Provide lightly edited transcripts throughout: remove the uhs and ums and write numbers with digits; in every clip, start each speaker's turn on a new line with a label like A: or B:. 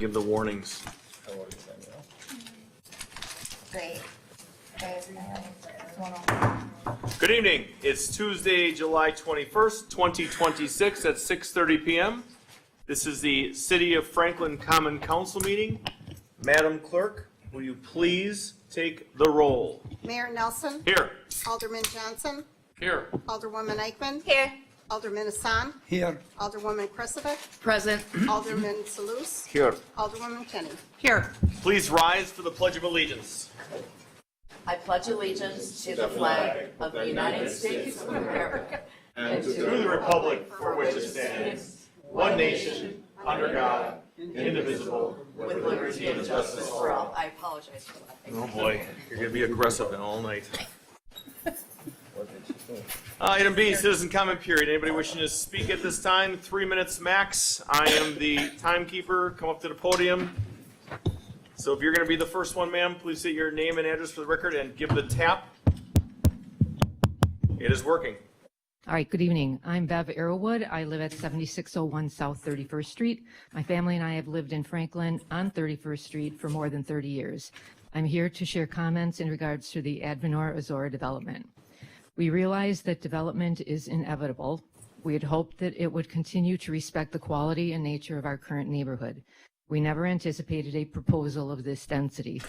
A: give the warnings.
B: Great.
A: Good evening. It's Tuesday, July 21st, 2026 at 6:30 p.m. This is the City of Franklin Common Council meeting. Madam Clerk, will you please take the roll?
C: Mayor Nelson.
A: Here.
C: Alderman Johnson.
A: Here.
C: Alderwoman Eichman.
B: Here.
C: Alderman Hassan.
D: Here.
C: Alderwoman Krasovich.
E: Present.
C: Alderman Salus.
A: Here.
C: Alderwoman Kenny.
E: Here.
A: Please rise for the Pledge of Allegiance.
E: I pledge allegiance to the flag of the United States of America and to
A: the republic for which it stands, one nation, under God, indivisible,
E: with liberty and justice for all. I apologize for that.
A: Oh boy, you're going to be aggressive all night. Item B, citizen comment period. Anybody wishing to speak at this time? 3 minutes max. I am the timekeeper. Come up to the podium. So if you're going to be the first one, ma'am, please state your name and address for the record and give the tap. It is working.
F: All right, good evening. I'm Bev Arrowwood. I live at 7601 South 31st Street. My family and I have lived in Franklin on 31st Street for more than 30 years. I'm here to share comments in regards to the Advenor Azora development. We realize that development is inevitable. We had hoped that it would continue to respect the quality and nature of our current neighborhood. We never anticipated a proposal of this density.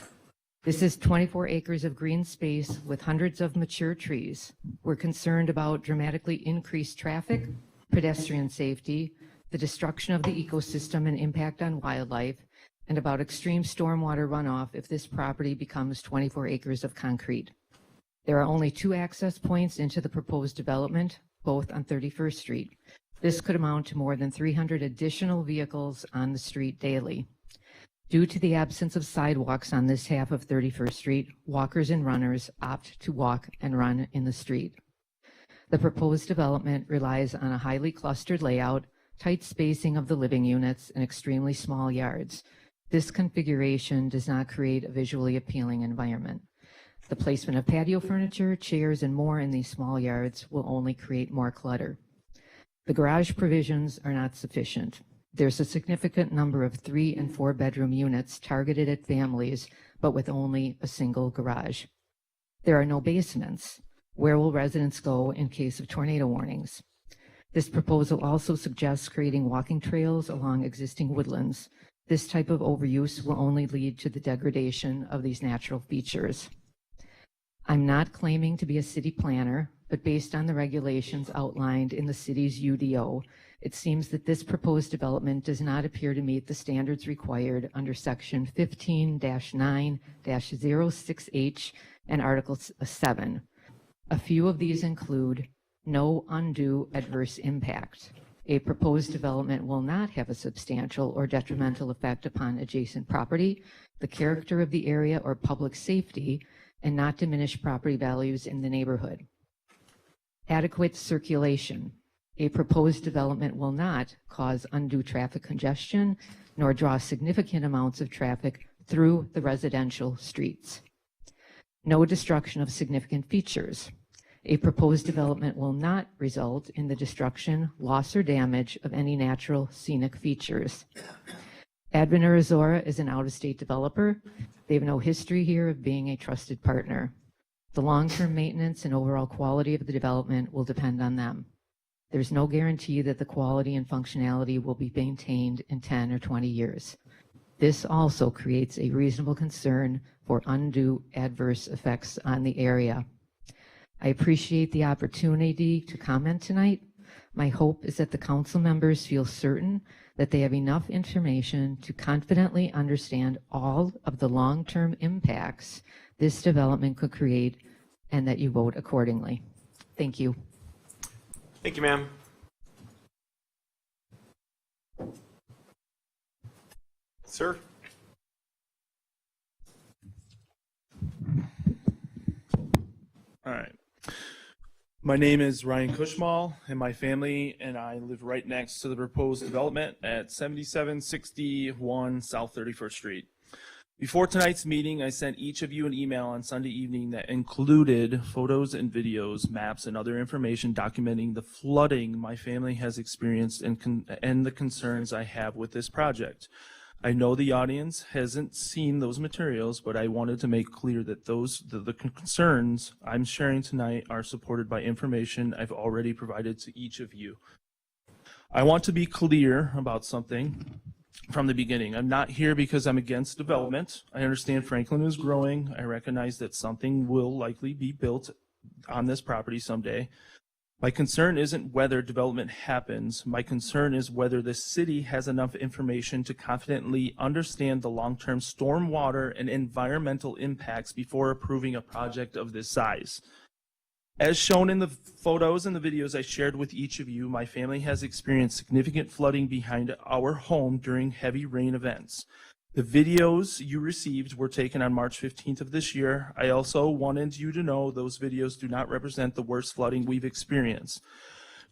F: This is 24 acres of green space with hundreds of mature trees. We're concerned about dramatically increased traffic, pedestrian safety, the destruction of the ecosystem and impact on wildlife, and about extreme stormwater runoff if this property becomes 24 acres of concrete. There are only 2 access points into the proposed development, both on 31st Street. This could amount to more than 300 additional vehicles on the street daily. Due to the absence of sidewalks on this half of 31st Street, walkers and runners opt to walk and run in the street. The proposed development relies on a highly clustered layout, tight spacing of the living units, and extremely small yards. This configuration does not create a visually appealing environment. The placement of patio furniture, chairs, and more in these small yards will only create more clutter. The garage provisions are not sufficient. There's a significant number of 3- and 4-bedroom units targeted at families, but with only a single garage. There are no basements. Where will residents go in case of tornado warnings? This proposal also suggests creating walking trails along existing woodlands. This type of overuse will only lead to the degradation of these natural features. I'm not claiming to be a city planner, but based on the regulations outlined in the city's UDO, it seems that this proposed development does not appear to meet the standards required under Section 15-9-06H and Article 7. A few of these include no undue adverse impact. A proposed development will not have a substantial or detrimental effect upon adjacent property, the character of the area, or public safety, and not diminish property values in the neighborhood. Adequate circulation. A proposed development will not cause undue traffic congestion nor draw significant amounts of traffic through the residential streets. No destruction of significant features. A proposed development will not result in the destruction, loss, or damage of any natural scenic features. Advenor Azora is an out-of-state developer. They have no history here of being a trusted partner. The long-term maintenance and overall quality of the development will depend on them. There's no guarantee that the quality and functionality will be maintained in 10 or 20 years. This also creates a reasonable concern for undue adverse effects on the area. I appreciate the opportunity to comment tonight. My hope is that the council members feel certain that they have enough information to confidently understand all of the long-term impacts this development could create, and that you vote accordingly. Thank you.
A: Thank you, ma'am. Sir?
D: All right. My name is Ryan Kushmal, and my family and I live right next to the proposed development at 7761 South 31st Street. Before tonight's meeting, I sent each of you an email on Sunday evening that included photos and videos, maps, and other information documenting the flooding my family has experienced and the concerns I have with this project. I know the audience hasn't seen those materials, but I wanted to make clear that the concerns I'm sharing tonight are supported by information I've already provided to each of you. I want to be clear about something from the beginning. I'm not here because I'm against development. I understand Franklin is growing. I recognize that something will likely be built on this property someday. My concern isn't whether development happens. My concern is whether the city has enough information to confidently understand the long-term stormwater and environmental impacts before approving a project of this size. As shown in the photos and the videos I shared with each of you, my family has experienced significant flooding behind our home during heavy rain events. The videos you received were taken on March 15th of this year. I also wanted you to know those videos do not represent the worst flooding we've experienced.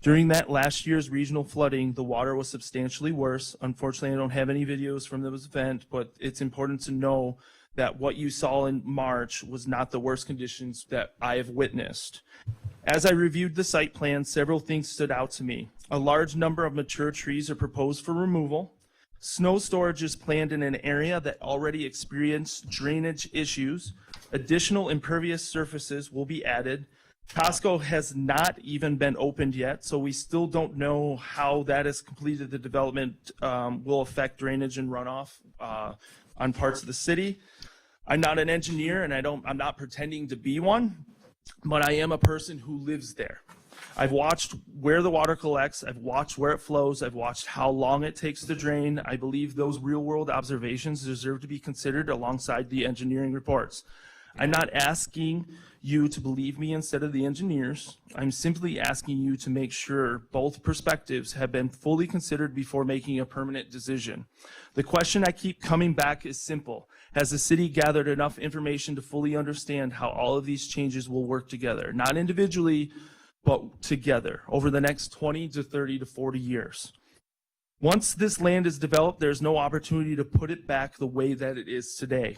D: During that last year's regional flooding, the water was substantially worse. Unfortunately, I don't have any videos from this event, but it's important to know that what you saw in March was not the worst conditions that I have witnessed. As I reviewed the site plan, several things stood out to me. A large number of mature trees are proposed for removal. Snow storage is planned in an area that already experienced drainage issues. Additional impervious surfaces will be added. Costco has not even been opened yet, so we still don't know how that has completed the development will affect drainage and runoff on parts of the city. I'm not an engineer, and I'm not pretending to be one, but I am a person who lives there. I've watched where the water collects, I've watched where it flows, I've watched how long it takes to drain. I believe those real-world observations deserve to be considered alongside the engineering reports. I'm not asking you to believe me instead of the engineers. I'm simply asking you to make sure both perspectives have been fully considered before making a permanent decision. The question I keep coming back is simple. Has the city gathered enough information to fully understand how all of these changes will work together? Not individually, but together over the next 20 to 30 to 40 years. Once this land is developed, there's no opportunity to put it back the way that it is today.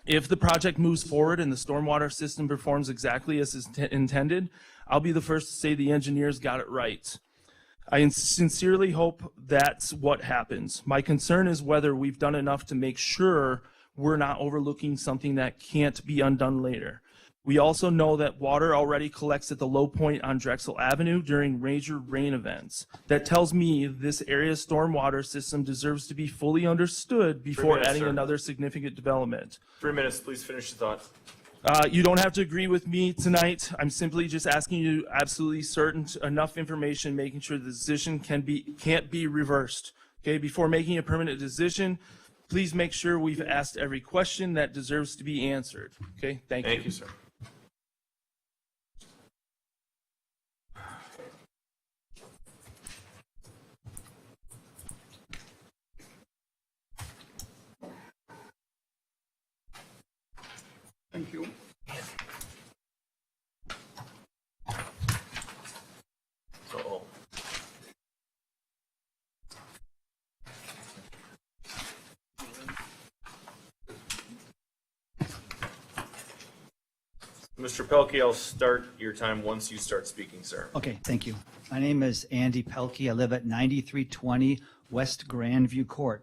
D: If the project moves forward and the stormwater system performs exactly as is intended, I'll be the first to say the engineers got it right. I sincerely hope that's what happens. My concern is whether we've done enough to make sure we're not overlooking something that can't be undone later. We also know that water already collects at the low point on Drexel Avenue during major rain events. That tells me this area's stormwater system deserves to be fully understood before adding another significant development.
A: 3 minutes, please finish the thought.
D: You don't have to agree with me tonight. I'm simply just asking you absolutely certain enough information, making sure the decision can't be reversed. Okay, before making a permanent decision, please make sure we've asked every question that deserves to be answered. Okay, thank you.
A: Thank you, sir.
B: Thank you.
A: So, Mr. Pelkey, I'll start your time once you start speaking, sir.
B: Okay, thank you. My name is Andy Pelkey. I live at 9320 West Grandview Court.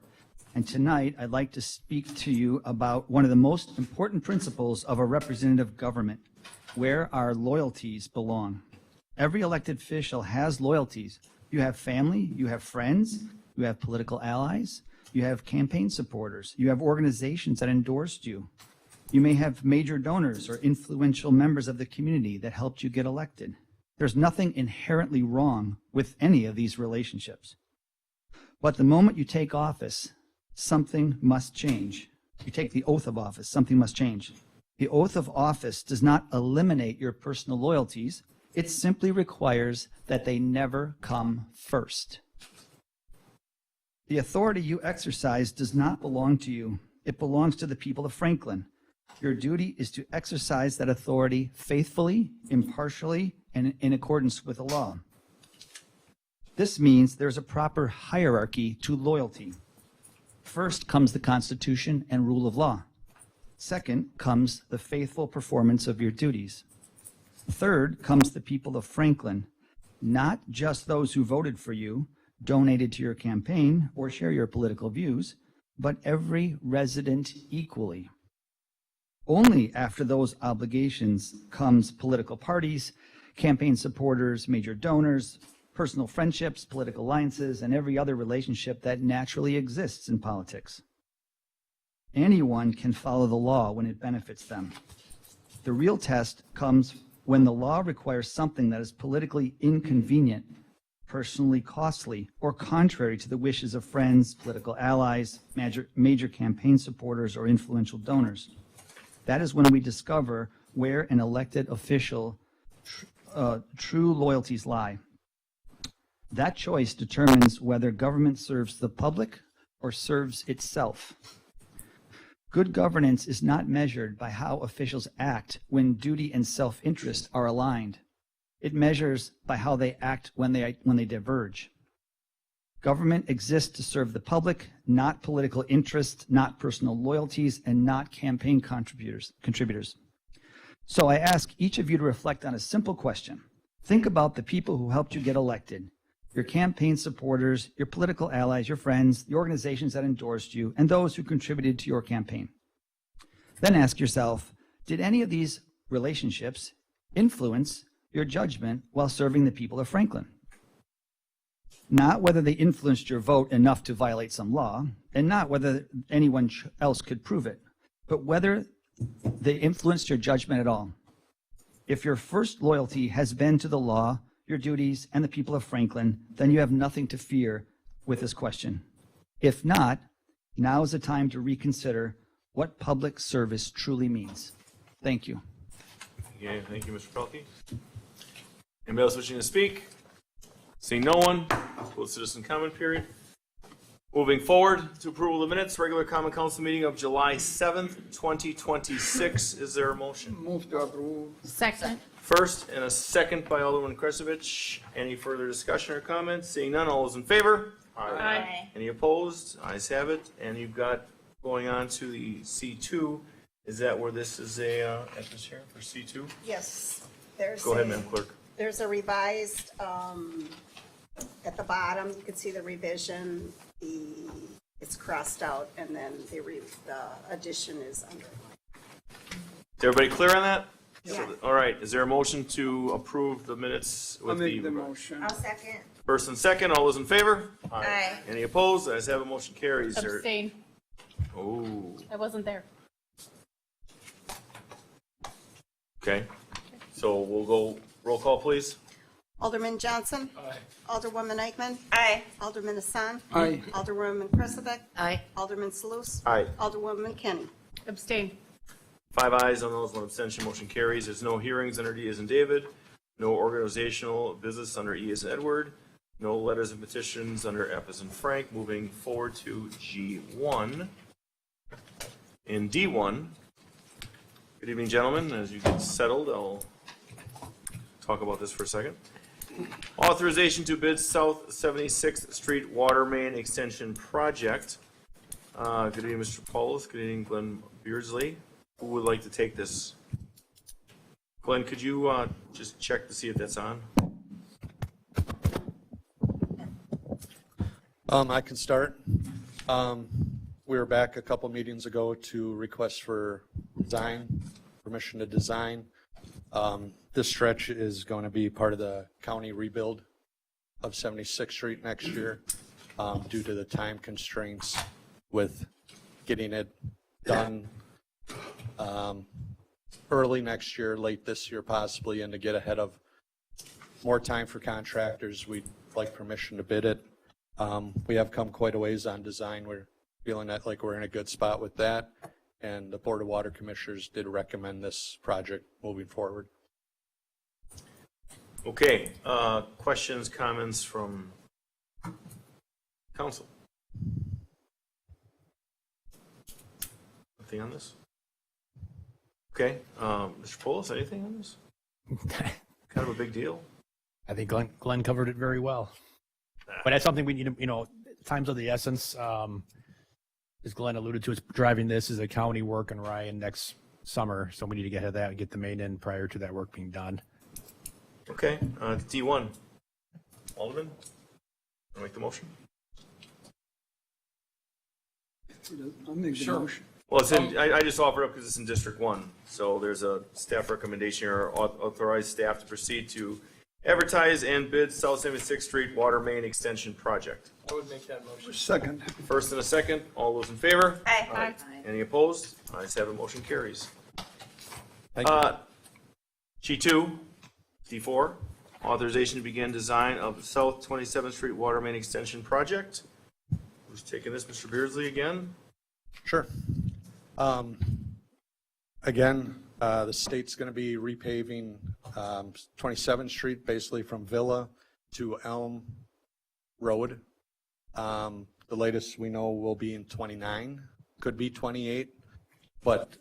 B: And tonight, I'd like to speak to you about one of the most important principles of a representative government, where our loyalties belong. Every elected official has loyalties. You have family, you have friends, you have political allies, you have campaign supporters, you have organizations that endorsed you. You may have major donors or influential members of the community that helped you get elected. There's nothing inherently wrong with any of these relationships. But the moment you take office, something must change. You take the oath of office, something must change. The oath of office does not eliminate your personal loyalties. It simply requires that they never come first. The authority you exercise does not belong to you. It belongs to the people of Franklin. Your duty is to exercise that authority faithfully, impartially, and in accordance with the law. This means there's a proper hierarchy to loyalty. First comes the Constitution and rule of law. Second comes the faithful performance of your duties. Third comes the people of Franklin, not just those who voted for you, donated to your campaign, or share your political views, but every resident equally. Only after those obligations comes political parties, campaign supporters, major donors, personal friendships, political alliances, and every other relationship that naturally exists in politics. Anyone can follow the law when it benefits them. The real test comes when the law requires something that is politically inconvenient, personally costly, or contrary to the wishes of friends, political allies, major campaign supporters, or influential donors. That is when we discover where an elected official true loyalties lie. That choice determines whether government serves the public or serves itself. Good governance is not measured by how officials act when duty and self-interest are aligned. It measures by how they act when they diverge. Government exists to serve the public, not political interests, not personal loyalties, and not campaign contributors. So I ask each of you to reflect on a simple question. Think about the people who helped you get elected, your campaign supporters, your political allies, your friends, the organizations that endorsed you, and those who contributed to your campaign. Then ask yourself, did any of these relationships influence your judgment while serving the people of Franklin? Not whether they influenced your vote enough to violate some law, and not whether anyone else could prove it, but whether they influenced your judgment at all. If your first loyalty has been to the law, your duties, and the people of Franklin, then you have nothing to fear with this question. If not, now is the time to reconsider what public service truly means. Thank you.
A: Okay, thank you, Mr. Pelkey. Anybody else wishing to speak? Seeing no one, close citizen comment period. Moving forward to approval of the minutes, regular common council meeting of July 7th, 2026. Is there a motion?
G: Move to approve.
E: Second.
A: First and a second by Alderman Kresovich. Any further discussion or comments? Seeing none, all those in favor?
E: Aye.
A: Any opposed? Ayes have it. And you've got going on to the C2. Is that where this is at this here for C2?
C: Yes, there's
A: Go ahead,
C: a-
A: Madam Clerk.
C: There's a revised, at the bottom, you can see the revision, it's crossed out, and then the addition is underlined.
A: Is everybody clear on that?
C: Yeah.
A: All right, is there a motion to approve the minutes
G: I
A: with
G: make the
A: the
G: motion.
C: second.
A: first and second? All those in favor?
C: Aye.
A: Any opposed? Ayes have a motion carries. There-
H: Abstain.
A: Oh,
H: I wasn't there.
A: okay. So we'll go roll call, please.
C: Alderman Johnson. Aye. Alderwoman Eichman.
E: Aye.
C: Alderman Hassan.
G: Aye.
C: Alderwoman Kresevich.
E: Aye.
C: Alderman Salus.
A: Aye.
C: Alderwoman Kenny.
H: Abstain.
A: 5 ayes on those, 1 abstention, motion carries. There's no hearings under D as in David, no organizational business under E as in Edward, no letters and petitions under F as in Frank. Moving forward to G1. In D1, good evening, gentlemen. As you get settled, I'll talk about this for a second. Authorization to bid South 76th Street Water Main Extension Project. Good evening, Mr. Paulus. Good evening, Glenn Beardsley. Who would like to take this? Glenn, could you just check to see if that's on?
I: I can start. We were back a couple meetings ago to request for permission to design. This stretch is going to be part of the county rebuild of 76th Street next year due to the time constraints with getting it done early next year, late this year possibly, and to get ahead of more time for contractors, we'd like permission to bid it. We have come quite a ways on design. We're feeling that like we're in a good spot with that, and the Board of Water Commissioners did recommend this project moving forward.
A: Okay, questions, comments from council? Nothing on this? Okay, Mr. Polis, anything on this? Kind of a big deal.
J: I think Glenn covered it very well. But that's something we need to, times of the essence. As Glenn alluded to, is driving this is a county work in Ryan next summer. So we need to get ahead of that and get the main in prior to that work being done.
A: Okay, D1. Alderman, want to make the motion?
G: I'll make the motion.
A: Well, it's in, I just offer it up because it's in District 1. So there's a staff recommendation or authorize staff to proceed to advertise and bid South 76th Street Water Main Extension Project.
G: I would make that motion. Second.
A: First and a second, all those in favor?
C: Aye.
A: Any opposed? Ayes have it, motion carries.
I: Thank you.
A: G2, D4, authorization to begin design of South 27th Street Water Main Extension Project. Who's taking this, Mr. Beardsley again?
I: Sure. Again, the state's going to be repaving 27th Street, basically from Villa to Elm Road. The latest we know will be in 29, could be 28. But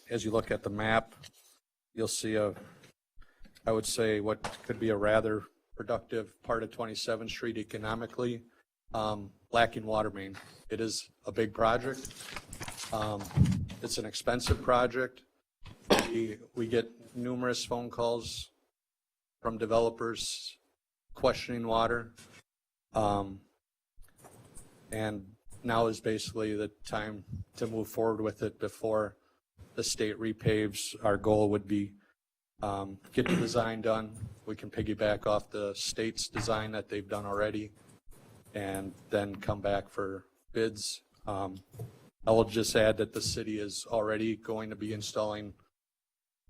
I: as you look at the map, you'll see I would say what could be a rather productive part of 27th Street economically, lacking water main. It is a big project. It's an expensive project. We get numerous phone calls from developers questioning water. And now is basically the time to move forward with it before the state repaves. Our goal would be get the design done. We can piggyback off the state's design that they've done already and then come back for bids. I will just add that the city is already going to be installing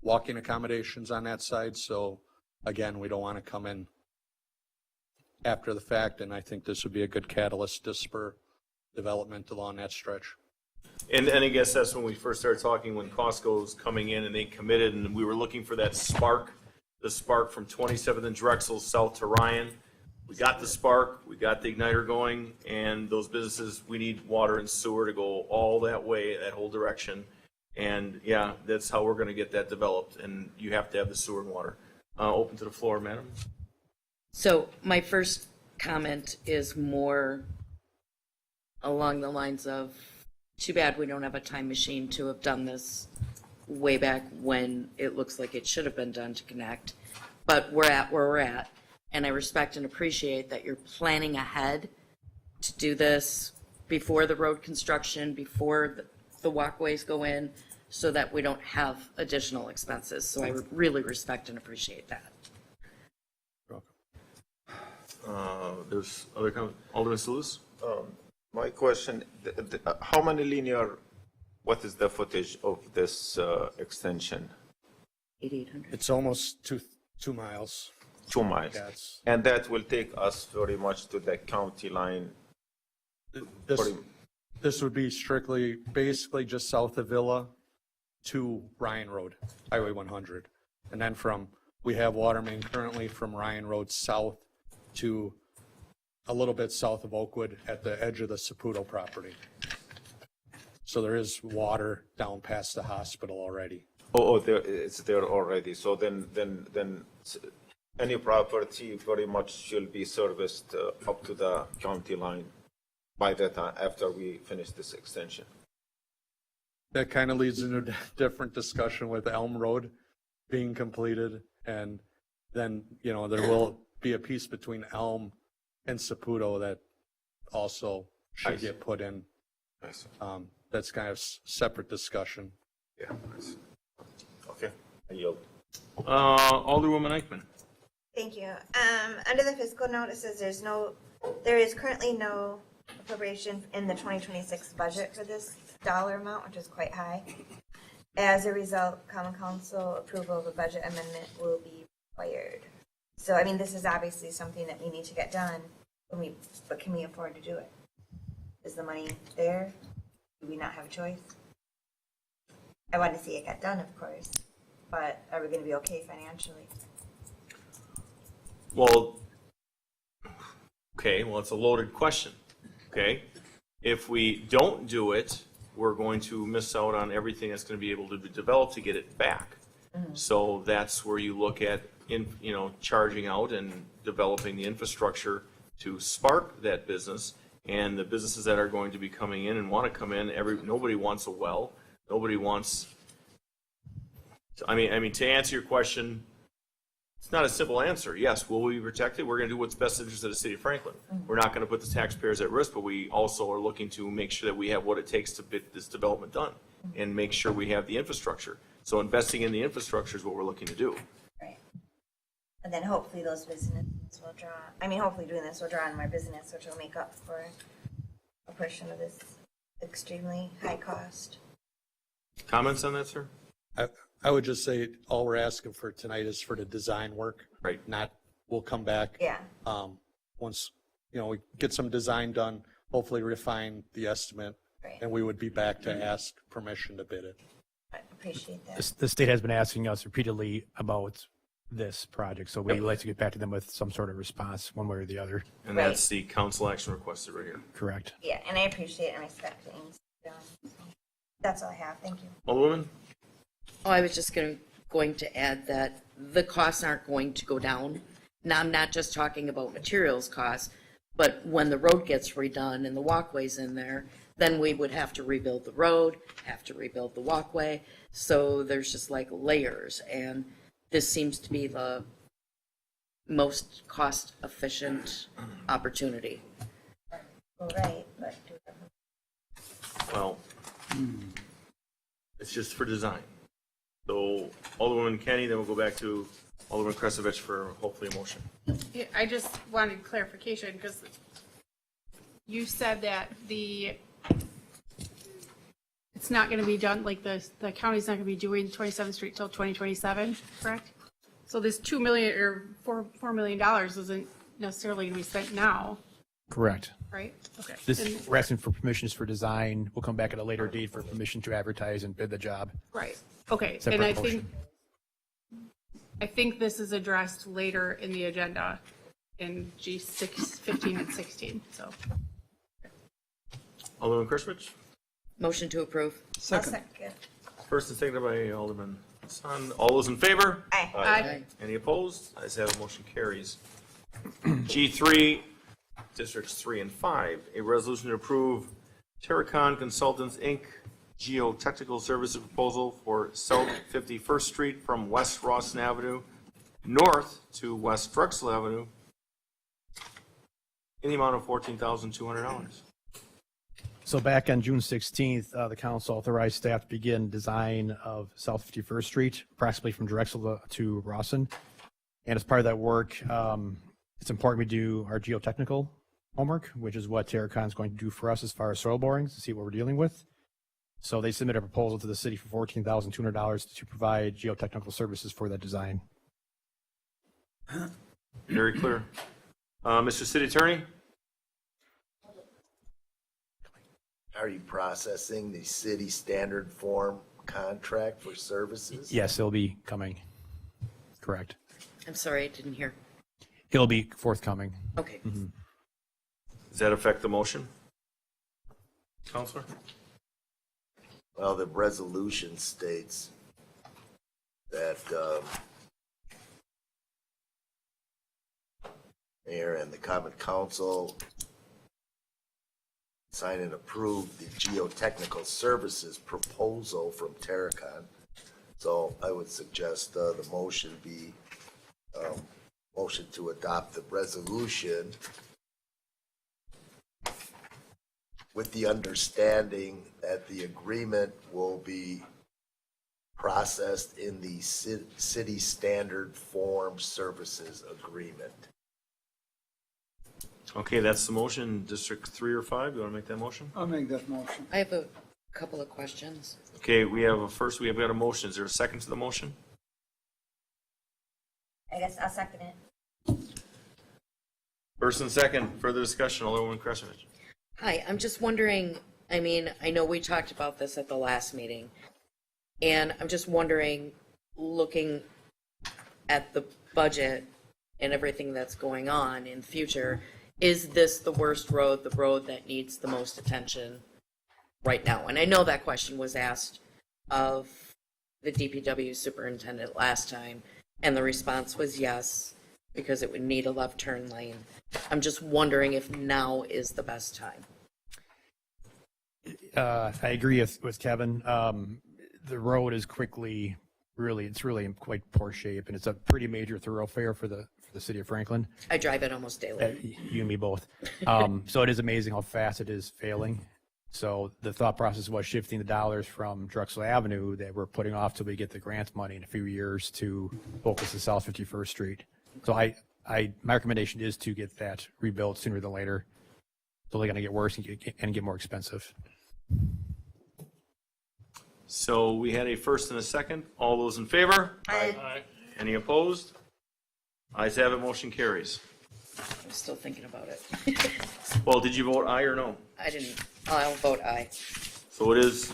I: walking accommodations on that side. So again, we don't want to come in after the fact, and I think this would be a good catalyst to spur development along that stretch.
A: And I guess that's when we first started talking, when Costco was coming in and they committed, and we were looking for that spark, the spark from 27th and Drexel south to Ryan. We got the spark, we got the igniter going, and those businesses, we need water and sewer to go all that way, that whole direction. And yeah, that's how we're going to get that developed, and you have to have the sewer and water. Open to the floor, madam.
E: So my first comment is more along the lines of, too bad we don't have a time machine to have done this way back when it looks like it should have been done to connect. But we're at where we're at, and I respect and appreciate that you're planning ahead to do this before the road construction, before the walkways go in, so that we don't have additional expenses. So I really respect and appreciate that.
A: There's other comments. Alderman Salus?
H: My question, how many linear, what is the footage of this extension?
E: 8,800.
I: It's almost 2 miles.
H: 2 miles.
I: That's,
H: And that will take us very much to the county line.
I: this would be strictly, basically just south of Villa to Ryan Road, Highway 100. And then we have water main currently from Ryan Road south to a little bit south of Oakwood at the edge of the Saputo property. So there is water down past the hospital already.
H: It's there already. So then any property very much should be serviced up to the county line by that time, after we finish this extension.
I: That kind of leads into a different discussion with Elm Road being completed. And then, there will be a piece between Elm and Saputo that also should get put in.
H: I see.
I: That's kind of separate discussion.
H: Yeah, I see. Okay, I yield.
A: Alderwoman Eichman.
K: Thank you. Under the fiscal notices, there is currently no appropriation in the 2026 budget for this dollar amount, which is quite high. As a result, Common Council approval of a budget amendment will be required. So, this is obviously something that we need to get done, but can we afford to do it? Is the money there? Do we not have a choice? I want to see it get done, of course, but are we going to be okay financially?
A: Well, it's a loaded question, okay? If we don't do it, we're going to miss out on everything that's going to be able to be developed to get it back. So that's where you look at, charging out and developing the infrastructure to spark that business. And the businesses that are going to be coming in and want to come in, nobody wants a well. Nobody wants, to answer your question, It's not a simple answer. Yes, will we be protected? We're going to do what's best interest of the city of Franklin. We're not going to put the taxpayers at risk, but we also are looking to make sure that we have what it takes to get this development done and make sure we have the infrastructure. So investing in the infrastructure is what we're looking to do.
K: Right. And then hopefully those businesses will draw, hopefully doing this will draw in more business, which will make up for a portion of this extremely high cost.
A: Comments on that, sir?
I: I would just say, all we're asking for tonight is for the design work.
A: Right.
I: Not, we'll come back.
K: Yeah.
I: Once, we get some design done, hopefully refine the estimate,
K: Right.
I: and we would be back to ask permission to bid it.
K: I appreciate that.
J: The state has been asking us repeatedly about this project, so we would like to get back to them with some sort of response, one way or the other.
A: And
K: Right.
A: that's the council action requested right here.
J: Correct.
K: Yeah, and I appreciate and respect the things done. So that's all I have. Thank you.
A: Alderwoman?
E: Oh, I was just going to add that the costs aren't going to go down. Now, I'm not just talking about materials costs, but when the road gets redone and the walkway's in there, then we would have to rebuild the road, have to rebuild the walkway. So there's just like layers, and this seems to be the most cost-efficient opportunity.
K: Well, right, but
A: Well, it's just for design. So Alderwoman Kenny, then we'll go back to Alderman Kresovich for hopefully a motion.
L: Yeah, I just wanted clarification, because you said that it's not gonna be done, like the county's not gonna be doing 27th Street till 2027, correct? So this $2 million or $4 million isn't necessarily gonna be spent now,
J: Correct.
L: right? Okay.
J: This,
L: And-
J: we're asking for permissions for design. We'll come back at a later date for permission to advertise and bid the job.
L: Right, okay, and
J: Separate
L: I
J: motion.
L: think this is addressed later in the agenda in G6, 15 and 16, so.
A: Alderman Kresovich?
E: Motion to approve.
K: I'll
G: Second.
K: second.
A: First and seconded by Alderman Hassan. All those in favor?
K: Aye.
L: Aye.
A: Any opposed? Ayes have it, motion carries. G3, Districts 3 and 5, a resolution to approve Terracon Consultants, Inc. geotechnical services proposal for South 51st Street from West Rawson Avenue north to West Drexel Avenue in the amount of $14,200.
J: So back on June 16th, the council authorized staff to begin design of South 51st Street, approximately from Drexel to Rawson. And as part of that work, it's important we do our geotechnical homework, which is what Terracon is going to do for us as far as soil borings to see what we're dealing with. So they submitted a proposal to the city for $14,200 to provide geotechnical services for that design.
A: Very clear. Mr. City Attorney?
M: Are you processing the city standard form contract for services?
J: Yes, it'll be coming. Correct.
E: I'm sorry, I didn't hear.
J: It'll be forthcoming.
E: Okay.
A: Does that affect the motion? Counselor?
M: Well, the resolution states that mayor and the common council sign and approve the geotechnical services proposal from Terracon. So I would suggest the motion be motion to adopt the resolution with the understanding that the agreement will be processed in the city standard form services agreement.
A: Okay, that's the motion. District 3 or 5, you want to make that motion?
G: I'll make that motion.
E: I have a couple of questions.
A: Okay, we have got a motion. Is there a second to the motion?
K: I guess I'll second it.
A: First and second, further discussion, Alderwoman Kresovich.
E: Hi, I'm just wondering, I mean, I know we talked about this at the last meeting, and I'm just wondering, looking at the budget and everything that's going on in the future, is this the worst road, the road that needs the most attention right now? And I know that question was asked of the DPW superintendent last time, and the response was yes, because it would need a left turn lane. I'm just wondering if now is the best time.
J: I agree with Kevin. The road is quickly it's really in quite poor shape, and it's a pretty major thoroughfare for the city of Franklin.
E: I drive it almost daily.
J: You and me both. So it is amazing how fast it is failing. So the thought process was shifting the dollars from Drexel Avenue that we're putting off till we get the grant money in a few years to focus on South 51st Street. So my recommendation is to get that rebuilt sooner than later. It's only going to get worse and get more expensive.
A: So we had a first and a second. All those in favor?
K: Aye.
A: Any opposed? Ayes have it, motion carries.
E: I'm still thinking about it.
A: Well, did you vote aye or no?
E: I didn't, I'll vote aye.
A: So it is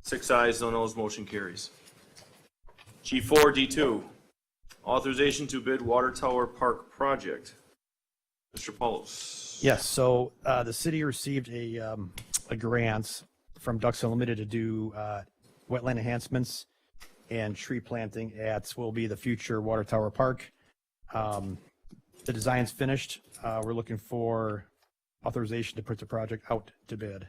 A: 6 ayes, no noes, motion carries. G4, D2, authorization to bid Water Tower Park project. Mr. Paulos.
J: Yes, so the city received a grant from Ducks Unlimited to do wetland enhancements and tree planting at what will be the future Water Tower Park. The design's finished. We're looking for authorization to put the project out to bid.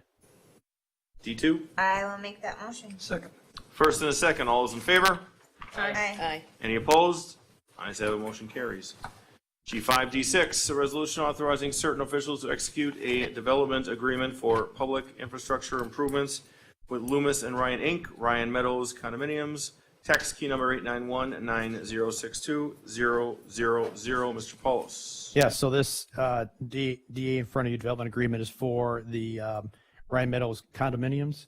A: D2,
K: I will make that motion.
G: Second.
A: first and a second. All those in favor?
K: Aye.
E: Aye.
A: Any opposed? Ayes have it, motion carries. G5, D6, a resolution authorizing certain officials to execute a development agreement for public infrastructure improvements with Loomis and Ryan Inc., Ryan Meadows Condominiums, tax key number 891-9062-000. Mr. Paulos.
J: Yeah, so this DA in front of you development agreement is for the Ryan Meadows condominiums.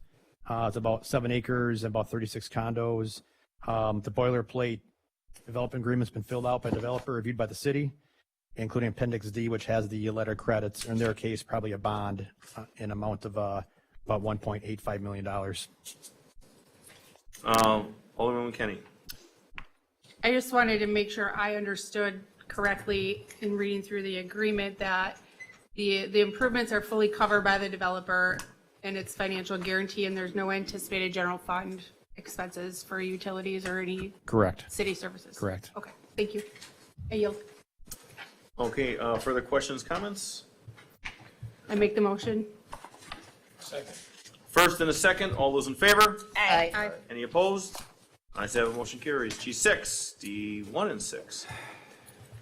J: It's about 7 acres and about 36 condos. The boilerplate development agreement's been filled out by developer, reviewed by the city, including Appendix D, which has the letter of credits, or in their case, probably a bond in amount of about $1.85 million.
A: Alderman Kenny.
L: I just wanted to make sure I understood correctly in reading through the agreement that the improvements are fully covered by the developer and its financial guarantee, and there's no anticipated general fund expenses for utilities or any
J: Correct.
L: city services.
J: Correct.
L: Okay, thank you. I yield.
A: Okay, further questions, comments?
L: I make the motion.
A: First and a second. All those in favor?
E: Aye.
L: Aye.
A: Any opposed? Ayes have it, motion carries. G6, D1 and 6.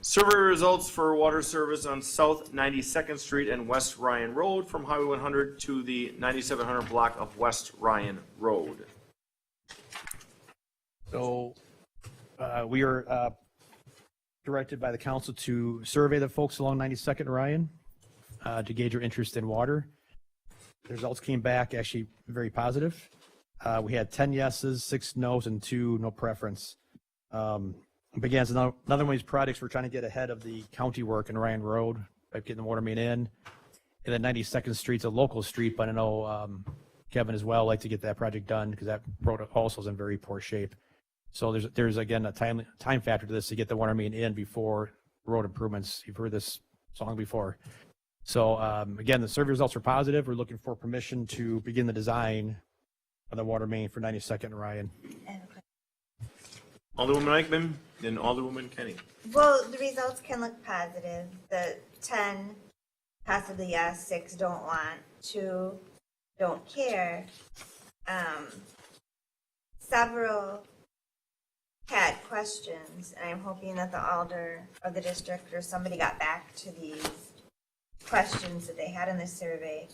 A: Survey results for water service on South 92nd Street and West Ryan Road from Highway 100 to the 9700 block of West Ryan Road.
J: So we are directed by the council to survey the folks along 92nd and Ryan to gauge their interest in water. The results came back actually very positive. We had 10 yeses, 6 nos, and 2 no preference. Again, so another one of these projects, we're trying to get ahead of the county work in Ryan Road by getting the water main in. And then 92nd Street's a local street, but I know Kevin as well like to get that project done because that road also is in very poor shape. So there's again a time factor to this to get the water main in before road improvements. You've heard this song before. So again, the survey results are positive. We're looking for permission to begin the design of the water main for 92nd and Ryan.
A: Alderwoman Eichman and Alderwoman Kenny.
K: Well, the results can look positive. The 10 possibly yes, 6 don't want, 2 don't care. Several had questions, and I'm hoping that the alder of the district or somebody got back to these questions that they had in this survey.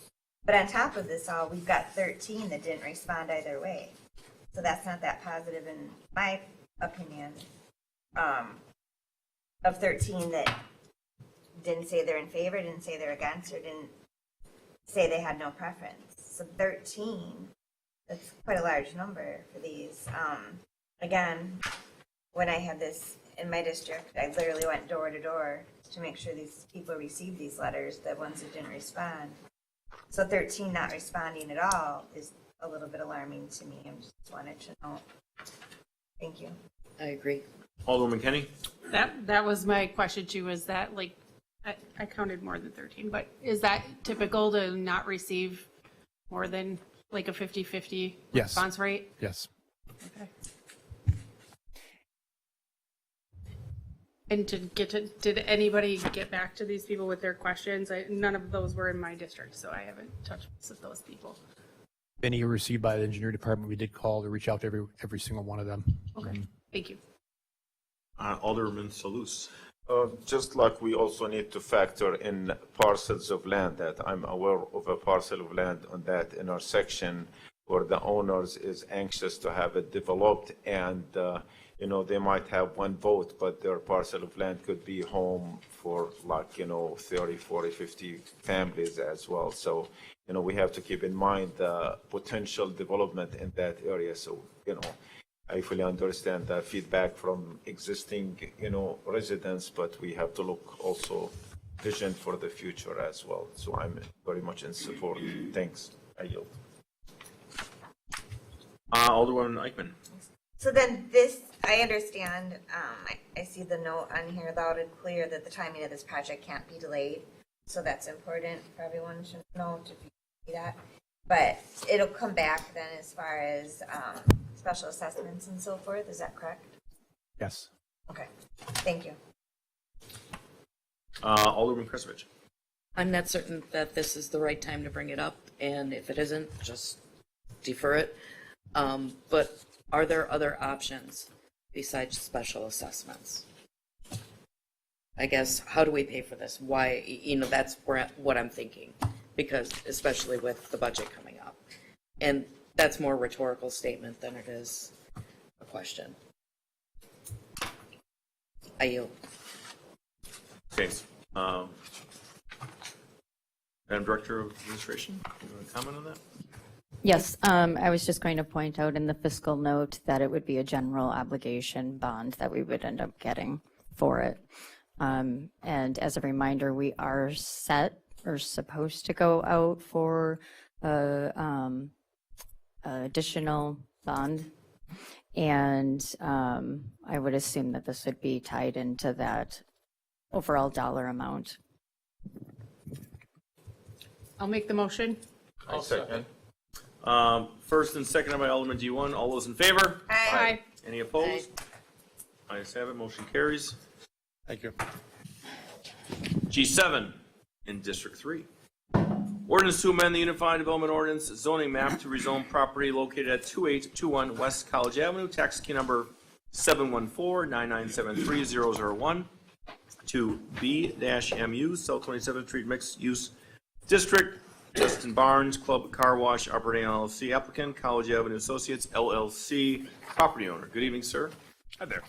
K: But on top of this all, we've got 13 that didn't respond either way. So that's not that positive in my opinion. Of 13 that didn't say they're in favor, didn't say they're against, or didn't say they had no preference. So 13, that's quite a large number for these. Again, when I had this in my district, I literally went door to door to make sure these people received these letters, the ones that didn't respond. So 13 not responding at all is a little bit alarming to me. I just wanted to know. Thank you.
E: I agree.
A: Alderwoman Kenny.
L: That was my question too, is that like, I counted more than 13, but is that typical to not receive more than like a 50-50
J: Yes.
L: response rate?
J: Yes.
L: Okay. And did anybody get back to these people with their questions? None of those were in my district, so I haven't touched with those people.
J: Any received by the engineer department, we did call to reach out to every single one of them.
L: Okay. Thank you.
A: Alderman Salus.
H: Just like we also need to factor in parcels of land, that I'm aware of a parcel of land on that intersection where the owners is anxious to have it developed, and they might have one vote, but their parcel of land could be home for 30, 40, 50 families as well. So we have to keep in mind the potential development in that area. So I fully understand the feedback from existing residents, but we have to look also vision for the future as well. So I'm very much in support. Thanks. I yield.
A: Alderman Eichmann.
K: So then this, I understand, I see the note on here loud and clear that the timing of this project can't be delayed. So that's important for everyone to know, to see that. But it'll come back then as far as special assessments and so forth, is that correct?
J: Yes.
K: Okay, thank you.
A: Alderman Kresovich.
E: I'm not certain that this is the right time to bring it up, and if it isn't, just defer it. But are there other options besides special assessments? I guess, how do we pay for this? Why, that's what I'm thinking, because especially with the budget coming up. And that's more a rhetorical statement than it is a question. I yield.
A: Okay. Madam Director of Administration, you want to comment on that?
N: Yes, I was just going to point out in the fiscal note that it would be a general obligation bond that we would end up getting for it. And as a reminder, we are set or supposed to go out for additional bond. And I would assume that this would be tied into that overall dollar amount.
L: I'll make the motion.
H: I'll second.
A: First and seconded by Alderman D1. All those in favor?
L: Aye.
A: Any opposed? Ayes have it. Motion carries.
I: Thank you.
A: G7 in District 3. Ordinance to amend the Unified Development Ordinance zoning map to rezone property located at 2821 West College Avenue, tax key number 714-9973001 to B-MU, South 27th Street Mixed Use District. Justin Barnes, Club Car Wash Operating LLC applicant, College Avenue Associates LLC property owner. Good evening, sir.
O: Hi there.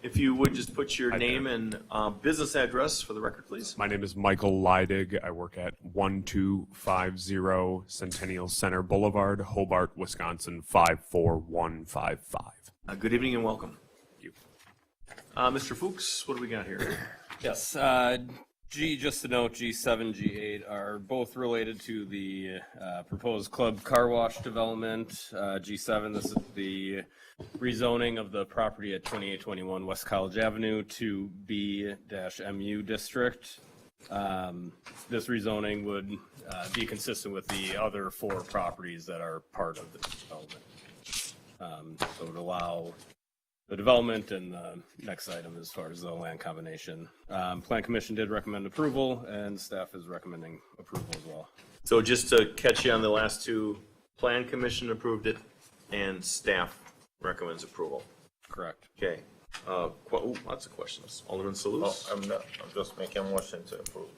A: If you would just put your name and business address for the record, please.
O: My name is Michael Leidig. I work at 1250 Centennial Center Boulevard, Hobart, Wisconsin 54155.
A: Good evening and welcome.
O: Thank you.
A: Mr. Fuchs, what do we got here?
P: Yes, just to note, G7, G8 are both related to the proposed Club Car Wash development. G7, this is the rezoning of the property at 2821 West College Avenue to B-MU district. This rezoning would be consistent with the other 4 properties that are part of the development. So it would allow the development and the next item as far as the land combination. Plan Commission did recommend approval, and staff is recommending approval as well.
A: So just to catch you on the last 2, Plan Commission approved it and staff recommends approval.
P: Correct.
A: Okay. Lots of questions. Alderman Salus?
H: I'm just making a motion to approve.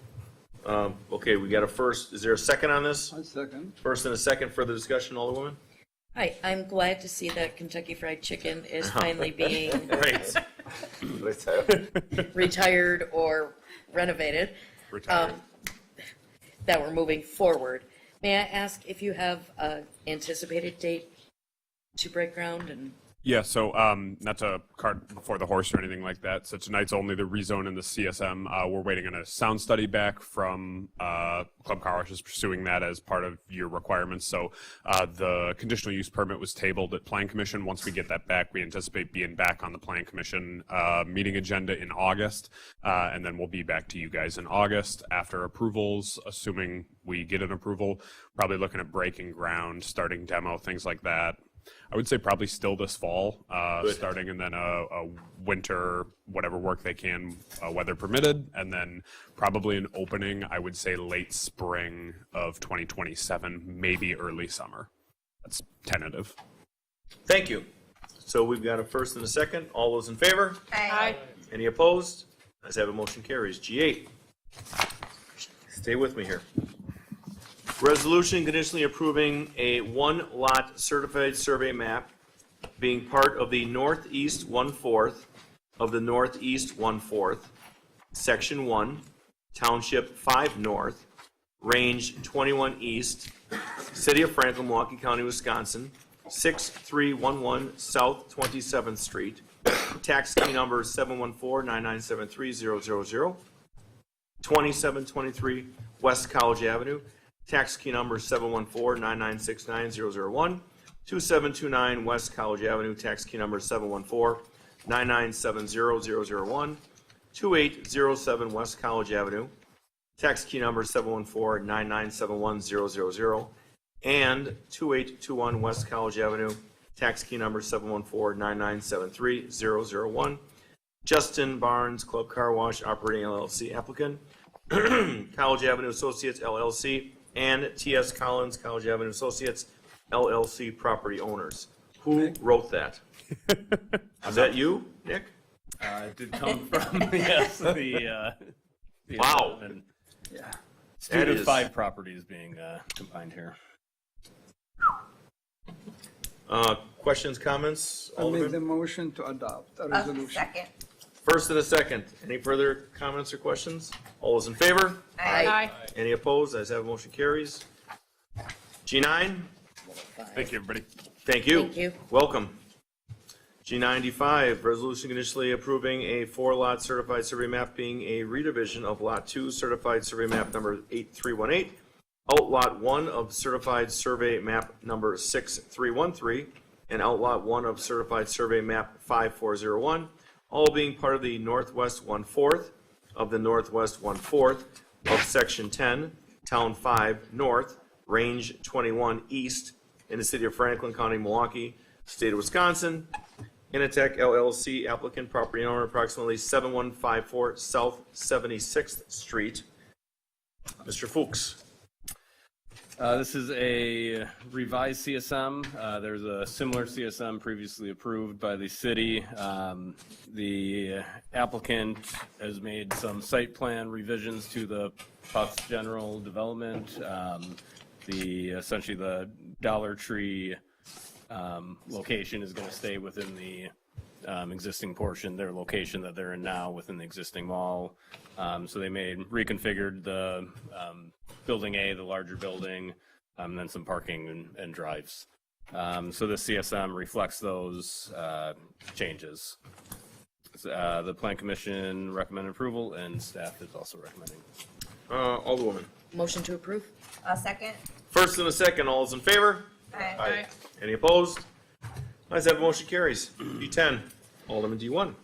A: Okay, we got a first. Is there a second on this?
G: I second.
A: First and a second. Further discussion, Alderwoman?
E: Hi, I'm glad to see that Kentucky Fried Chicken is finally being
A: Great.
E: retired or renovated.
O: Retired.
E: That we're moving forward. May I ask if you have an anticipated date to break ground? And
O: Yeah, so not to cart before the horse or anything like that. So tonight's only the rezone and the CSM. We're waiting on a sound study back from Club Car Wash is pursuing that as part of your requirements. So the conditional use permit was tabled at Plan Commission. Once we get that back, we anticipate being back on the Plan Commission meeting agenda in August. And then we'll be back to you guys in August after approvals, assuming we get an approval. Probably looking at breaking ground, starting demo, things like that. I would say probably still this fall, starting, and then a winter, whatever work they can, weather permitted, and then probably an opening, I would say late spring of 2027, maybe early summer. That's tentative.
A: Thank you. So we've got a first and a second. All those in favor?
L: Aye.
A: Any opposed? Ayes have it, motion carries. G8. Stay with me here. Resolution conditionally approving a one-lot certified survey map being part of the Northeast 1/4 of the Northeast 1/4, Section 1, Township 5 North, Range 21 East, City of Franklin, Milwaukee County, Wisconsin, 6311 South 27th Street, tax key number 714-9973000, 2723 West College Avenue, tax key number 714-9969001, 2729 West College Avenue, tax key number 714-9970001, 2807 West College Avenue, tax key number 714-9971000, and 2821 West College Avenue, tax key number 714-9973001. Justin Barnes Club Car Wash Operating LLC applicant, College Avenue Associates LLC, and T.S. Collins College Avenue Associates LLC property owners. Who wrote that? Is that you, Nick?
P: It did come from, yes, the
A: Wow.
P: and
G: Yeah.
P: due
A: That
P: to
A: is-
P: 5 properties being combined here.
A: Questions, comments?
G: I make the
A: Alderman?
G: motion to adopt the resolution.
K: Second.
A: First and a second. Any further comments or questions? All those in favor?
L: Aye.
A: Any opposed? Ayes have it, motion carries. G9?
O: Thank you, everybody.
A: Thank you.
E: Thank you.
A: Welcome. G95, resolution conditionally approving a 4-lot certified survey map being a redivision of Lot 2 certified survey map number 8318, Outlot 1 of certified survey map number 6313, and Outlot 1 of certified survey map 5401, all being part of the Northwest 1/4 of the Northwest 1/4 of Section 10, Town 5 North, Range 21 East, in the city of Franklin County, Milwaukee, state of Wisconsin. Initech LLC applicant, property owner, approximately 7154 South 76th Street. Mr. Fuchs.
P: This is a revised CSM. There's a similar CSM previously approved by the city. The applicant has made some site plan revisions to the Puffs General Development. Essentially the Dollar Tree location is going to stay within the existing portion, their location that they're in now within the existing mall. So they reconfigured the Building A, the larger building, and then some parking and drives. So the CSM reflects those changes. The Plan Commission recommended approval, and staff is also recommending.
A: Alderwoman.
E: Motion to approve?
K: Second.
A: First and a second, all those in favor?
K: Aye.
A: Any opposed? Ayes have it, motion carries. D10, Alderman D1.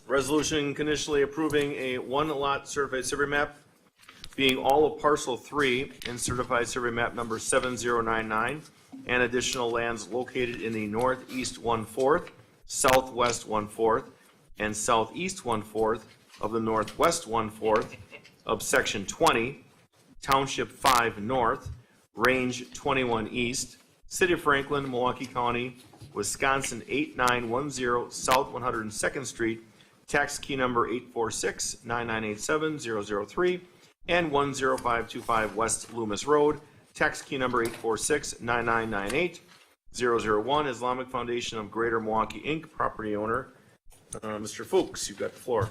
A: Resolution conditionally approving a 1-lot certified survey map being all of parcel 3 in certified survey map number 7099 and additional lands located in the Northeast 1/4, Southwest 1/4, and Southeast 1/4 of the Northwest 1/4 of Section 20, Township 5 North, Range 21 East, City of Franklin, Milwaukee County, Wisconsin 8910 South 102nd Street, tax key number 846-9987-003, and 10525 West Loomis Road, tax key number 846-9998-001, Islamic Foundation of Greater Milwaukee, Inc., property owner. Mr. Fuchs, you've got the floor.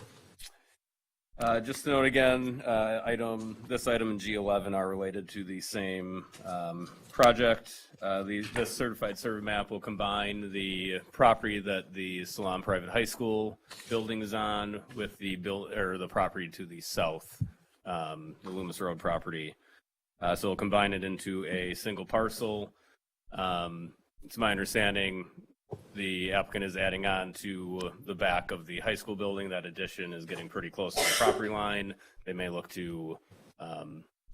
P: Just to note again, this item and G11 are related to the same project. This certified survey map will combine the property that the Salem Private High School building is on with the property to the south, the Loomis Road property. So we'll combine it into a single parcel. It's my understanding the applicant is adding on to the back of the high school building. That addition is getting pretty close to the property line. They may look to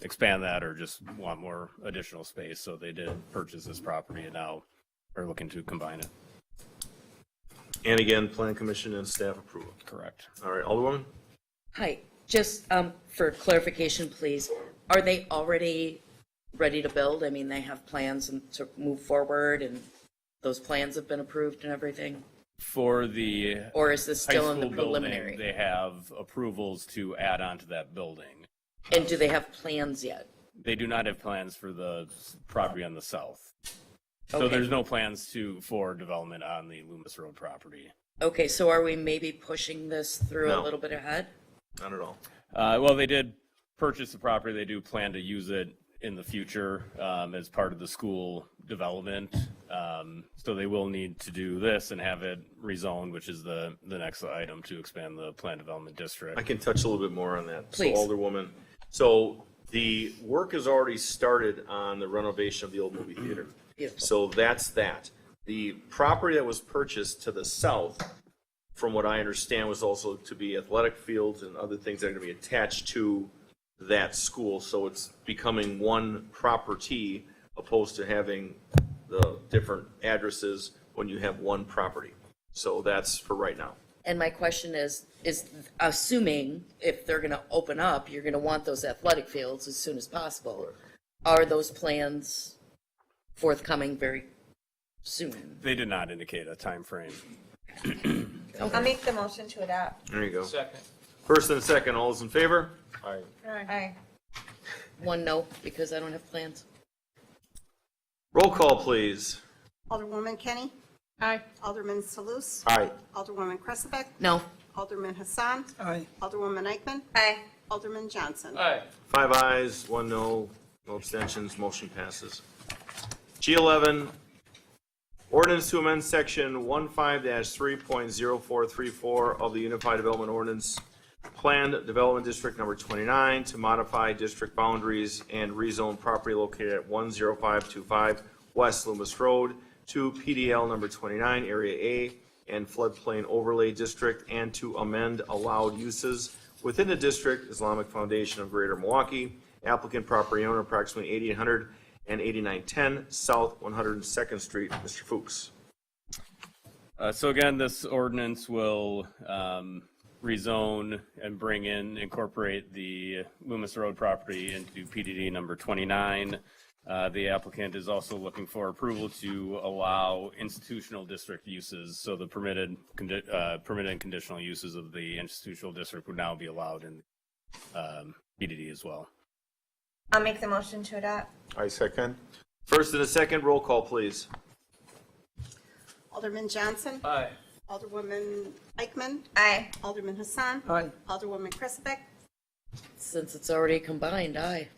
P: expand that or just want more additional space. So they did purchase this property and now are looking to combine it.
A: And again, Plan Commission and staff approval.
P: Correct.
A: All right, Alderwoman?
E: Hi, just for clarification, please, are they already ready to build? I mean, they have plans to move forward and Those plans have been approved and everything?
P: For the
E: Or is this
P: high
E: still in the
P: school building,
E: preliminary?
P: they have approvals to add on to that building.
E: And do they have plans yet?
P: They do not have plans for the property on the south. So
E: Okay.
P: there's no plans for development on the Loomis Road property.
E: Okay, so are we maybe pushing this through a
A: No.
E: little bit ahead?
A: Not at all.
P: Well, they did purchase the property. They do plan to use it in the future as part of the school development. So they will need to do this and have it rezoned, which is the next item to expand the plan development district.
A: I can touch a little bit more on that.
E: Please.
A: So Alderwoman, so the work has already started on the renovation of the old movie theater.
E: Beautiful.
A: So that's that. The property that was purchased to the south, from what I understand, was also to be athletic fields and other things that are going to be attached to that school. So it's becoming one property opposed to having the different addresses when you have one property. So that's for right now.
E: And my question is assuming if they're gonna open up, you're gonna want those athletic fields as soon as possible. Are those plans forthcoming very soon?
P: They did not indicate a time frame.
K: I'll make the motion to adopt.
A: There you go.
G: Second.
A: First and second, all those in favor?
K: Aye.
E: One no, because I don't have plans.
A: Roll call, please.
C: Alderwoman Kenny?
L: Aye.
C: Alderman Salus?
A: Aye.
C: Alderwoman Cressebeck?
E: No.
C: Alderman Hassan?
G: Aye.
C: Alderwoman Eichman?
K: Aye.
C: Alderman Johnson?
G: Aye.
A: 5 ayes, 1 no, no abstentions, motion passes. G11, ordinance to amend section 15-3.0434 of the Unified Development Ordinance, Planned Development District Number 29, to modify district boundaries and rezone property located at 10525 West Loomis Road to PDL Number 29, Area A, and Floodplain Overlay District, and to amend allowed uses within the district, Islamic Foundation of Greater Milwaukee, applicant property owner approximately 8800 and 8910 South 102nd Street. Mr. Fuchs.
P: So again, this ordinance will rezone and incorporate the Loomis Road property into PDD number 29. The applicant is also looking for approval to allow institutional district uses. So the permitted and conditional uses of the institutional district would now be allowed in PDD as well.
K: I'll make the motion to adopt.
H: I second.
A: First and a second, roll call, please.
C: Alderman Johnson?
G: Aye.
C: Alderwoman Eichman?
K: Aye.
C: Alderman Hassan?
G: Aye.
C: Alderwoman Cressebeck?
E: Since it's already combined, aye.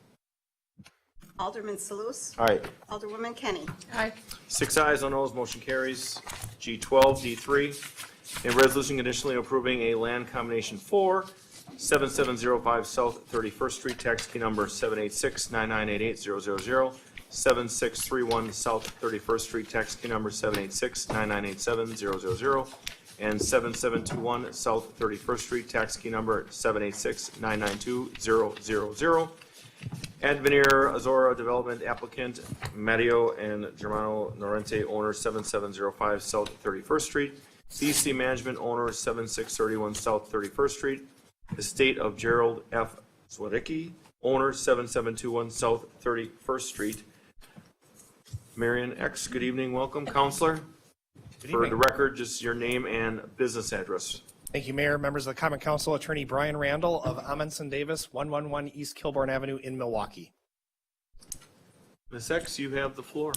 C: Alderman Salus?
H: Aye.
C: Alderwoman Kenny?
L: Aye.
A: 6 ayes, no noes, motion carries. G12, D3, a resolution conditionally approving a land combination for 7705 South 31st Street, tax key number 786-9988000, 7631 South 31st Street, tax key number 786-9987000, and 7721 South 31st Street, tax key number 786-992-000. Advenir Azora Development applicant, Mario and Germano Norente, owner 7705 South 31st Street, DC Management owner 7631 South 31st Street, Estate of Gerald F. Zwaricki, owner 7721 South 31st Street. Marion X, good evening, welcome, counselor.
Q: Good
A: For
Q: evening.
A: the record, just your name and business address.
Q: Thank you, Mayor, members of the Common Council, Attorney Brian Randall of Amundsen Davis, 111 East Kilbourne Avenue in Milwaukee.
A: Ms. X, you have the floor.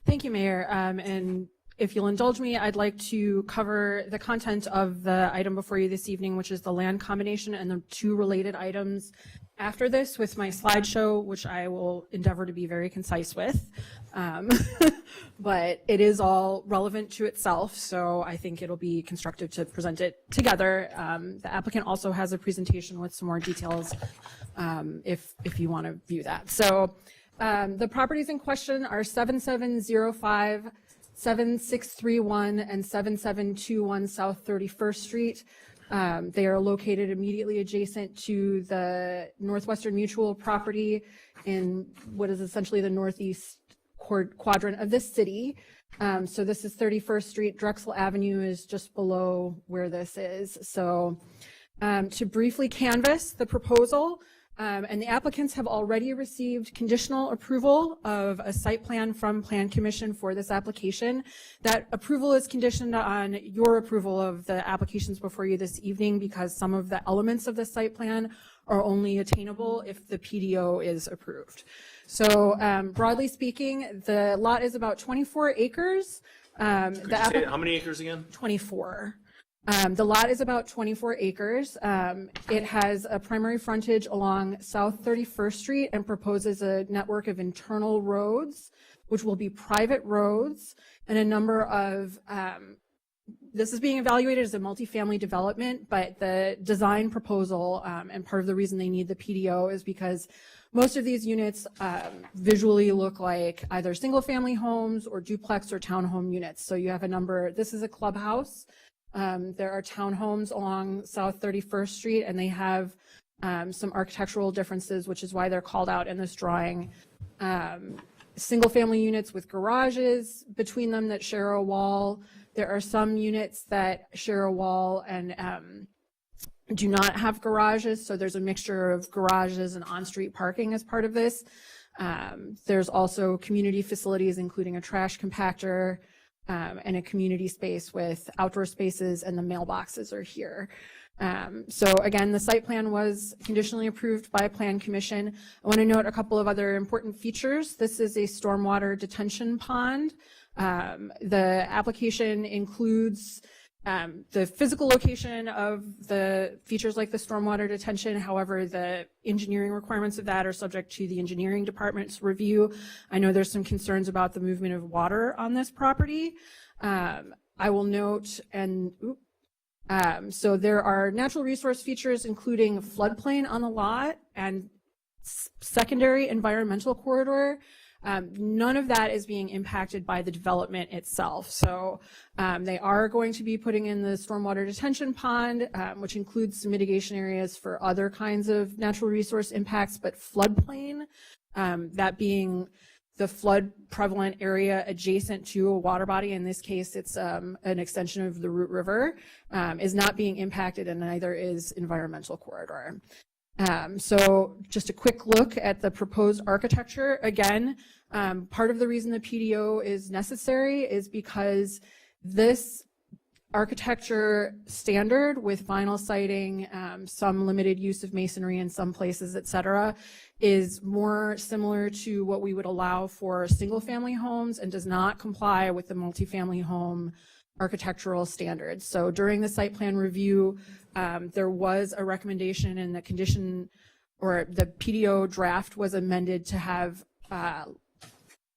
R: Thank you, Mayor. And if you'll indulge me, I'd like to cover the content of the item before you this evening, which is the land combination, and the two related items after this with my slideshow, which I will endeavor to be very concise with. But it is all relevant to itself, so I think it'll be constructive to present it together. The applicant also has a presentation with some more details if you want to view that. So the properties in question are 7705, 7631, and 7721 South 31st Street. They are located immediately adjacent to the Northwestern Mutual property in what is essentially the northeast quadrant of this city. So this is 31st Street. Drexel Avenue is just below where this is. So to briefly canvass the proposal, And the applicants have already received conditional approval of a site plan from Plan Commission for this application. That approval is conditioned on your approval of the applications before you this evening because some of the elements of the site plan are only attainable if the PDO is approved. So broadly speaking, the lot is about 24 acres.
A: Could you say how many acres again?
R: 24. The lot is about 24 acres. It has a primary frontage along South 31st Street and proposes a network of internal roads, which will be private roads, and a number of, this is being evaluated as a multifamily development, but the design proposal, and part of the reason they need the PDO is because most of these units visually look like either single-family homes or duplex or townhome units. So you have a number, this is a clubhouse. There are townhomes along South 31st Street, and they have some architectural differences, which is why they're called out in this drawing. Single-family units with garages between them that share a wall. There are some units that share a wall and do not have garages, so there's a mixture of garages and on-street parking as part of this. There's also community facilities, including a trash compactor, and a community space with outdoor spaces, and the mailboxes are here. So again, the site plan was conditionally approved by Plan Commission. I want to note a couple of other important features. This is a stormwater detention pond. The application includes the physical location of the features like the stormwater detention. However, the engineering requirements of that are subject to the engineering department's review. I know there's some concerns about the movement of water on this property. I will note, so there are natural resource features, including floodplain on the lot and secondary environmental corridor. None of that is being impacted by the development itself. So they are going to be putting in the stormwater detention pond, which includes some mitigation areas for other kinds of natural resource impacts, but floodplain, that being the flood prevalent area adjacent to a water body, in this case it's an extension of the Root River, is not being impacted, and neither is environmental corridor. So just a quick look at the proposed architecture. Again, part of the reason the PDO is necessary is because this architecture standard with vinyl siding, some limited use of masonry in some places, et cetera, is more similar to what we would allow for single-family homes and does not comply with the multifamily home architectural standards. So during the site plan review, there was a recommendation in the condition, or the PDO draft was amended to have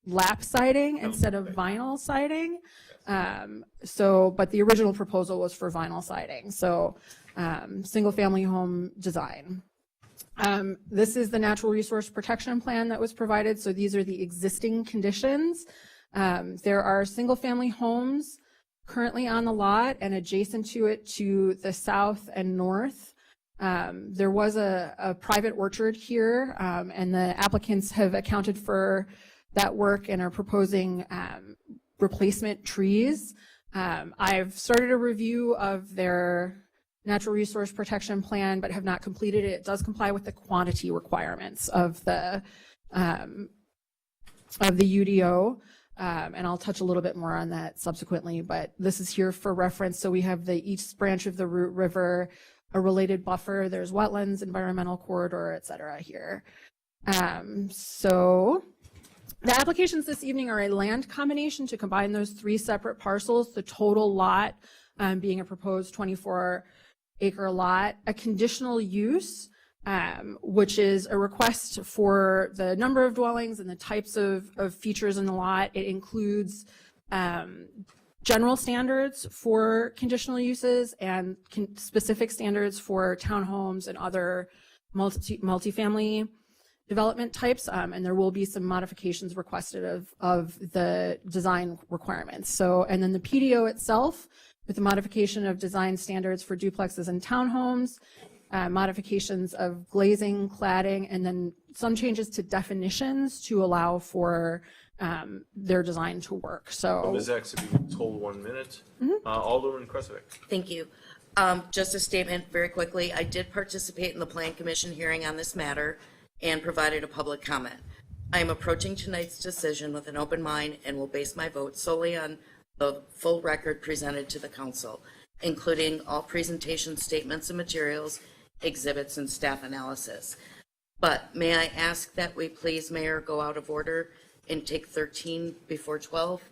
R: lap siding instead of vinyl siding. But the original proposal was for vinyl siding. So single family home design. This is the natural resource protection plan that was provided. So these are the existing conditions. There are single family homes currently on the lot, and adjacent to it to the south and north. There was a private orchard here, and the applicants have accounted for that work and are proposing replacement trees. I've started a review of their natural resource protection plan, but have not completed it. It does comply with the quantity requirements of the UDO. And I'll touch a little bit more on that subsequently, but this is here for reference. So we have the east branch of the Root River, a related buffer, there's wetlands, environmental corridor, et cetera here. So the applications this evening are a land combination to combine those three separate parcels, the total lot being a proposed 24-acre lot, a conditional use, which is a request for the number of dwellings and the types of features in the lot. It includes general standards for conditional uses and specific standards for townhomes and other multifamily development types, and there will be some modifications requested of the design requirements. So, and then the PDO itself, with the modification of design standards for duplexes and townhomes, modifications of glazing, cladding, and then some changes to definitions to allow for their design to work. So
A: Ms. X, if you told 1 minute. Alderman Kresevich.
E: Thank you. Just a statement very quickly. I did participate in the Plan Commission hearing on this matter and provided a public comment. I am approaching tonight's decision with an open mind and will base my vote solely on the full record presented to the council, including all presentation statements and materials, exhibits, and staff analysis. But may I ask that we please, Mayor, go out of order and take 13 before 12?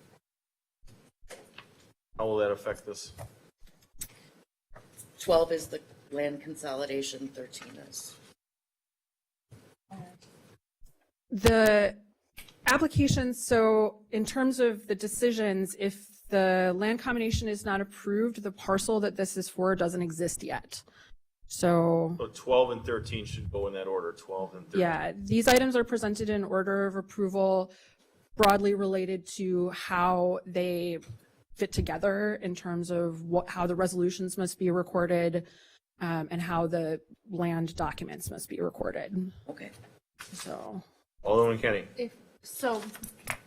A: How will that affect this?
E: 12 is the land consolidation, 13 is.
R: the applications, so in terms of the decisions, if the land combination is not approved, the parcel that this is for doesn't exist yet. So,
A: So 12 and 13 should go in that order, 12 and 13.
R: yeah, these items are presented in order of approval broadly related to how they fit together in terms of how the resolutions must be recorded, and how the land documents must be recorded.
E: Okay.
R: So,
A: Alderman Kenny.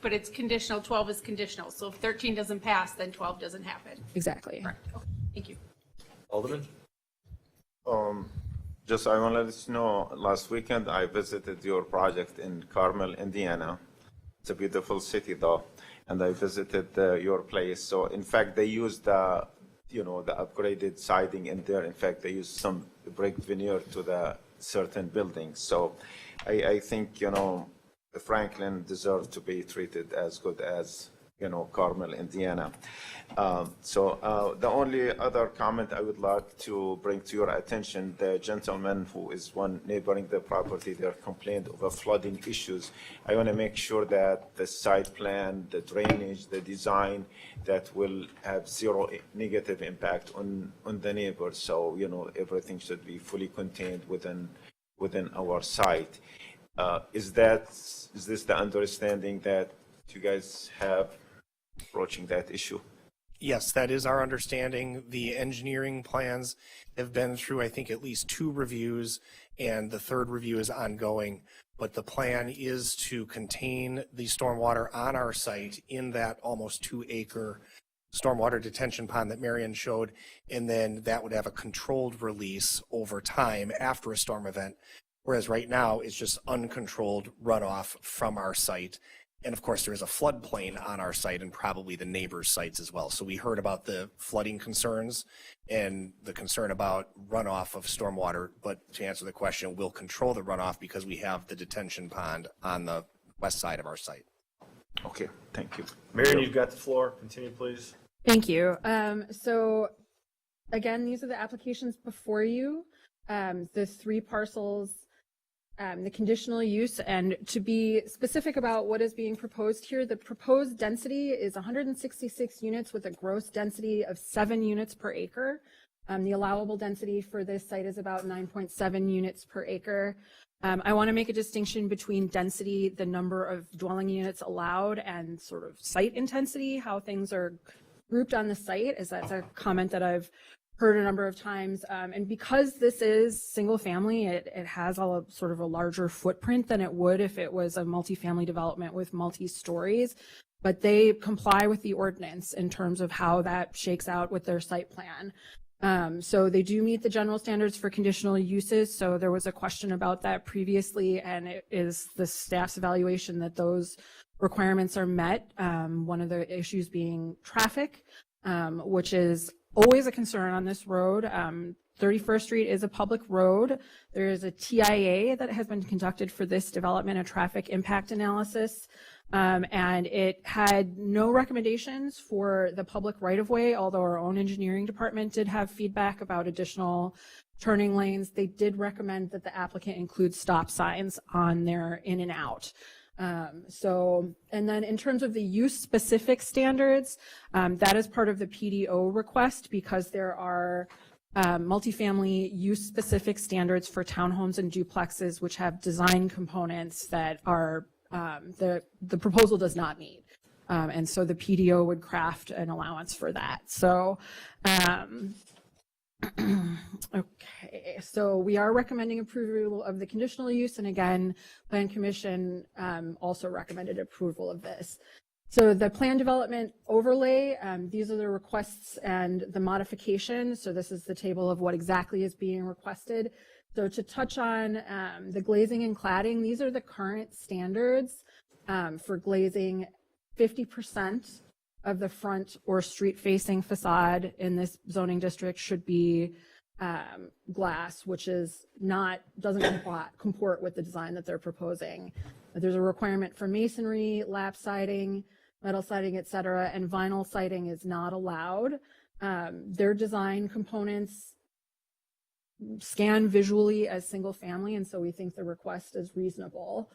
L: But it's conditional, 12 is conditional, so if 13 doesn't pass, then 12 doesn't happen.
R: exactly.
L: Okay, thank you.
A: Alderman?
H: Just I want to let you know, last weekend I visited your project in Carmel, Indiana. It's a beautiful city though, and I visited your place. So in fact, they used the upgraded siding in there. In fact, they used some brick veneer to the certain buildings. So I think, Franklin deserved to be treated as good as, Carmel, Indiana. The only other comment I would like to bring to your attention, the gentleman who is one neighboring the property there complained of flooding issues. I want to make sure that the site plan, the drainage, the design, that will have zero negative impact on the neighbors. So, everything should be fully contained within our site. Is this the understanding that you guys have approaching that issue?
Q: Yes, that is our understanding. The engineering plans have been through, I think, at least 2 reviews, and the 3rd review is ongoing. But the plan is to contain the stormwater on our site in that almost 2-acre stormwater detention pond that Marion showed, and then that would have a controlled release over time after a storm event, whereas right now it's just uncontrolled runoff from our site. And of course, there is a floodplain on our site and probably the neighbors' sites as well. So we heard about the flooding concerns and the concern about runoff of stormwater. But to answer the question, we'll control the runoff because we have the detention pond on the west side of our site.
H: Okay, thank you.
A: Marion, you've got the floor. Continue, please.
R: Thank you. So again, these are the applications before you. The 3 parcels, the conditional use, and to be specific about what is being proposed here, the proposed density is 166 units with a gross density of 7 units per acre. The allowable density for this site is about 9.7 units per acre. I want to make a distinction between density, the number of dwelling units allowed, and sort of site intensity, how things are grouped on the site, as that's a comment that I've heard a number of times. And because this is single family, it has a sort of a larger footprint than it would if it was a multifamily development with multi-stories, but they comply with the ordinance in terms of how that shakes out with their site plan. So they do meet the general standards for conditional uses. So there was a question about that previously, and it is the staff's evaluation that those requirements are met. One of the issues being traffic, which is always a concern on this road. 31st Street is a public road. There is a TIA that has been conducted for this development, a traffic impact analysis, and it had no recommendations for the public right-of-way, although our own engineering department did have feedback about additional turning lanes. They did recommend that the applicant include stop signs on their in and out. And then in terms of the use-specific standards, that is part of the PDO request because there are multifamily use-specific standards for townhomes and duplexes, which have design components that are the proposal does not meet. And so the PDO would craft an allowance for that. So Okay, so we are recommending approval of the conditional use, and again, Plan Commission also recommended approval of this. So the plan development overlay, these are the requests and the modifications. So this is the table of what exactly is being requested. So to touch on the glazing and cladding, these are the current standards for glazing. 50% of the front or street-facing facade in this zoning district should be glass, which is doesn't comport with the design that they're proposing. There's a requirement for masonry, lap siding, metal siding, et cetera, and vinyl siding is not allowed. Their design components scan visually as single family, and so we think the request is reasonable.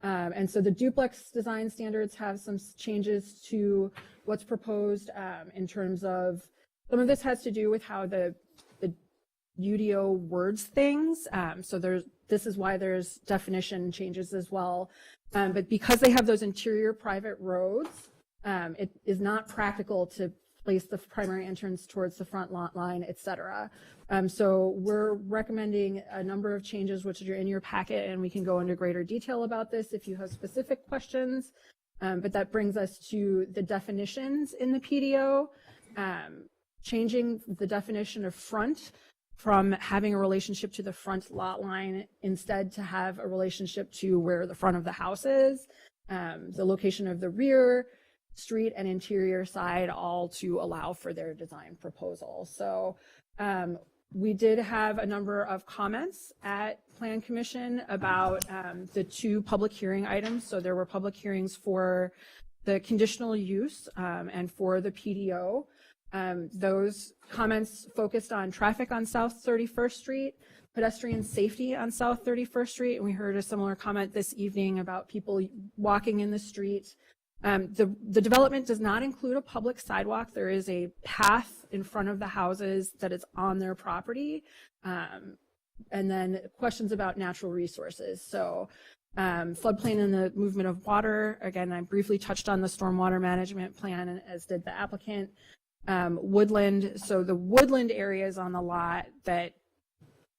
R: And so the duplex design standards have some changes to what's proposed in terms of, some of this has to do with how the UDO words things. So this is why there's definition changes as well. But because they have those interior private roads, it is not practical to place the primary entrance towards the front lot line, et cetera. So we're recommending a number of changes, which are in your packet, and we can go into greater detail about this if you have specific questions. But that brings us to the definitions in the PDO, changing the definition of front from having a relationship to the front lot line instead to have a relationship to where the front of the house is, the location of the rear, street and interior side, all to allow for their design proposal. So we did have a number of comments at Plan Commission about the two public hearing items. So there were public hearings for the conditional use and for the PDO. Those comments focused on traffic on South 31st Street, pedestrian safety on South 31st Street, and we heard a similar comment this evening about people walking in the street. The development does not include a public sidewalk. There is a path in front of the houses that is on their property. And then questions about natural resources. So floodplain and the movement of water. Again, I briefly touched on the stormwater management plan, as did the applicant. Woodland. So the woodland areas on the lot that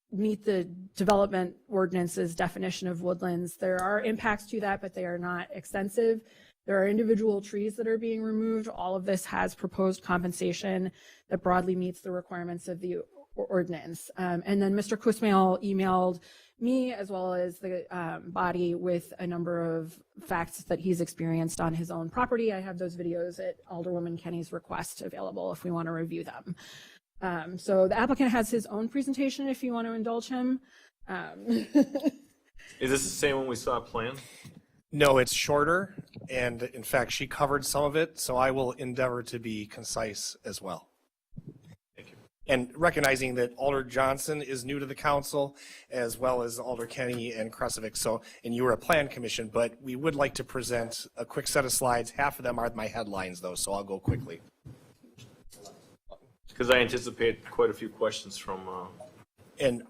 R: meet the development ordinance's definition of woodlands. There are impacts to that, but they are not extensive. There are individual trees that are being removed. All of this has proposed compensation that broadly meets the requirements of the ordinance. And then Mr. Kusmail emailed me as well as the body with a number of facts that he's experienced on his own property. I have those videos at Alderwoman Kenny's request available if we want to review them. So the applicant has his own presentation if you want to indulge him.
A: Is this the same one we saw planned?
Q: No, it's shorter, and in fact, she covered some of it, so I will endeavor to be concise as well.
A: Thank you.
Q: And recognizing that Alder Johnson is new to the council, as well as Alder Kenny and Kresovic, so, and you were a plan commission, but we would like to present a quick set of slides. Half of them are my headlines, though, so I'll go quickly.
A: Because I anticipate quite a few questions from...
Q: And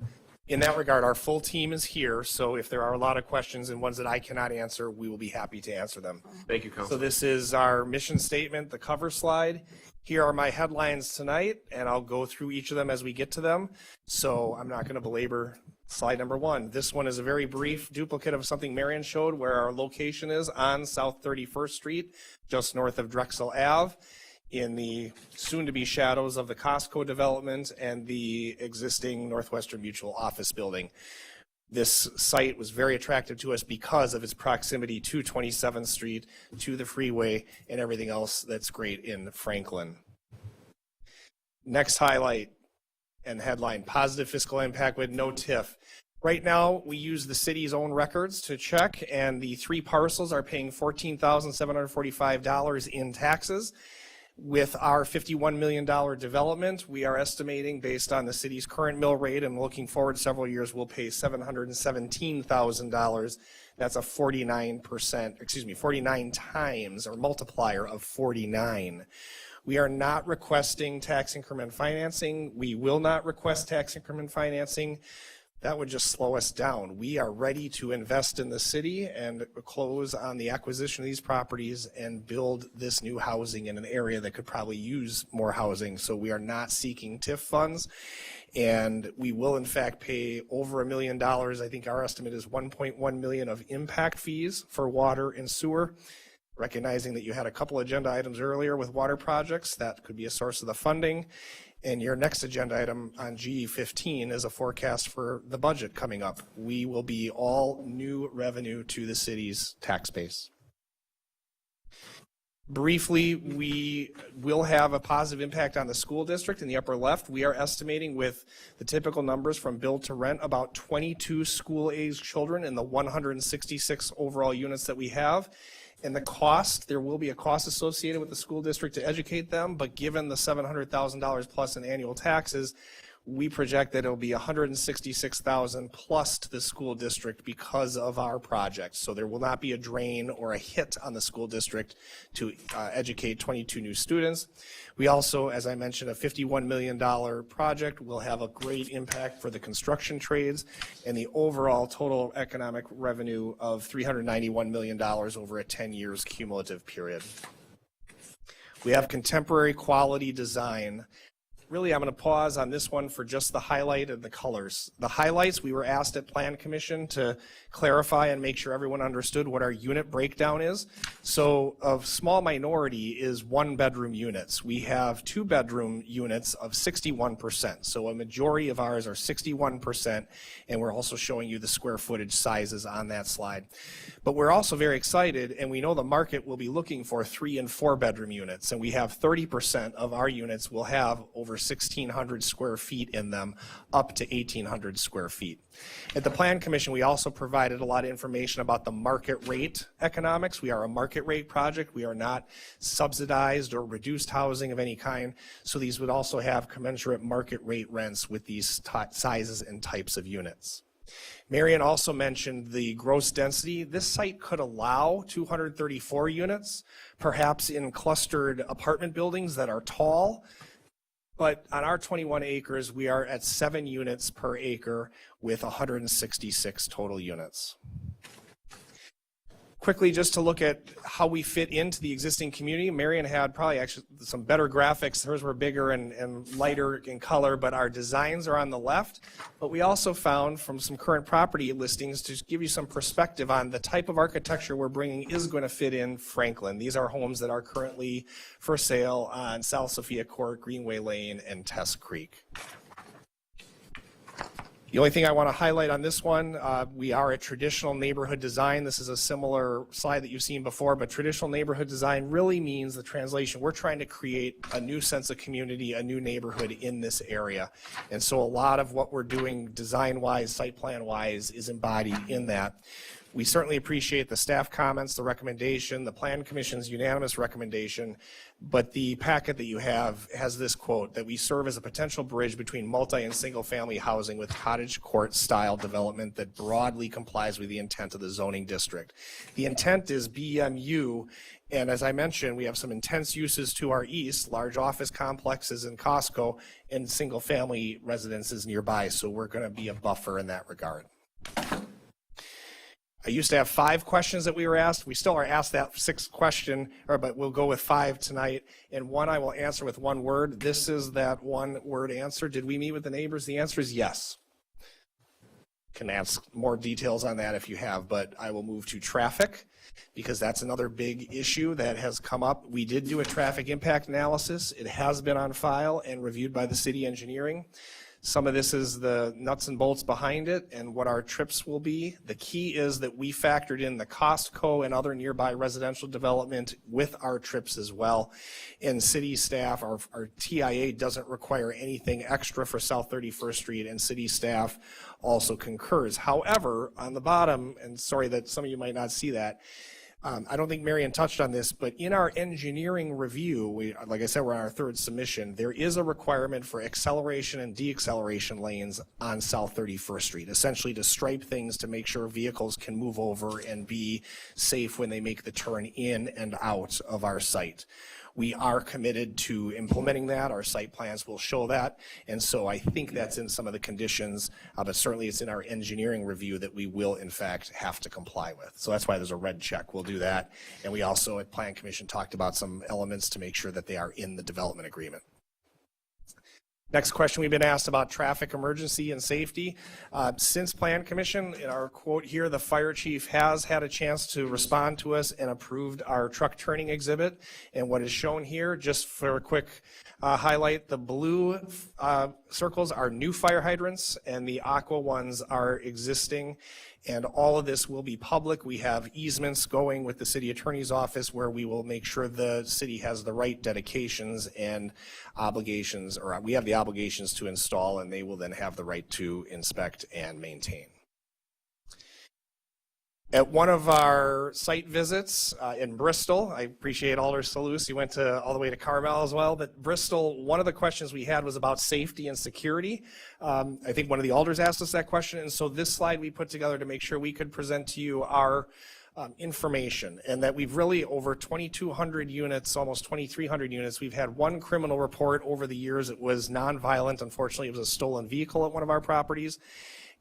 Q: in that regard, our full team is here, so if there are a lot of questions and ones that I cannot answer, we will be happy to answer them.
A: Thank you, Council.
Q: So this is our mission statement, the cover slide. Here are my headlines tonight, and I'll go through each of them as we get to them. So I'm not going to belabor slide number one. This one is a very brief duplicate of something Marion showed, where our location is on South 31st Street, just north of Drexel Ave, in the soon-to-be shadows of the Costco development and the existing Northwestern Mutual office building. This site was very attractive to us because of its proximity to 27th Street, to the freeway, and everything else that's great in Franklin. Next highlight and headline, positive fiscal impact with no TIF. Right now, we use the city's own records to check, and the three parcels are paying $14,745 in taxes. With our $51 million development, we are estimating, based on the city's current mill rate, and looking forward several years, we'll pay $717,000. That's a 49 times or multiplier of 49. We are not requesting tax increment financing. We will not request tax increment financing. that would just slow us down. We are ready to invest in the city and close on the acquisition of these properties and build this new housing in an area that could probably use more housing. So we are not seeking TIF funds. And we will in fact pay over $1 million. I think our estimate is 1.1 million of impact fees for water and sewer. Recognizing that you had a couple agenda items earlier with water projects, that could be a source of the funding. And your next agenda item on GE15 is a forecast for the budget coming up. We will be all new revenue to the city's tax base. Briefly, we will have a positive impact on the school district in the upper left. We are estimating, with the typical numbers from build to rent, about 22 school-aged children in the 166 overall units that we have. And the cost, there will be a cost associated with the school district to educate them, but given the $700,000 plus in annual taxes, we project that it'll be $166,000 plus to the school district because of our project. So there will not be a drain or a hit on the school district to educate 22 new students. We also, as I mentioned, a $51 million project will have a great impact for the construction trades and the overall total economic revenue of $391 million over a 10 years cumulative period. We have contemporary quality design. Really, I'm going to pause on this one for just the highlight and the colors. The highlights, we were asked at Plan Commission to clarify and make sure everyone understood what our unit breakdown is. So a small minority is 1-bedroom units. We have 2-bedroom units of 61%. So a majority of ours are 61%, and we're also showing you the square footage sizes on that slide. But we're also very excited, and we know the market will be looking for 3- and 4-bedroom units, and we have 30% of our units will have over 1,600 square feet in them, up to 1,800 square feet. At the Plan Commission, we also provided a lot of information about the market rate economics. We are a market rate project. We are not subsidized or reduced housing of any kind. So these would also have commensurate market rate rents with these sizes and types of units. Marion also mentioned the gross density. This site could allow 234 units, perhaps in clustered apartment buildings that are tall. But on our 21 acres, we are at 7 units per acre with 166 total units. Quickly, just to look at how we fit into the existing community, Marion had probably actually some better graphics. Hers were bigger and lighter in color, but our designs are on the left. But we also found from some current property listings to give you some perspective on the type of architecture we're bringing is going to fit in Franklin. These are homes that are currently for sale on South Sophia Court, Greenway Lane, and Test Creek. The only thing I want to highlight on this one, we are a traditional neighborhood design. This is a similar slide that you've seen before, but traditional neighborhood design really means the translation. We're trying to create a new sense of community, a new neighborhood in this area. And so a lot of what we're doing design-wise, site plan-wise is embodied in that. We certainly appreciate the staff comments, the recommendation, the Plan Commission's unanimous recommendation, but the packet that you have has this quote, that we serve as a potential bridge between multi and single family housing with cottage court style development that broadly complies with the intent of the zoning district. The intent is BMU, and as I mentioned, we have some intense uses to our east, large office complexes in Costco and single family residences nearby, so we're going to be a buffer in that regard. I used to have 5 questions that we were asked. We still are asked that 6th question, but we'll go with 5 tonight. And one I will answer with 1 word. This is that 1-word answer. Did we meet with the neighbors? The answer is yes. Can ask more details on that if you have, but I will move to traffic because that's another big issue that has come up. We did do a traffic impact analysis. It has been on file and reviewed by the city engineering. Some of this is the nuts and bolts behind it and what our trips will be. The key is that we factored in the Costco and other nearby residential development with our trips as well. And city staff, our TIA doesn't require anything extra for South 31st Street, and city staff also concurs. However, on the bottom, and sorry that some of you might not see that, I don't think Marion touched on this, but in our engineering review, like I said, we're on our 3rd submission, there is a requirement for acceleration and deacceleration lanes on South 31st Street, essentially to stripe things to make sure vehicles can move over and be safe when they make the turn in and out of our site. We are committed to implementing that. Our site plans will show that. And so I think that's in some of the conditions, but certainly it's in our engineering review that we will in fact have to comply with. So that's why there's a red check. We'll do that. And we also at Plan Commission talked about some elements to make sure that they are in the development agreement. Next question we've been asked about traffic emergency and safety. Since Plan Commission, in our quote here, the fire chief has had a chance to respond to us and approved our truck turning exhibit. And what is shown here, just for a quick highlight, the blue circles are new fire hydrants and the aqua ones are existing. And all of this will be public. We have easements going with the city attorney's office where we will make sure the city has the right dedications and obligations, or we have the obligations to install, and they will then have the right to inspect and maintain. At one of our site visits in Bristol, I appreciate Alder Salus, he went all the way to Carmel as well, but Bristol, one of the questions we had was about safety and security. I think one of the alders asked us that question, and so this slide we put together to make sure we could present to you our information, and that we've really, over 2,200 units, almost 2,300 units, we've had one criminal report over the years. It was nonviolent. Unfortunately, it was a stolen vehicle at one of our properties.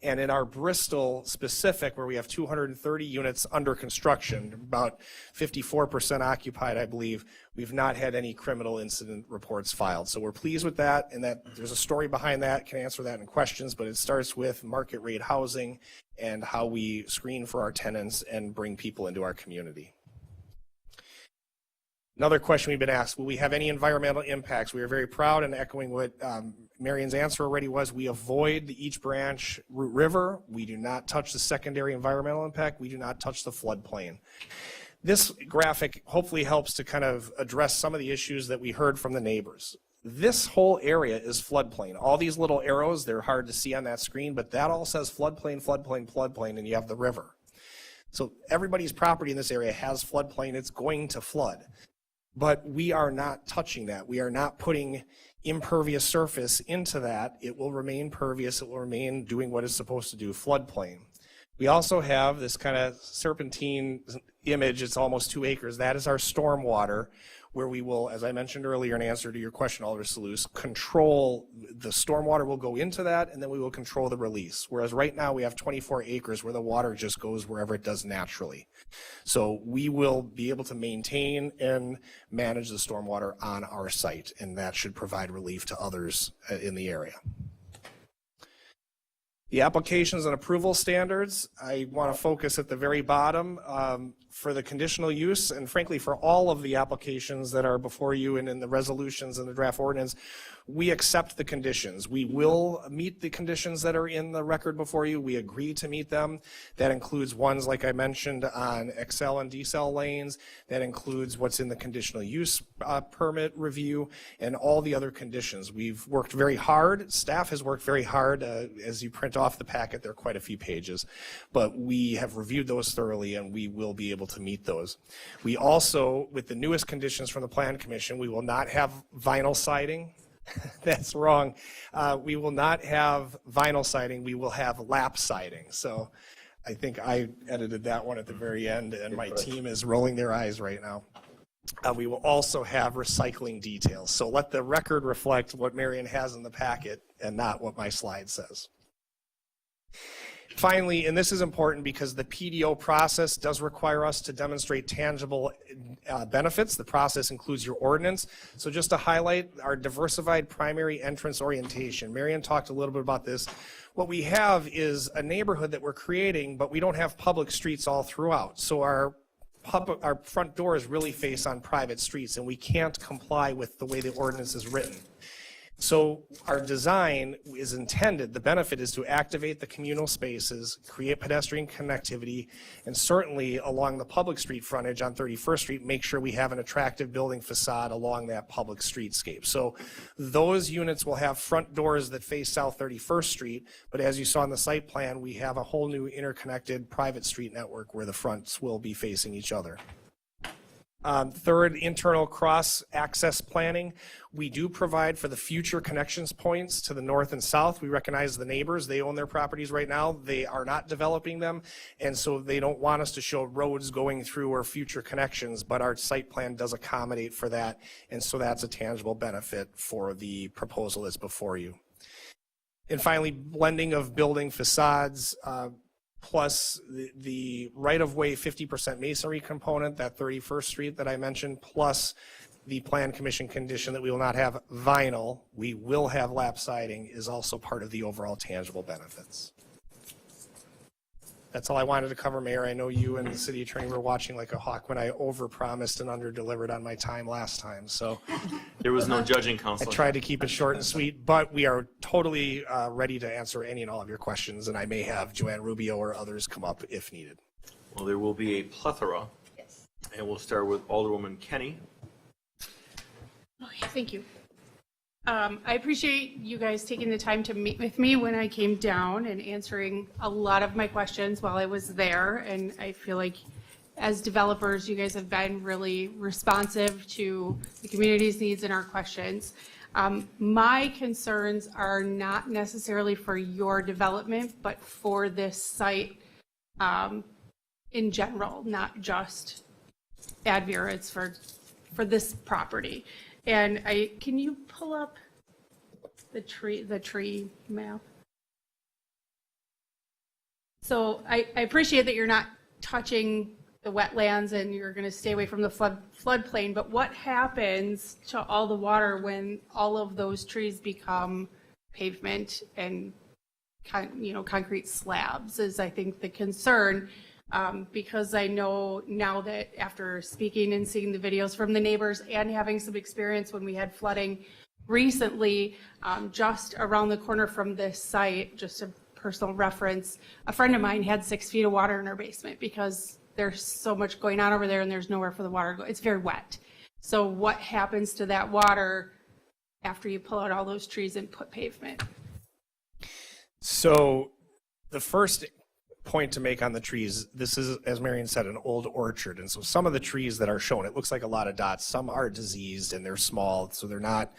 Q: And in our Bristol specific, where we have 230 units under construction, about 54% occupied, I believe, we've not had any criminal incident reports filed. So we're pleased with that, and that there's a story behind that. Can answer that in questions, but it starts with market rate housing and how we screen for our tenants and bring people into our community. Another question we've been asked, will we have any environmental impacts? We are very proud, and echoing what Marion's answer already was, we avoid the Each Branch Root River. We do not touch the secondary environmental impact. We do not touch the floodplain. This graphic hopefully helps to kind of address some of the issues that we heard from the neighbors. This whole area is floodplain. All these little arrows, they're hard to see on that screen, but that all says floodplain, floodplain, floodplain, and you have the river. So everybody's property in this area has floodplain. It's going to flood. But we are not touching that. We are not putting impervious surface into that. It will remain pervious. It will remain doing what it's supposed to do, floodplain. We also have this kind of serpentine image. It's almost 2 acres. That is our stormwater, where we will, as I mentioned earlier in answer to your question, Alder Salus, control the stormwater will go into that, and then we will control the release. Whereas right now we have 24 acres where the water just goes wherever it does naturally. So we will be able to maintain and manage the stormwater on our site, and that should provide relief to others in the area. The applications and approval standards, I want to focus at the very bottom for the conditional use, and frankly for all of the applications that are before you and in the resolutions and the draft ordinance. We accept the conditions. We will meet the conditions that are in the record before you. We agree to meet them. That includes ones, like I mentioned, on XL and decel lanes. That includes what's in the conditional use permit review and all the other conditions. We've worked very hard. Staff has worked very hard. As you print off the packet, there are quite a few pages, but we have reviewed those thoroughly, and we will be able to meet those. We also, with the newest conditions from the Plan Commission, we will not have vinyl siding. That's wrong. We will not have vinyl siding. We will have lap siding. So I think I edited that one at the very end, and my team is rolling their eyes right now. We will also have recycling details. So let the record reflect what Marion has in the packet and not what my slide says. Finally, and this is important because the PDO process does require us to demonstrate tangible benefits. The process includes your ordinance. So just to highlight our diversified primary entrance orientation. Marion talked a little bit about this. What we have is a neighborhood that we're creating, but we don't have public streets all throughout. So our front doors really face on private streets, and we can't comply with the way the ordinance is written. So our design is intended, the benefit is to activate the communal spaces, create pedestrian connectivity, and certainly along the public street frontage on 31st Street, make sure we have an attractive building facade along that public streetscape. So those units will have front doors that face South 31st Street, but as you saw in the site plan, we have a whole new interconnected private street network where the fronts will be facing each other. Third, internal cross-access planning. We do provide for the future connections points to the north and south. We recognize the neighbors. They own their properties right now. They are not developing them, and so they don't want us to show roads going through or future connections, but our site plan does accommodate for that, and so that's a tangible benefit for the proposal that's before you. And finally, blending of building facades, plus the right-of-way 50% masonry component, that 31st Street that I mentioned, plus the Plan Commission condition that we will not have vinyl, we will have lap siding, is also part of the overall tangible benefits. That's all I wanted to cover, Mayor. I know you and the city attorney were watching like a hawk when I overpromised and underdelivered on my time last time, so.
A: There was no judging,
Q: I
A: Counselor.
Q: tried to keep it short and sweet, but we are totally ready to answer any and all of your questions, and I may have Joanne Rubio or others come up if needed.
A: Well, there will be a plethora.
E: Yes.
A: And we'll start with Alderwoman Kenny.
L: Okay, thank you. I appreciate you guys taking the time to meet with me when I came down and answering a lot of my questions while I was there. And I feel like as developers, you guys have been really responsive to the community's needs and our questions. My concerns are not necessarily for your development, but for this site in general, not just Advera. It's for this property. And can you pull up the tree map? So I appreciate that you're not touching the wetlands and you're going to stay away from the floodplain, but what happens to all the water when all of those trees become pavement and concrete slabs is, I think, the concern. Because I know now that after speaking and seeing the videos from the neighbors and having some experience when we had flooding recently, just around the corner from this site, just a personal reference, a friend of mine had 6 feet of water in her basement because there's so much going on over there and there's nowhere for the water to go. It's very wet. So what happens to that water after you pull out all those trees and put pavement?
Q: So the first point to make on the trees, this is, as Marion said, an old orchard, and so some of the trees that are shown, it looks like a lot of dots. Some are diseased and they're small, so they're not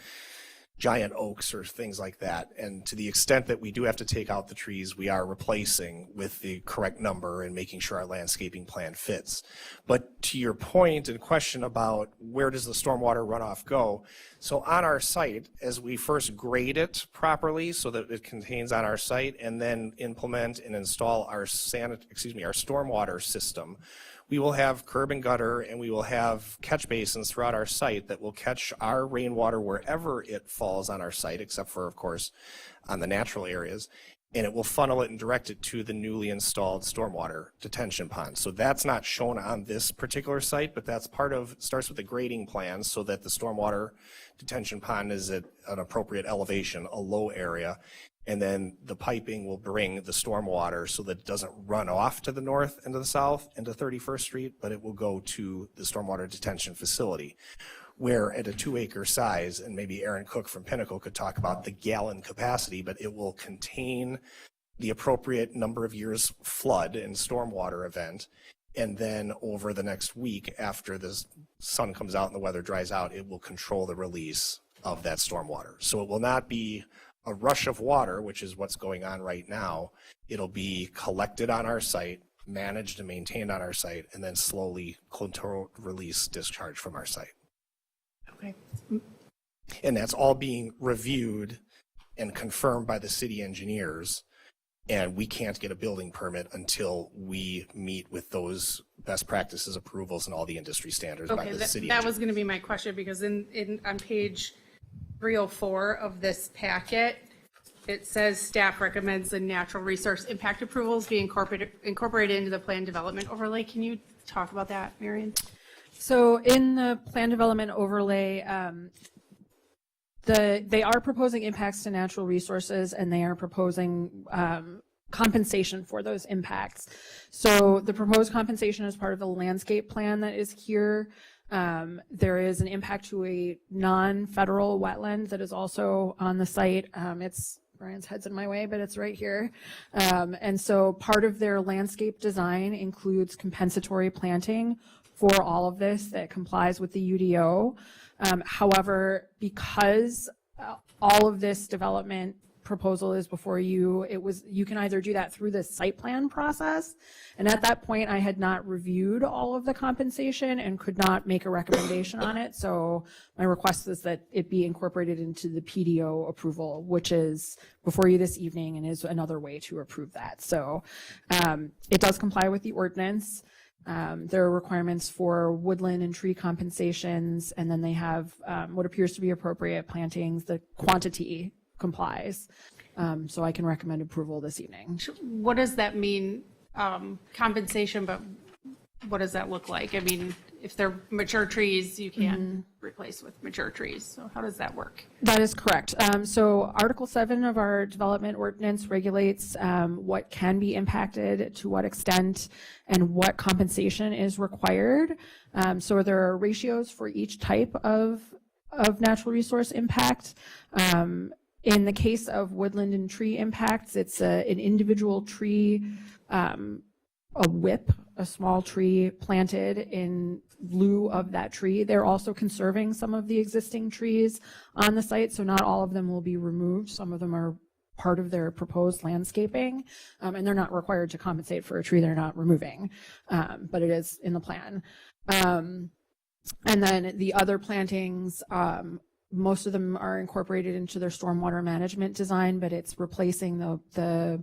Q: giant oaks or things like that. And to the extent that we do have to take out the trees, we are replacing with the correct number and making sure our landscaping plan fits. But to your point and question about where does the stormwater runoff go, so on our site, as we first grade it properly so that it contains on our site, and then implement and install our stormwater system, we will have curb and gutter, and we will have catch basins throughout our site that will catch our rainwater wherever it falls on our site, except for, of course, on the natural areas, and it will funnel it and direct it to the newly installed stormwater detention pond. So that's not shown on this particular site, but that's starts with the grading plan so that the stormwater detention pond is at an appropriate elevation, a low area, and then the piping will bring the stormwater so that it doesn't run off to the north and to the south into 31st Street, but it will go to the stormwater detention facility, where at a 2-acre size, and maybe Aaron Cook from Pinnacle could talk about the gallon capacity, but it will contain the appropriate number of years flood and stormwater event. And then over the next week, after the sun comes out and the weather dries out, it will control the release of that stormwater. So it will not be a rush of water, which is what's going on right now. It'll be collected on our site, managed and maintained on our site, and then slowly control, release, discharge from our site.
L: Okay.
Q: And that's all being reviewed and confirmed by the city engineers. And we can't get a building permit until we meet with those best practices approvals and all the industry standards by the city.
L: That was going to be my question, because on page 304 of this packet, it says staff recommends the natural resource impact approvals be incorporated into the plan development overlay. Can you talk about that, Marion?
R: So in the plan development overlay, they are proposing impacts to natural resources, and they are proposing compensation for those impacts. So the proposed compensation is part of the landscape plan that is here. There is an impact to a non-federal wetland that is also on the site. Brian's head's in my way, but it's right here. And so part of their landscape design includes compensatory planting for all of this that complies with the UDO. However, because all of this development proposal is before you, you can either do that through the site plan process, and at that point I had not reviewed all of the compensation and could not make a recommendation on it, so my request is that it be incorporated into the PDO approval, which is before you this evening and is another way to approve that. So it does comply with the ordinance. There are requirements for woodland and tree compensations, and then they have what appears to be appropriate plantings. The quantity complies. So I can recommend approval this evening.
L: What does that mean, compensation, but what does that look like? I mean, if they're mature trees, you can't replace with mature trees. So how does that work?
R: That is correct. So Article 7 of our development ordinance regulates what can be impacted, to what extent, and what compensation is required. So there are ratios for each type of natural resource impact. In the case of woodland and tree impacts, it's an individual tree, a whip, a small tree planted in lieu of that tree. They're also conserving some of the existing trees on the site, so not all of them will be removed. Some of them are part of their proposed landscaping, and they're not required to compensate for a tree they're not removing, but it is in the plan. And then the other plantings, most of them are incorporated into their stormwater management design, but it's replacing the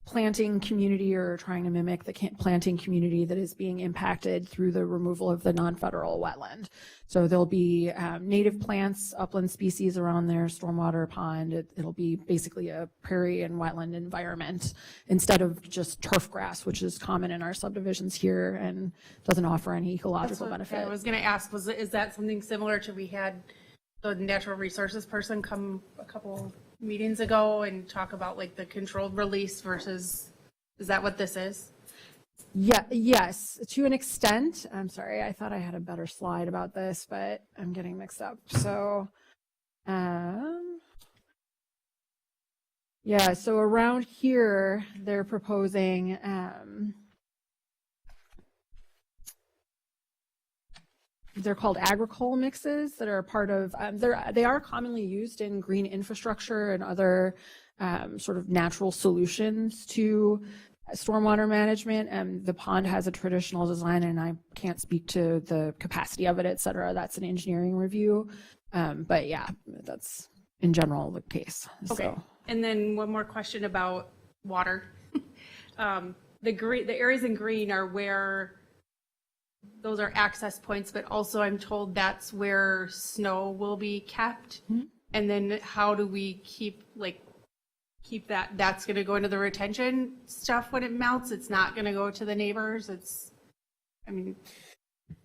R: planting community, or trying to mimic the planting community that is being impacted through the removal of the non-federal wetland. So there'll be native plants, upland species around their stormwater pond. It'll be basically a prairie and wetland environment instead of just turf grass, which is common in our subdivisions here and doesn't offer any ecological benefit.
L: I was going to ask, is that something similar to, we had the natural resources person come a couple meetings ago and talk about like the controlled release versus, is that what this is?
R: Yeah, yes, to an extent. I'm sorry, I thought I had a better slide about this, but I'm getting mixed up. So, yeah, so around here, they're proposing, they're called agricole mixes that are part of, they are commonly used in green infrastructure and other sort of natural solutions to stormwater management. The pond has a traditional design, and I can't speak to the capacity of it, et cetera. That's an engineering review. But yeah, that's in general the case.
L: Okay.
R: So.
L: And then one more question about water. The areas in green are where those are access points, but also I'm told that's where snow will be kept. And then how do we keep that? That's going to go into the retention stuff when it melts. It's not going to go to the neighbors.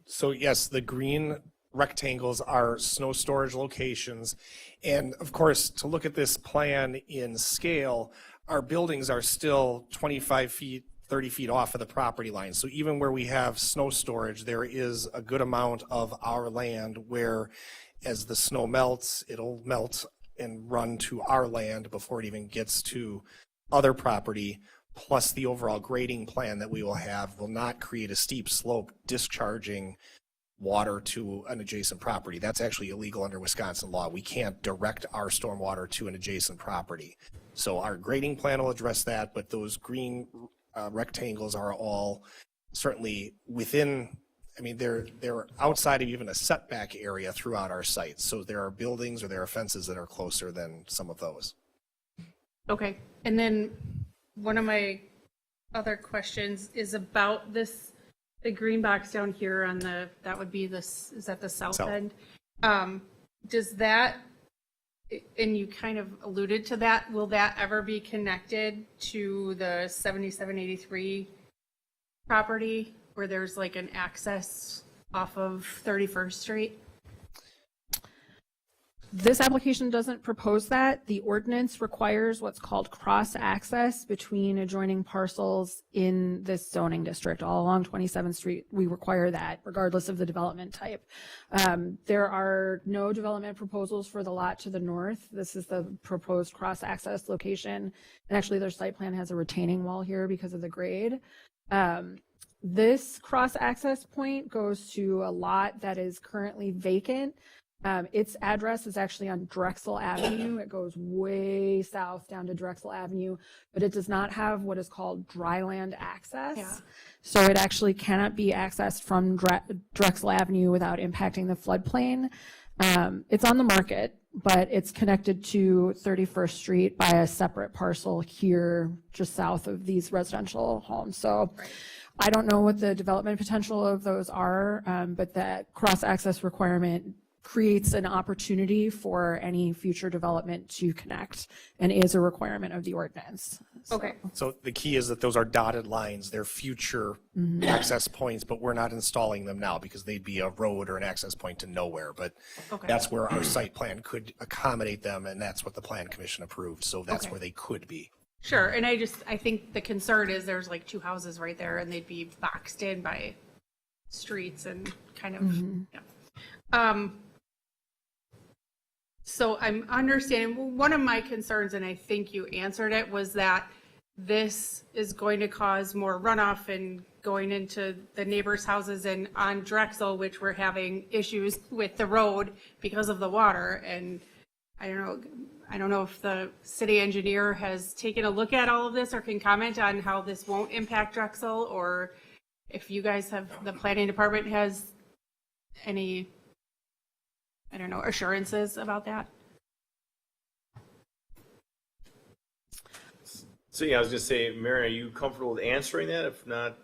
Q: So yes, the green rectangles are snow storage locations. And of course, to look at this plan in scale, our buildings are still 25 feet, 30 feet off of the property line. So even where we have snow storage, there is a good amount of our land where, as the snow melts, it'll melt and run to our land before it even gets to other property. Plus the overall grading plan that we will have will not create a steep slope discharging water to an adjacent property. That's actually illegal under Wisconsin law. We can't direct our stormwater to an adjacent property. So our grading plan will address that, but those green rectangles are all certainly within, they're outside of even a setback area throughout our site. So there are buildings or there are fences that are closer than some of those.
L: Okay. And then one of my other questions is about the green box down here on that would be is that the south end? Does that, and you kind of alluded to that, will that ever be connected to the 7783 property where there's like an access off of 31st Street?
R: This application doesn't propose that. The ordinance requires what's called cross-access between adjoining parcels in this zoning district. All along 27th Street, we require that regardless of the development type. There are no development proposals for the lot to the north. This is the proposed cross-access location. And actually their site plan has a retaining wall here because of the grade. This cross-access point goes to a lot that is currently vacant. Its address is actually on Drexel Avenue. It goes way south down to Drexel Avenue, but it does not have what is called dryland access.
L: Yeah.
R: So it actually cannot be accessed from Drexel Avenue without impacting the floodplain. It's on the market, but it's connected to 31st Street by a separate parcel here just south of these residential homes. So I don't know what the development potential of those are, but that cross-access requirement creates an opportunity for any future development to connect and is a requirement of the ordinance.
L: Okay.
Q: So the key is that those are dotted lines. They're future access points, but we're not installing them now because they'd be a road or an access point to nowhere. But that's where our site plan could accommodate them, and that's what the Plan Commission approved. So that's where they could be.
L: Sure, and I think the concern is there's like two houses right there and they'd be boxed in by streets and kind of, yeah. So I'm understanding, one of my concerns, and I think you answered it, was that this is going to cause more runoff and going into the neighbors' houses and on Drexel, which we're having issues with the road because of the water. And I don't know if the city engineer has taken a look at all of this or can comment on how this won't impact Drexel, or if you guys have, the planning department has any, I don't know, assurances about that.
A: So yeah, I was gonna say, Marion, are you comfortable with answering that? If not,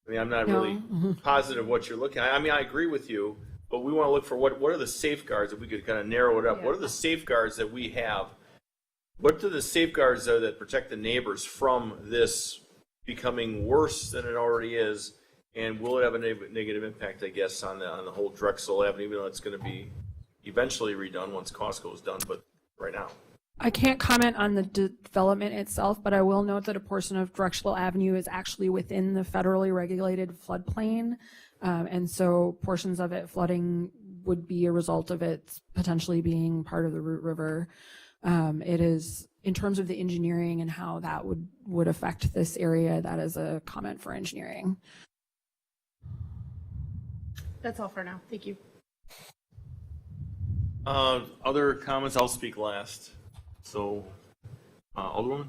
A: I mean, I'm not really positive what you're looking at. I mean, I agree with you, but we want to look for what are the safeguards, if we could kind of narrow it up. What are the safeguards that we have? What are the safeguards that protect the neighbors from this becoming worse than it already is? And will it have a negative impact, I guess, on the whole Drexel Avenue, even though it's going to be eventually redone once Costco is done, but right now?
R: I can't comment on the development itself, but I will note that a portion of Drexel Avenue is actually within the federally regulated floodplain. And so portions of it flooding would be a result of it potentially being part of the Root River. It is, in terms of the engineering and how that would affect this area, that is a comment for engineering.
L: That's all for now. Thank you.
A: Other comments? I'll speak last. So, Alderwoman?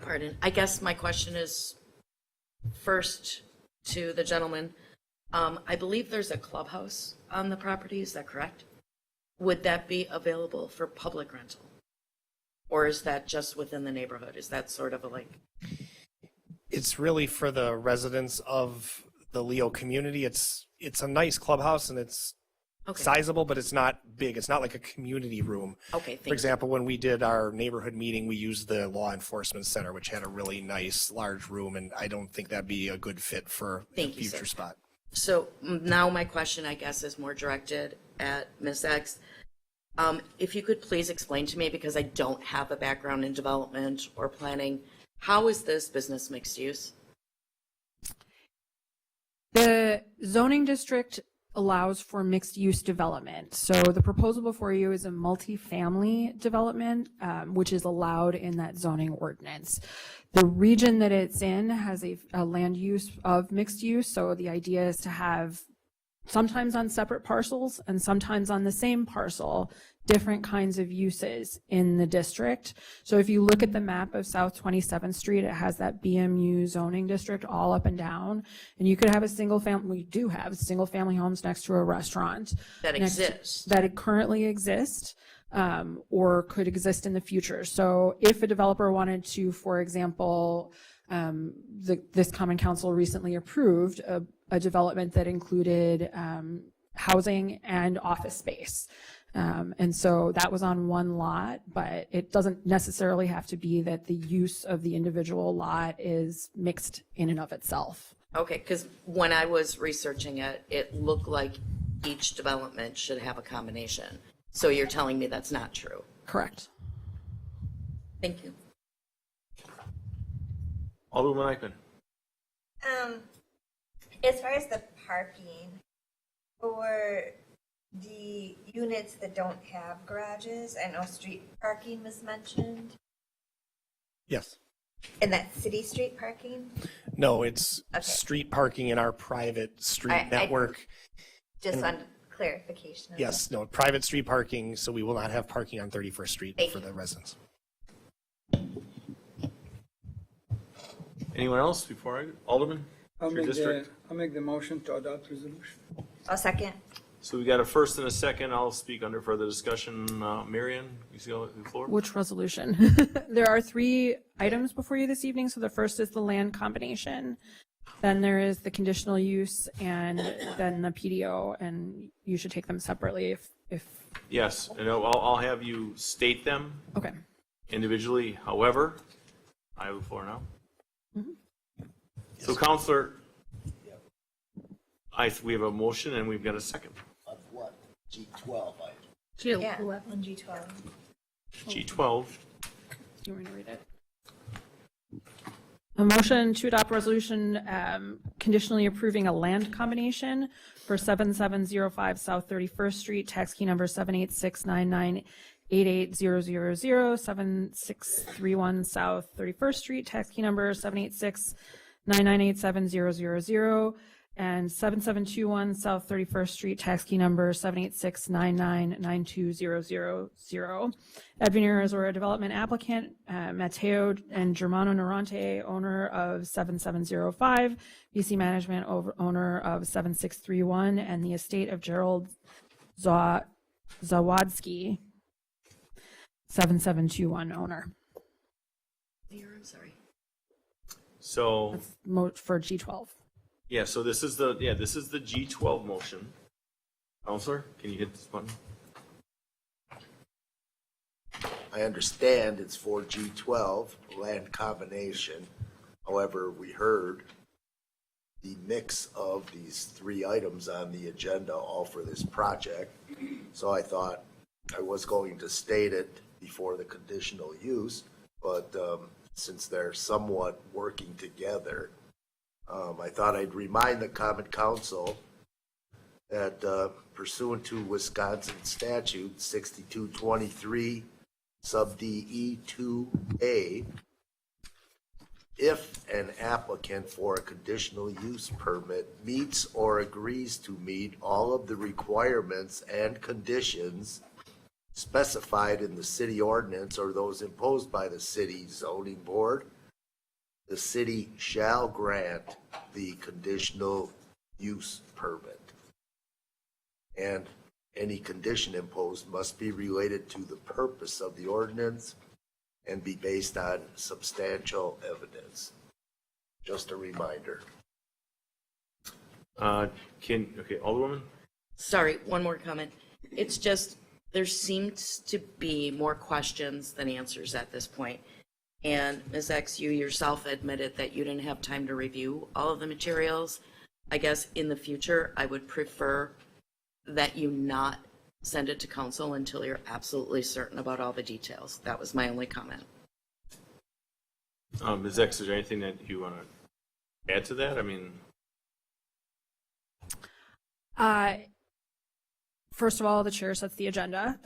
E: Pardon. I guess my question is first to the gentleman. I believe there's a clubhouse on the property. Is that correct? Would that be available for public rental? Or is that just within the neighborhood? Is that sort of a like?
Q: It's really for the residents of the Leo community. It's a nice clubhouse and it's sizable, but it's not big. It's not like a community room.
E: Okay,
Q: For example, when we did our neighborhood meeting, we used the law enforcement center, which had a really nice large room, and I don't think that'd be a good fit for the future spot.
E: So now my question, I guess, is more directed at Ms. X. If you could please explain to me, because I don't have a background in development or planning, how is this business mixed use?
R: The zoning district allows for mixed use development. So the proposal before you is a multifamily development, which is allowed in that zoning ordinance. The region that it's in has a land use of mixed use. So the idea is to have sometimes on separate parcels and sometimes on the same parcel, different kinds of uses in the district. So if you look at the map of South 27th Street, it has that BMU zoning district all up and down. And you could have a single family, we do have single family homes next to a restaurant.
E: That exists.
R: That it currently exists. Or could exist in the future. So if a developer wanted to, for example, this Common Council recently approved a development that included housing and office space. And so that was on one lot, but it doesn't necessarily have to be that the use of the individual lot is mixed in and of itself.
E: Okay, because when I was researching it, it looked like each development should have a combination. So you're telling me that's not true?
R: Correct.
E: Thank you.
A: Alderwoman Eichmann.
K: As far as the parking, for the units that don't have garages, I know street parking was mentioned.
Q: Yes.
K: And that's city street parking?
Q: No, it's
K: Okay.
Q: street parking in our private street
K: I-
Q: network.
K: Just
Q: And-
K: on clarification. of
Q: Yes, no, private street parking, so we will not have parking on 31st Street
K: Thank
Q: for
K: you.
Q: the residents.
A: Anyone else before Alderman?
G: I'll
A: Your
G: make
A: district?
G: I'll make the motion to adopt resolution.
K: I'll second.
A: So we got a first and a second. I'll speak under further discussion. Marion, you see the floor?
R: Which resolution? There are 3 items before you this evening. So the first is the land combination. Then there is the conditional use and then the PDO, and you should take them separately if,
A: Yes, and I'll have you state them
R: okay.
A: individually. However, I have the floor now.
R: Mhm.
A: So Counselor, we have a motion and we've got a second.
M: Of what? G12 item.
K: Yeah, on G12.
A: G12.
R: Do you want me to read it? A motion to adopt resolution conditionally approving a land combination for 7705 South 31st Street, tax key number 78699880000, 7631 South 31st Street, tax key number 78699870000, and 7721 South 31st Street, tax key number 78699920000. Edwin Azora Development applicant, Mateo and Germano Narante, owner of 7705, BC Management, owner of 7631, and the estate of Gerald Zawadski, 7721 owner.
E: I'm sorry.
A: So,
R: For G12.
A: yeah, so this is the G12 motion. Counselor, can you hit this button?
M: I understand it's for G12, land combination. However, we heard the mix of these 3 items on the agenda, all for this project. So I thought I was going to state it before the conditional use, but since they're somewhat working together, I thought I'd remind the Common Council that pursuant to Wisconsin statute 6223 sub DE 2A, if an applicant for a conditional use permit meets or agrees to meet all of the requirements and conditions specified in the city ordinance or those imposed by the city zoning board, the city shall grant the conditional use permit. And any condition imposed must be related to the purpose of the ordinance and be based on substantial evidence. Just a reminder.
A: Okay, Alderwoman?
E: Sorry, one more comment. It's just, there seems to be more questions than answers at this point. And Ms. X, you yourself admitted that you didn't have time to review all of the materials. I guess in the future, I would prefer that you not send it to council until you're absolutely certain about all the details. That was my only comment.
A: Ms. X, is there anything that you want to add to that? I mean,
R: First of all, the chair sets the agenda.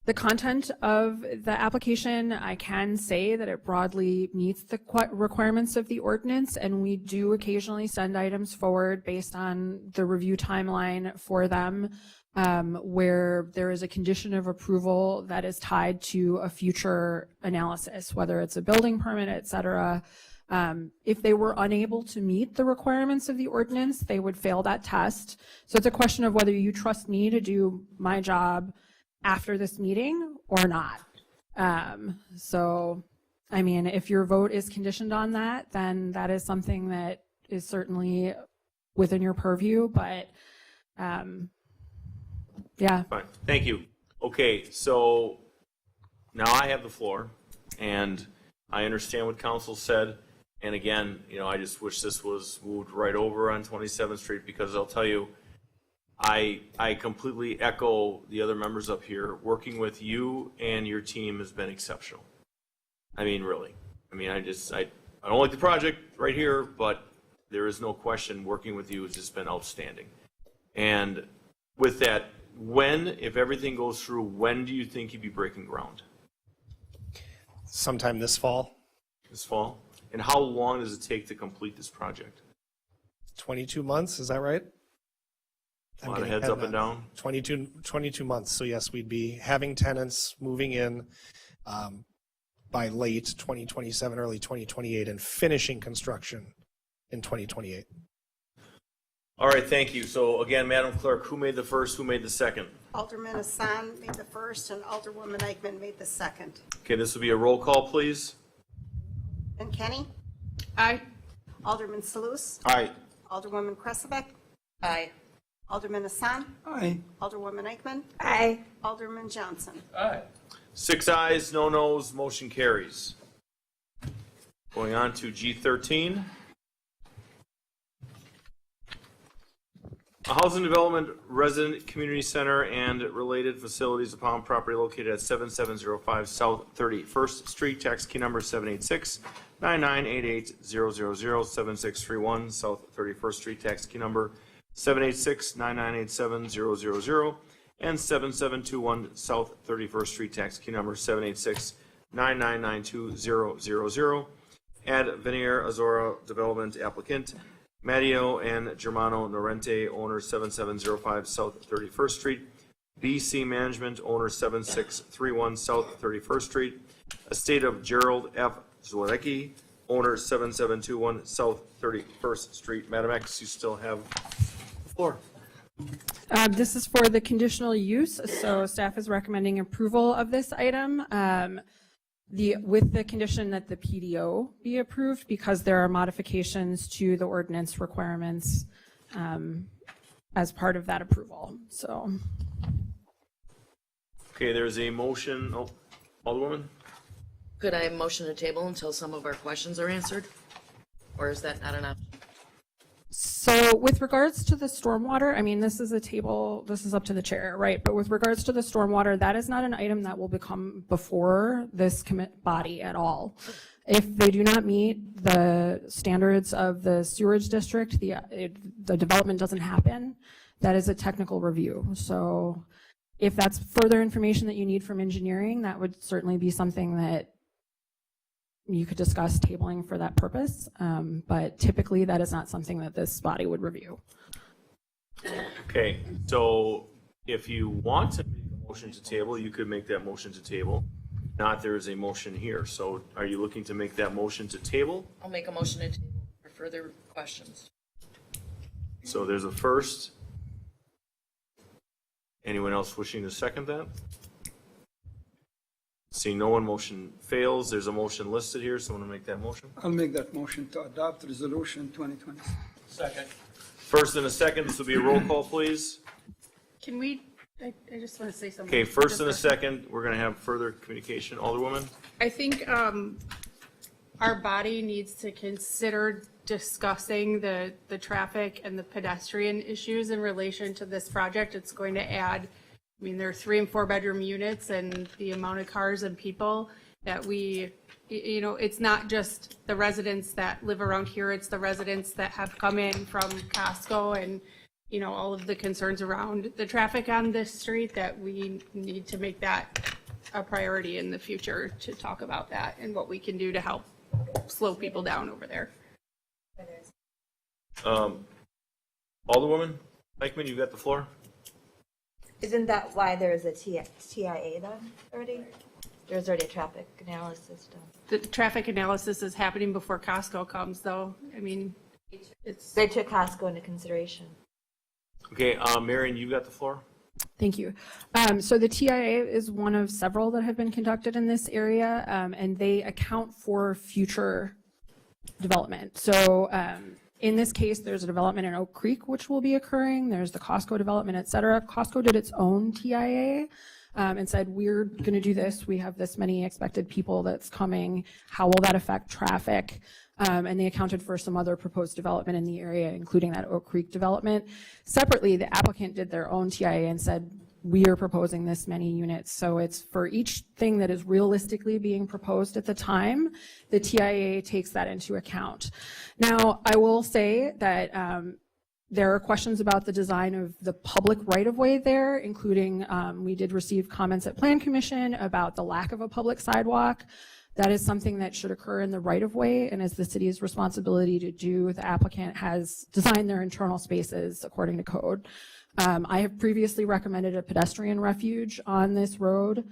R: The content of the application, I can say that it broadly meets the requirements of the ordinance, and we do occasionally send items forward based on the review timeline for them, where there is a condition of approval that is tied to a future analysis, whether it's a building permit, et cetera. If they were unable to meet the requirements of the ordinance, they would fail that test. So it's a question of whether you trust me to do my job after this meeting or not. So, I mean, if your vote is conditioned on that, then that is something that is certainly within your purview, but yeah.
A: fine, thank you. Okay, so now I have the floor, and I understand what council said. And again, I just wish this was moved right over on 27th Street, because I'll tell you, I completely echo the other members up here. Working with you and your team has been exceptional. I mean, really. I mean, I don't like the project right here, but there is no question working with you has just been outstanding. And with that, if everything goes through, when do you think you'd be breaking ground?
Q: sometime this fall.
A: This fall? And how long does it take to complete this project?
Q: 22 months, is that right?
A: A lot of heads up and down?
Q: 22 months. So yes, we'd be having tenants moving in by late 2027, early 2028, and finishing construction in 2028.
A: All right, thank you. So again, Madam Clerk, who made the first, who made the second?
C: Alderman Hassan made the first and Alderwoman Eichman made the second.
A: Okay, this will be a roll call, please.
C: And Kenny?
L: Aye.
C: Alderman Salus?
H: Aye.
C: Alderwoman Kresgebeck?
E: Aye.
C: Alderman Hassan?
G: Aye.
C: Alderwoman Eichman?
K: Aye.
C: Alderman Johnson?
P: Aye.
A: 6 ayes, no nos, motion carries. Going on to G13. A housing development resident community center and related facilities upon property located at 7705 South 31st Street, tax key number 786-9988-000-7631 South 31st Street, tax key number 786-9987-000 and 7721 South 31st Street, tax key number 786-9992-000. Ad Veneer Azora Development applicant Matteo and Germano Norente, owner 7705 South 31st Street. BC Management, owner 7631 South 31st Street. Estate of Gerald F. Zworecki, owner 7721 South 31st Street. Madam X, you still have the floor.
R: This is for the conditional use, so staff is recommending approval of this item. With the condition that the PDO be approved because there are modifications to the ordinance requirements as part of that approval, so.
A: Okay, there's a motion. Oh, Alderwoman?
E: Could I motion to table until some of our questions are answered? Or is that not an option?
R: So with regards to the stormwater, I mean, this is a table, this is up to the chair, right? But with regards to the stormwater, that is not an item that will become before this body at all. If they do not meet the standards of the sewerage district, the development doesn't happen. That is a technical review. So if that's further information that you need from engineering, that would certainly be something that you could discuss tabling for that purpose, but typically that is not something that this body would review.
A: Okay, so if you want to make a motion to table, you could make that motion to table. Not, there is a motion here. So are you looking to make that motion to table?
E: I'll make a motion to table for further questions.
A: So there's a first. Anyone else wishing to second that? Seeing no one, motion fails. There's a motion listed here. Someone to make that motion?
G: I'll make that motion to adopt resolution 2020.
P: Second.
A: First and a second. This will be a roll call, please.
L: Can we, I just want to say something.
A: Okay, first and a second. We're going to have further communication. Alderwoman?
L: I think our body needs to consider discussing the traffic and the pedestrian issues in relation to this project. It's going to add, I mean, there are 3 and 4 bedroom units, and the amount of cars and people that it's not just the residents that live around here, it's the residents that have come in from Costco and, all of the concerns around the traffic on this street, that we need to make that a priority in the future to talk about that and what we can do to help slow people down over there.
A: Alderwoman Eichman, you got the floor.
K: Isn't that why there is a TIA done already? There's already a traffic analysis done.
L: The traffic analysis is happening before Costco comes, though. I mean,
K: They took Costco into consideration.
A: Okay, Marion, you got the floor.
R: Thank you. So the TIA is one of several that have been conducted in this area, and they account for future development. So in this case, there's a development in Oak Creek, which will be occurring. There's the Costco development, et cetera. Costco did its own TIA and said, we're going to do this. We have this many expected people that's coming. How will that affect traffic? And they accounted for some other proposed development in the area, including that Oak Creek development. Separately, the applicant did their own TIA and said, we are proposing this many units. So it's for each thing that is realistically being proposed at the time, the TIA takes that into account. Now, I will say that There are questions about the design of the public right-of-way there, including, we did receive comments at Plan Commission about the lack of a public sidewalk. That is something that should occur in the right-of-way, and is the city's responsibility to do. The applicant has designed their internal spaces according to code. I have previously recommended a pedestrian refuge on this road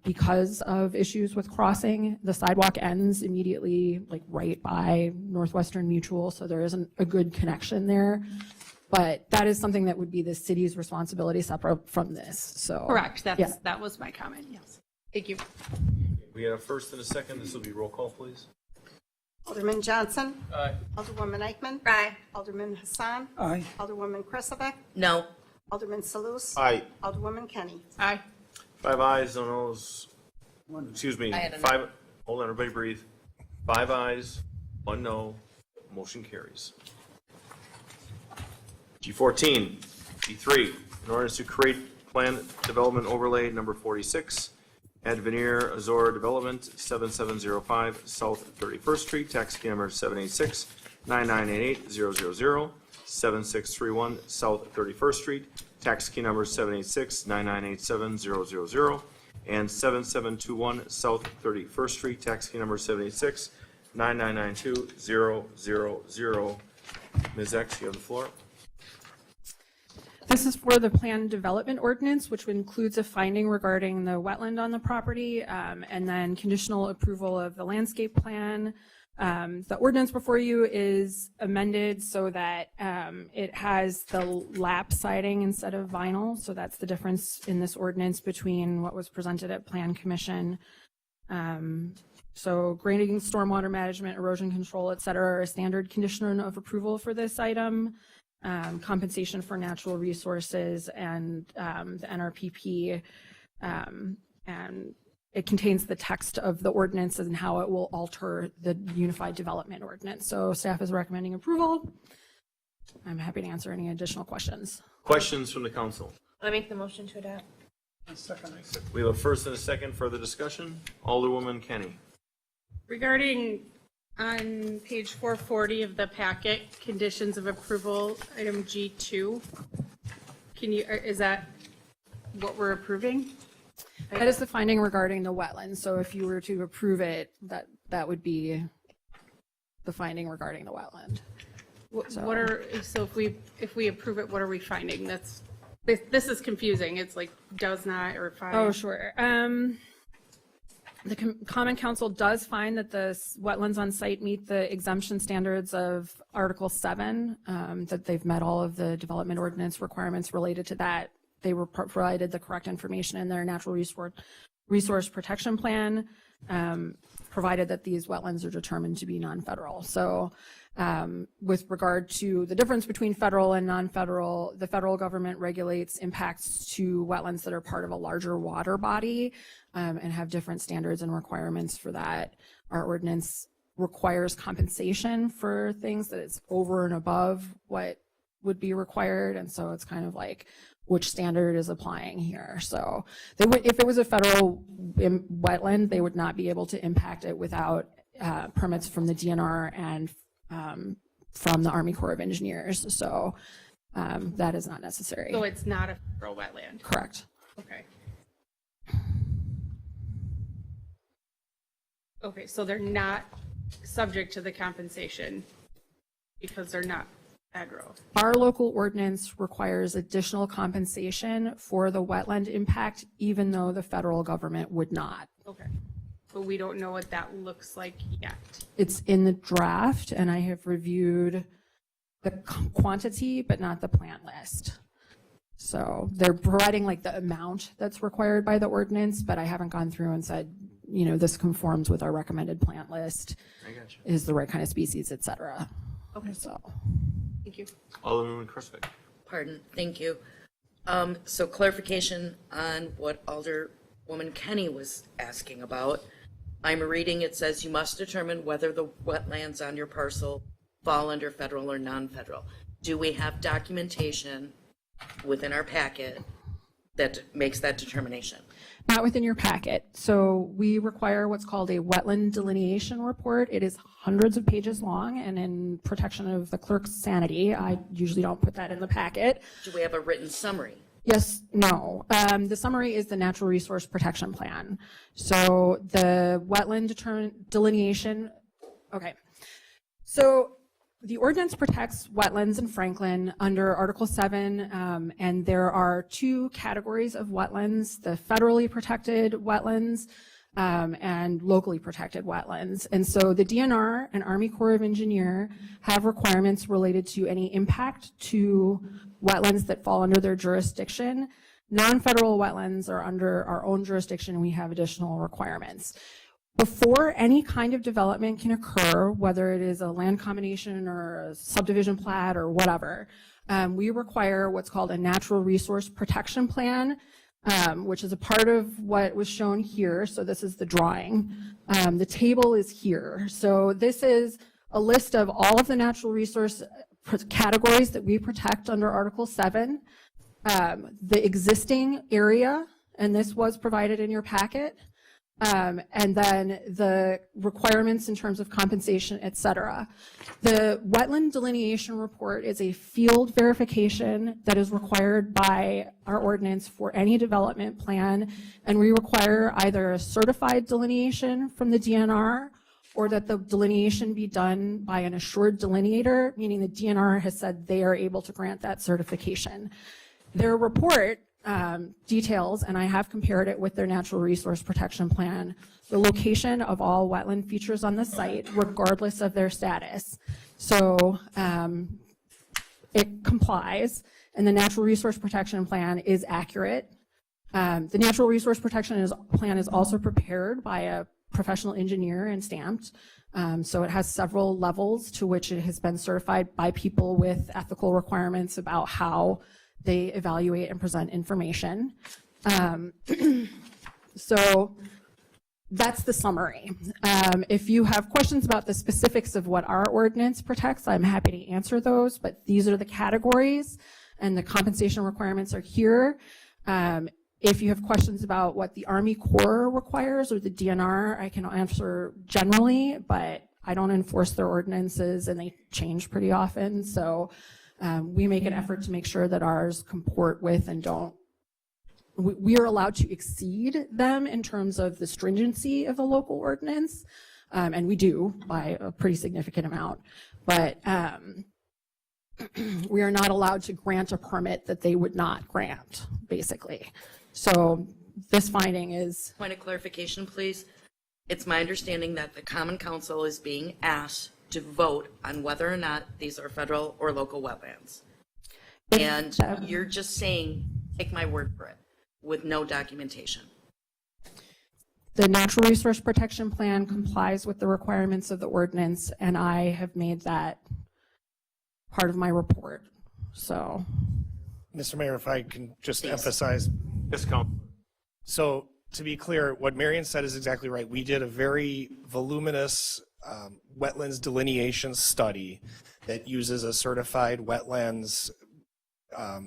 R: because of issues with crossing. The sidewalk ends immediately, like right by Northwestern Mutual, so there isn't a good connection there. But that is something that would be the city's responsibility separate from this, so.
L: Correct,
R: Yeah.
L: that was my comment, yes. Thank you.
A: We have a first and a second. This will be roll call, please.
C: Alderman Johnson.
A: Aye.
C: Alderwoman Eichman.
K: Aye.
C: Alderman Hassan.
G: Aye.
C: Alderwoman Kresselbeck.
E: No.
C: Alderman Salus.
H: Aye.
C: Alderwoman Kenny.
L: Aye.
A: 5 ayes, no nos. Excuse me.
E: I had a no.
A: 5. Hold on, everybody breathe. 5 ayes, 1 no. Motion carries. G14, G3, in order to create plan development overlay number 46, at Veneer Azor Development, 7705 South 31st Street, tax key number 786-9988-000, 7631 South 31st Street, tax key number 786-9987-000, and 7721 South 31st Street, tax key number 786-9992-000. Ms. X, you have the floor.
R: This is for the plan development ordinance, which includes a finding regarding the wetland on the property, and then conditional approval of the landscape plan. The ordinance before you is amended so that it has the lap siding instead of vinyl. So that's the difference in this ordinance between what was presented at Plan Commission. So grading, stormwater management, erosion control, et cetera, are a standard condition of approval for this item. Compensation for natural resources and the NRPP, and it contains the text of the ordinance and how it will alter the Unified Development Ordinance. So staff is recommending approval. I'm happy to answer any additional questions.
A: Questions from the council?
K: I make the motion to adopt.
A: We have a first and a second. Further discussion? Alderwoman Kenny.
L: Regarding on page 440 of the packet, conditions of approval, item G2, is that what we're approving?
R: That is the finding regarding the wetlands. So if you were to approve it, that would be the finding regarding the wetland.
L: So if we approve it, what are we finding? This is confusing. It's like does not or find.
R: Oh, sure. The Common Council does find that the wetlands on site meet the exemption standards of Article 7, that they've met all of the development ordinance requirements related to that. They were provided the correct information in their natural resource protection plan, provided that these wetlands are determined to be non-federal. So with regard to the difference between federal and non-federal, the federal government regulates impacts to wetlands that are part of a larger water body and have different standards and requirements for that. Our ordinance requires compensation for things that is over and above what would be required. And so it's kind of like which standard is applying here. So they would, if it was a federal wetland, they would not be able to impact it without permits from the DNR and from the Army Corps of Engineers. So that is not necessary.
L: So it's not a federal wetland?
R: Correct.
L: Okay. Okay, so they're not subject to the compensation because they're not federal.
R: Our local ordinance requires additional compensation for the wetland impact, even though the federal government would not.
L: Okay. But we don't know what that looks like yet.
R: It's in the draft, and I have reviewed the quantity, but not the plant list. So they're providing like the amount that's required by the ordinance, but I haven't gone through and said, you know, this conforms with our recommended plant list,
A: I got you.
R: is the right kind of species, et cetera.
L: Okay.
R: So.
L: Thank you.
A: Alderwoman Kreswick.
E: Pardon, thank you. So clarification on what Alderwoman Kenny was asking about. I'm reading, it says you must determine whether the wetlands on your parcel fall under federal or non-federal. Do we have documentation within our packet that makes that determination?
R: not within your packet. So we require what's called a wetland delineation report. It is hundreds of pages long, and in protection of the clerk's sanity, I usually don't put that in the packet.
E: Do we have a written summary?
R: Yes, no. The summary is the Natural Resource Protection Plan. So the wetland delineation, okay. So the ordinance protects wetlands in Franklin under Article 7, and there are two categories of wetlands, the federally protected wetlands and locally protected wetlands. And so the DNR and Army Corps of Engineer have requirements related to any impact to wetlands that fall under their jurisdiction. Non-federal wetlands are under our own jurisdiction, and we have additional requirements. Before any kind of development can occur, whether it is a land combination or a subdivision plat or whatever, we require what's called a natural resource protection plan, which is a part of what was shown here. So this is the drawing. The table is here. So this is a list of all of the natural resource categories that we protect under Article 7, the existing area, and this was provided in your packet, and then the requirements in terms of compensation, et cetera. The wetland delineation report is a field verification that is required by our ordinance for any development plan, and we require either a certified delineation from the DNR or that the delineation be done by an assured delineator, meaning the DNR has said they are able to grant that certification. Their report details, and I have compared it with their natural resource protection plan, the location of all wetland features on the site, regardless of their status. So it complies, and the natural resource protection plan is accurate. The natural resource protection plan is also prepared by a professional engineer and stamped. So it has several levels to which it has been certified by people with ethical requirements about how they evaluate and present information. So that's the summary. If you have questions about the specifics of what our ordinance protects, I'm happy to answer those, but these are the categories and the compensation requirements are here. If you have questions about what the Army Corps requires or the DNR, I can answer generally, but I don't enforce their ordinances and they change pretty often. So we make an effort to make sure that ours comport with and don't, we are allowed to exceed them in terms of the stringency of the local ordinance, and we do by a pretty significant amount, but we are not allowed to grant a permit that they would not grant, basically. So this finding is...
E: Point of clarification, please. It's my understanding that the Common Council is being asked to vote on whether or not these are federal or local wetlands. And you're just saying, take my word for it, with no documentation.
R: The Natural Resource Protection Plan complies with the requirements of the ordinance, and I have made that part of my report. So,
Q: Mr. Mayor, if I can just emphasize.
A: Yes, Council.
Q: So to be clear, what Marion said is exactly right. We did a very voluminous wetlands delineation study that uses a certified wetlands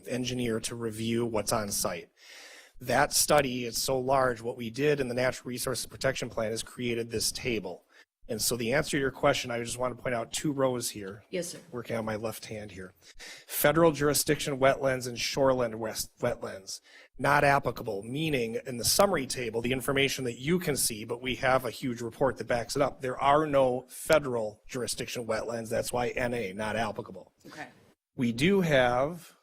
Q: engineer to review what's on site. That study is so large, what we did in the Natural Resources Protection Plan is created this table. And so the answer to your question, I just want to point out 2 rows here.
E: Yes, sir.
Q: Working on my left hand here. Federal jurisdiction wetlands and shoreland wetlands, not applicable, meaning in the summary table, the information that you can see, but we have a huge report that backs it up. There are no federal jurisdiction wetlands. That's why NA, not applicable.
E: Okay.
Q: We do have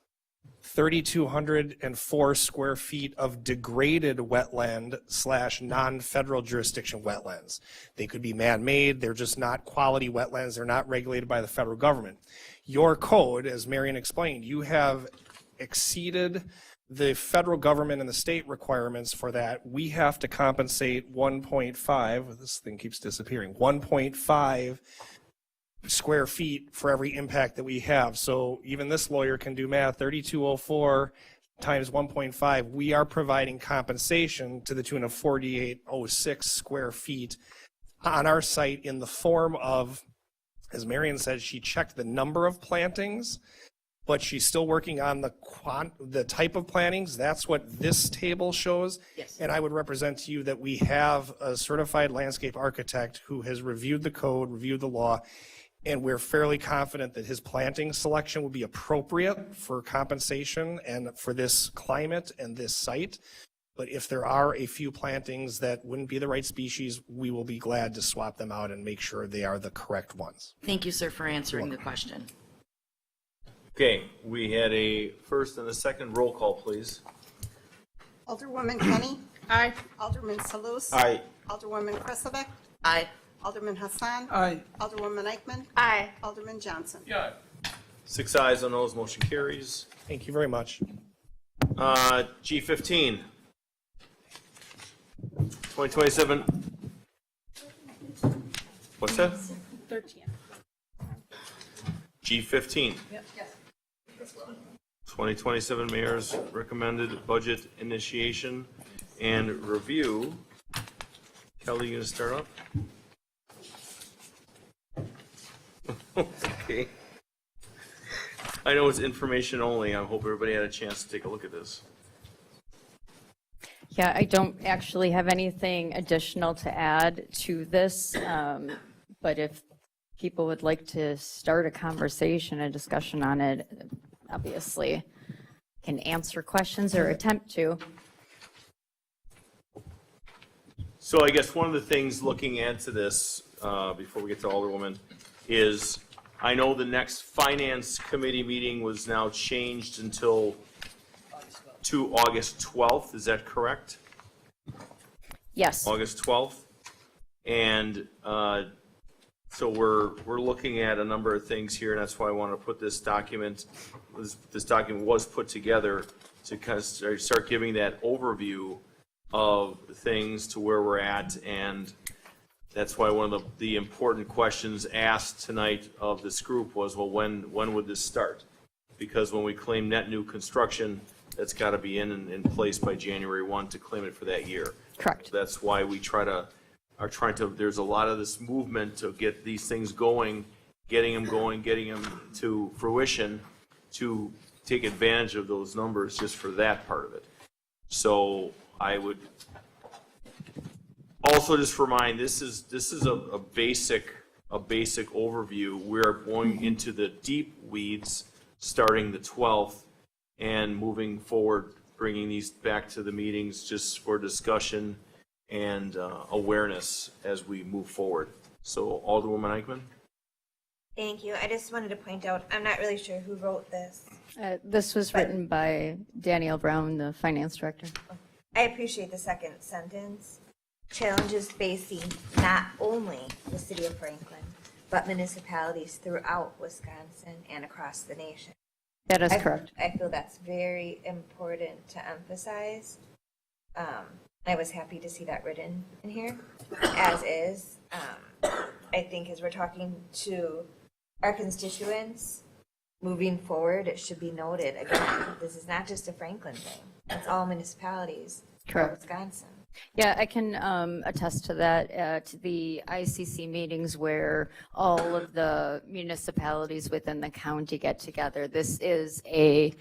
Q: 3,204 square feet of degraded wetland / non-federal jurisdiction wetlands. They could be man-made. They're just not quality wetlands. They're not regulated by the federal government. Your code, as Marion explained, you have exceeded the federal government and the state requirements for that. We have to compensate 1.5, this thing keeps disappearing, 1.5 square feet for every impact that we have. So even this lawyer can do math. 3,204 times 1.5, we are providing compensation to the tune of 4,806 square feet on our site in the form of, as Marion said, she checked the number of plantings but she's still working on the type of plantings. That's what this table shows.
E: Yes.
Q: And I would represent to you that we have a certified landscape architect who has reviewed the code, reviewed the law, and we're fairly confident that his planting selection will be appropriate for compensation and for this climate and this site. But if there are a few plantings that wouldn't be the right species, we will be glad to swap them out and make sure they are the correct ones.
E: Thank you, sir, for answering the question.
A: Okay, we had a first and a second. Roll call, please.
C: Alderwoman Kenny?
L: Aye.
C: Alderman Salus?
H: Aye.
C: Alderwoman Krasavik?
E: Aye.
C: Alderman Hassan?
G: Aye.
C: Alderwoman Eichman?
K: Aye.
C: Alderman Johnson?
A: 6 ayes on those, motion carries.
Q: Thank you very much.
A: G15. 2027. What's that?
L: 13.
A: G15.
L: Yep.
A: 2027 Mayor's Recommended Budget Initiation and Review. Kelly, you gonna start up? Okay. I know it's information only. I hope everybody had a chance to take a look at this.
N: Yeah, I don't actually have anything additional to add to this, but if people would like to start a conversation, a discussion on it, obviously can answer questions or attempt to.
A: So I guess one of the things looking into this, before we get to Alderwoman, is I know the next Finance Committee meeting was now changed until to August 12th, is that correct?
N: Yes.
A: August 12th. And so we're looking at a number of things here, and that's why I want to put this document, this document was put together to kind of start giving that overview of things to where we're at, and that's why one of the important questions asked tonight of this group was, well, when would this start? Because when we claim net new construction, that's got to be in place by January 1 to claim it for that year.
N: Correct.
A: That's why we are trying to, there's a lot of this movement to get these things going, getting them to fruition, to take advantage of those numbers just for that part of it. So I would also just remind, this is a basic overview. We're going into the deep weeds starting the 12th and moving forward, bringing these back to the meetings just for discussion and awareness as we move forward. So Alderwoman Eichman?
K: Thank you. I just wanted to point out, I'm not really sure who wrote this.
N: This was written by Danielle Brown, the finance director.
K: I appreciate the second sentence. Challenges facing not only the city of Franklin, but municipalities throughout Wisconsin and across the nation.
N: That is correct.
K: I feel that's very important to emphasize. I was happy to see that written in here, as is. I think as we're talking to our constituents, moving forward, it should be noted, again, this is not just a Franklin thing. It's all municipalities.
N: Correct.
K: Wisconsin.
N: Yeah, I can attest to that at the ICC meetings where all of the municipalities within the county get together. This is a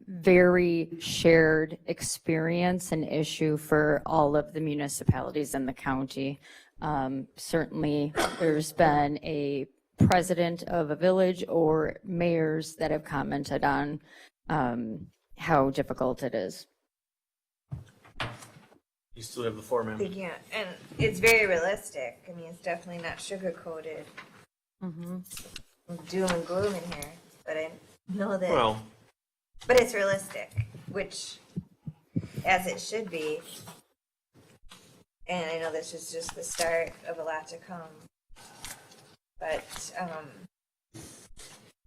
N: very shared experience and issue for all of the municipalities in the county. Certainly, there's been a president of a village or mayors that have commented on how difficult it is.
A: You still have the floor, ma'am.
K: Yeah, and it's very realistic. I mean, it's definitely not sugar-coated. Doom and gloom in here, but I know that.
A: Well,
K: but it's realistic, which, as it should be. And I know this is just the start of a lot to come. But,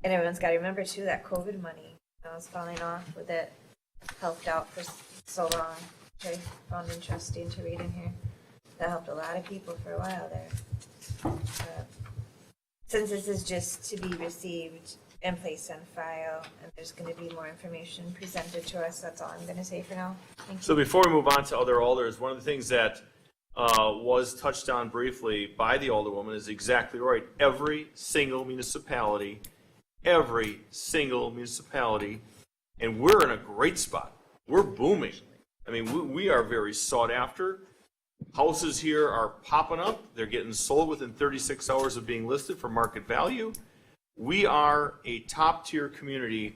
K: and everyone's got to remember too that COVID money was falling off with it, helped out for so long. I found interesting to read in here. That helped a lot of people for a while there. But since this is just to be received and placed on file, and there's going to be more information presented to us, that's all I'm going to say for now. Thank you.
A: so before we move on to other alders, one of the things that was touched on briefly by the Alderwoman is exactly right. Every single municipality every single municipality, and we're in a great spot. We're booming. I mean, we are very sought after. Houses here are popping up. They're getting sold within 36 hours of being listed for market value. We are a top-tier community,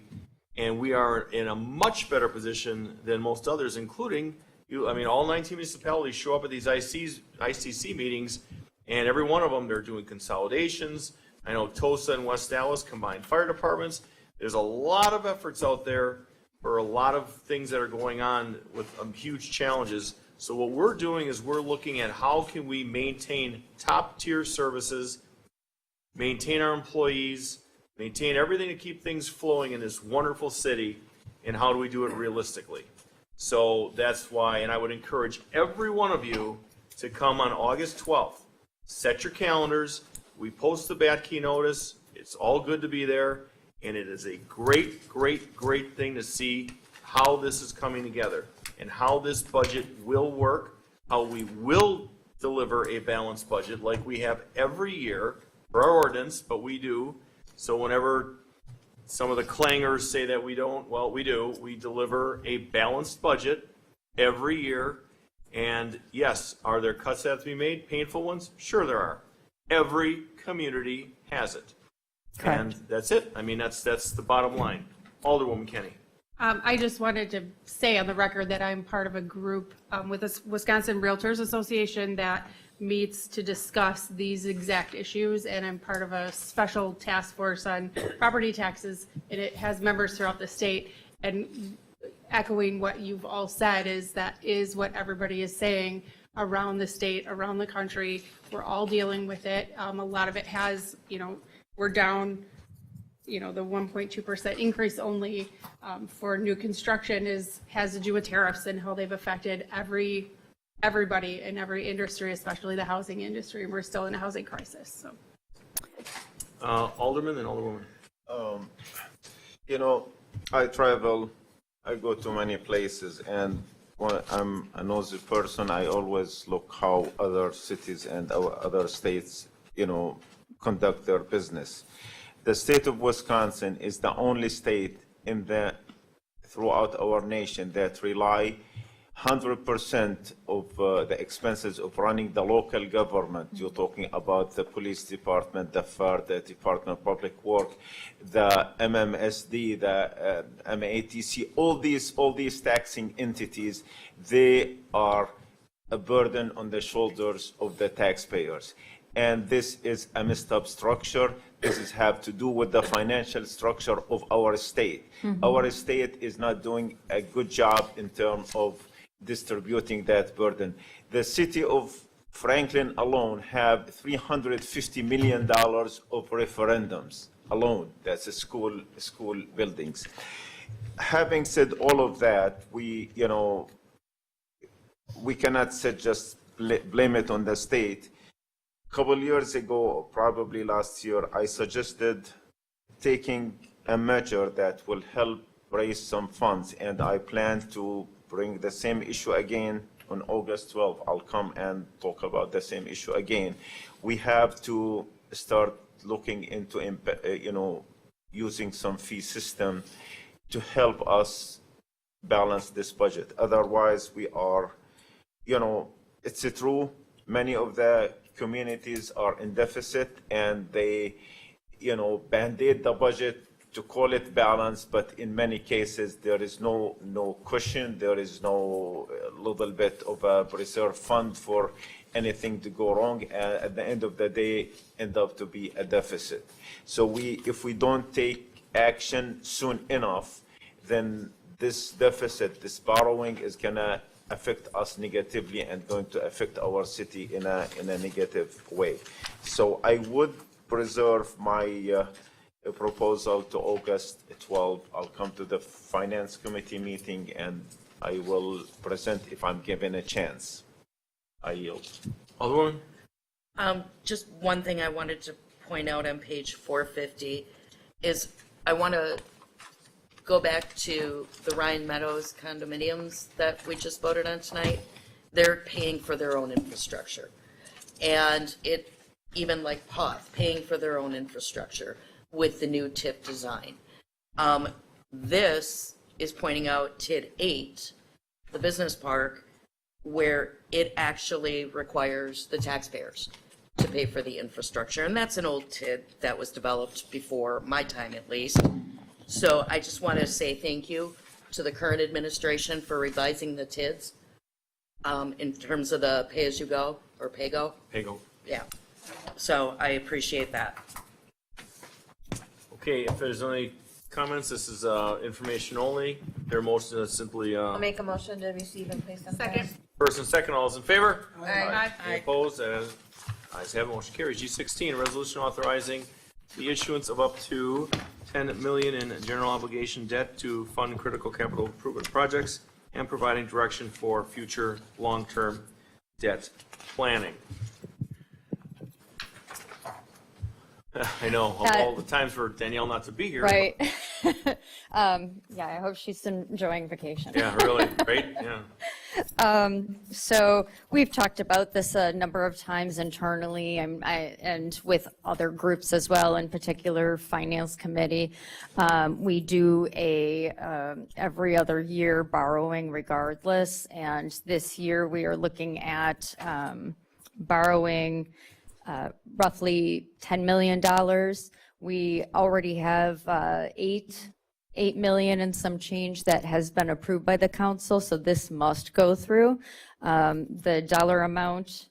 A: and we are in a much better position than most others, including, all 19 municipalities show up at these ICC meetings, and every one of them, they're doing consolidations. I know Tosa and West Dallas combined fire departments. There's a lot of efforts out there for a lot of things that are going on with huge challenges. So what we're doing is we're looking at how can we maintain top-tier services, maintain our employees, maintain everything to keep things flowing in this wonderful city, and how do we do it realistically? So that's why, and I would encourage every one of you to come on August 12th. Set your calendars. We post the bat key notice. It's all good to be there, and it is a great, great, great thing to see how this is coming together and how this budget will work, how we will deliver a balanced budget like we have every year for our ordinance, but we do. So whenever some of the clangers say that we don't, well, we do. We deliver a balanced budget every year. And yes, are there cuts that have to be made? Painful ones? Sure there are. Every community has it.
L: Correct.
A: And that's it. I mean, that's the bottom line. Alderwoman Kenny.
L: I just wanted to say on the record that I'm part of a group with the Wisconsin Realtors Association that meets to discuss these exact issues, and I'm part of a special task force on property taxes, and it has members throughout the state. And echoing what you've all said is what everybody is saying around the state, around the country. We're all dealing with it. A lot of it has, we're down. The 1.2% increase only for new construction has to do with tariffs and how they've affected everybody in every industry, especially the housing industry. We're still in a housing crisis. So,
A: Alderman and Alderwoman.
H: I travel, I go to many places, and when I'm a nosy person, I always look how other cities and other states, conduct their business. The state of Wisconsin is the only state throughout our nation that rely 100% of the expenses of running the local government. You're talking about the police department, the fire, the Department of Public Work, the MMSD, the MATC, all these taxing entities, they are a burden on the shoulders of the taxpayers. And this is a messed up structure. This have to do with the financial structure of our state. Mm-hmm. Our state is not doing a good job in terms of distributing that burden. The city of Franklin alone have $350 million of referendums alone. That's a school buildings. Having said all of that, we cannot just blame it on the state. A couple years ago, probably last year, I suggested taking a measure that will help raise some funds, and I plan to bring the same issue again on August 12th. I'll come and talk about the same issue again. We have to start looking into, using some fee system to help us balance this budget. Otherwise, we are, it's true, many of the communities are in deficit, and they, band-aid the budget to call it balanced, but in many cases there is no cushion, there is no little bit of a reserve fund for anything to go wrong, and at the end of the day end up to be a deficit. So if we don't take action soon enough, then this deficit, this borrowing is gonna affect us negatively and going to affect our city in a negative way. So I would preserve my proposal to August 12th. I'll come to the Finance Committee meeting and I will present if I'm given a chance. I yield.
A: Alderwoman?
E: Just one thing I wanted to point out on page 450 is I want to go back to the Ryan Meadows condominiums that we just voted on tonight. They're paying for their own infrastructure. And even like Poth, paying for their own infrastructure. with the new TIP design. This is pointing out TID 8, the business park, where it actually requires the taxpayers to pay for the infrastructure. And that's an old TID that was developed before my time at least. So I just want to say thank you to the current administration for revising the TIDs in terms of the pay-as-you-go or pay-go.
A: Pay-go.
E: Yeah. So I appreciate that.
A: Okay, if there's any comments, this is information only. Their motion is simply
K: I'll make a motion to receive and place on file.
L: Second.
A: first and second. All those in favor?
L: Aye.
A: Any opposed? Ayes have it, motion carries. G16, a resolution authorizing the issuance of up to $10 million in general obligation debt to fund critical capital improvement projects and providing direction for future long-term debt planning. I know, of all the times for Danielle not to be here.
N: Right. Yeah, I hope she's enjoying vacation.
A: Yeah, really, right? Yeah.
N: So we've talked about this a number of times internally and with other groups as well, in particular Finance Committee. We do a every other year borrowing regardless, and this year we are looking at borrowing roughly $10 million. We already have $8 million and some change that has been approved by the council, so this must go through. The dollar amount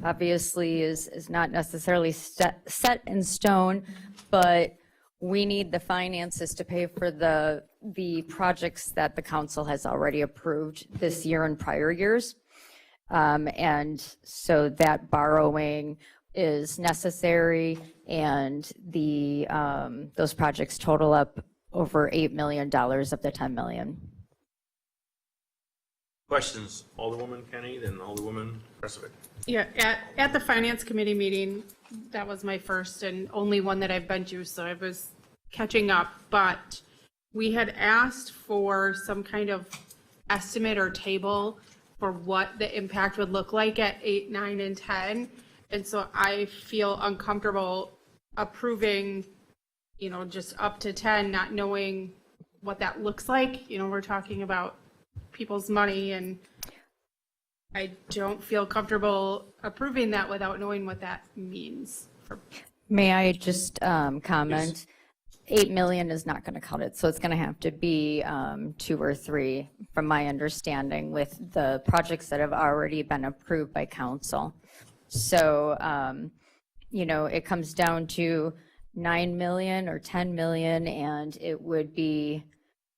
N: obviously is not necessarily set in stone, but we need the finances to pay for the projects that the council has already approved this year and prior years. And so that borrowing is necessary, and those projects total up over $8 million of the $10 million.
A: Questions? Alderwoman Kenny, then Alderwoman Kresovic.
L: Yeah, at the Finance Committee meeting, that was my first and only one that I've been to, so I was catching up. But we had asked for some kind of estimate or table for what the impact would look like at 8, 9, and 10. And so I feel uncomfortable approving, just up to 10, not knowing what that looks like. We're talking about people's money, and I don't feel comfortable approving that without knowing what that means.
N: May I just comment? Yes. $8 million is not going to cut it, so it's going to have to be 2 or 3, from my understanding, with the projects that have already been approved by council. So, it comes down to $9 million or $10 million, and it would be,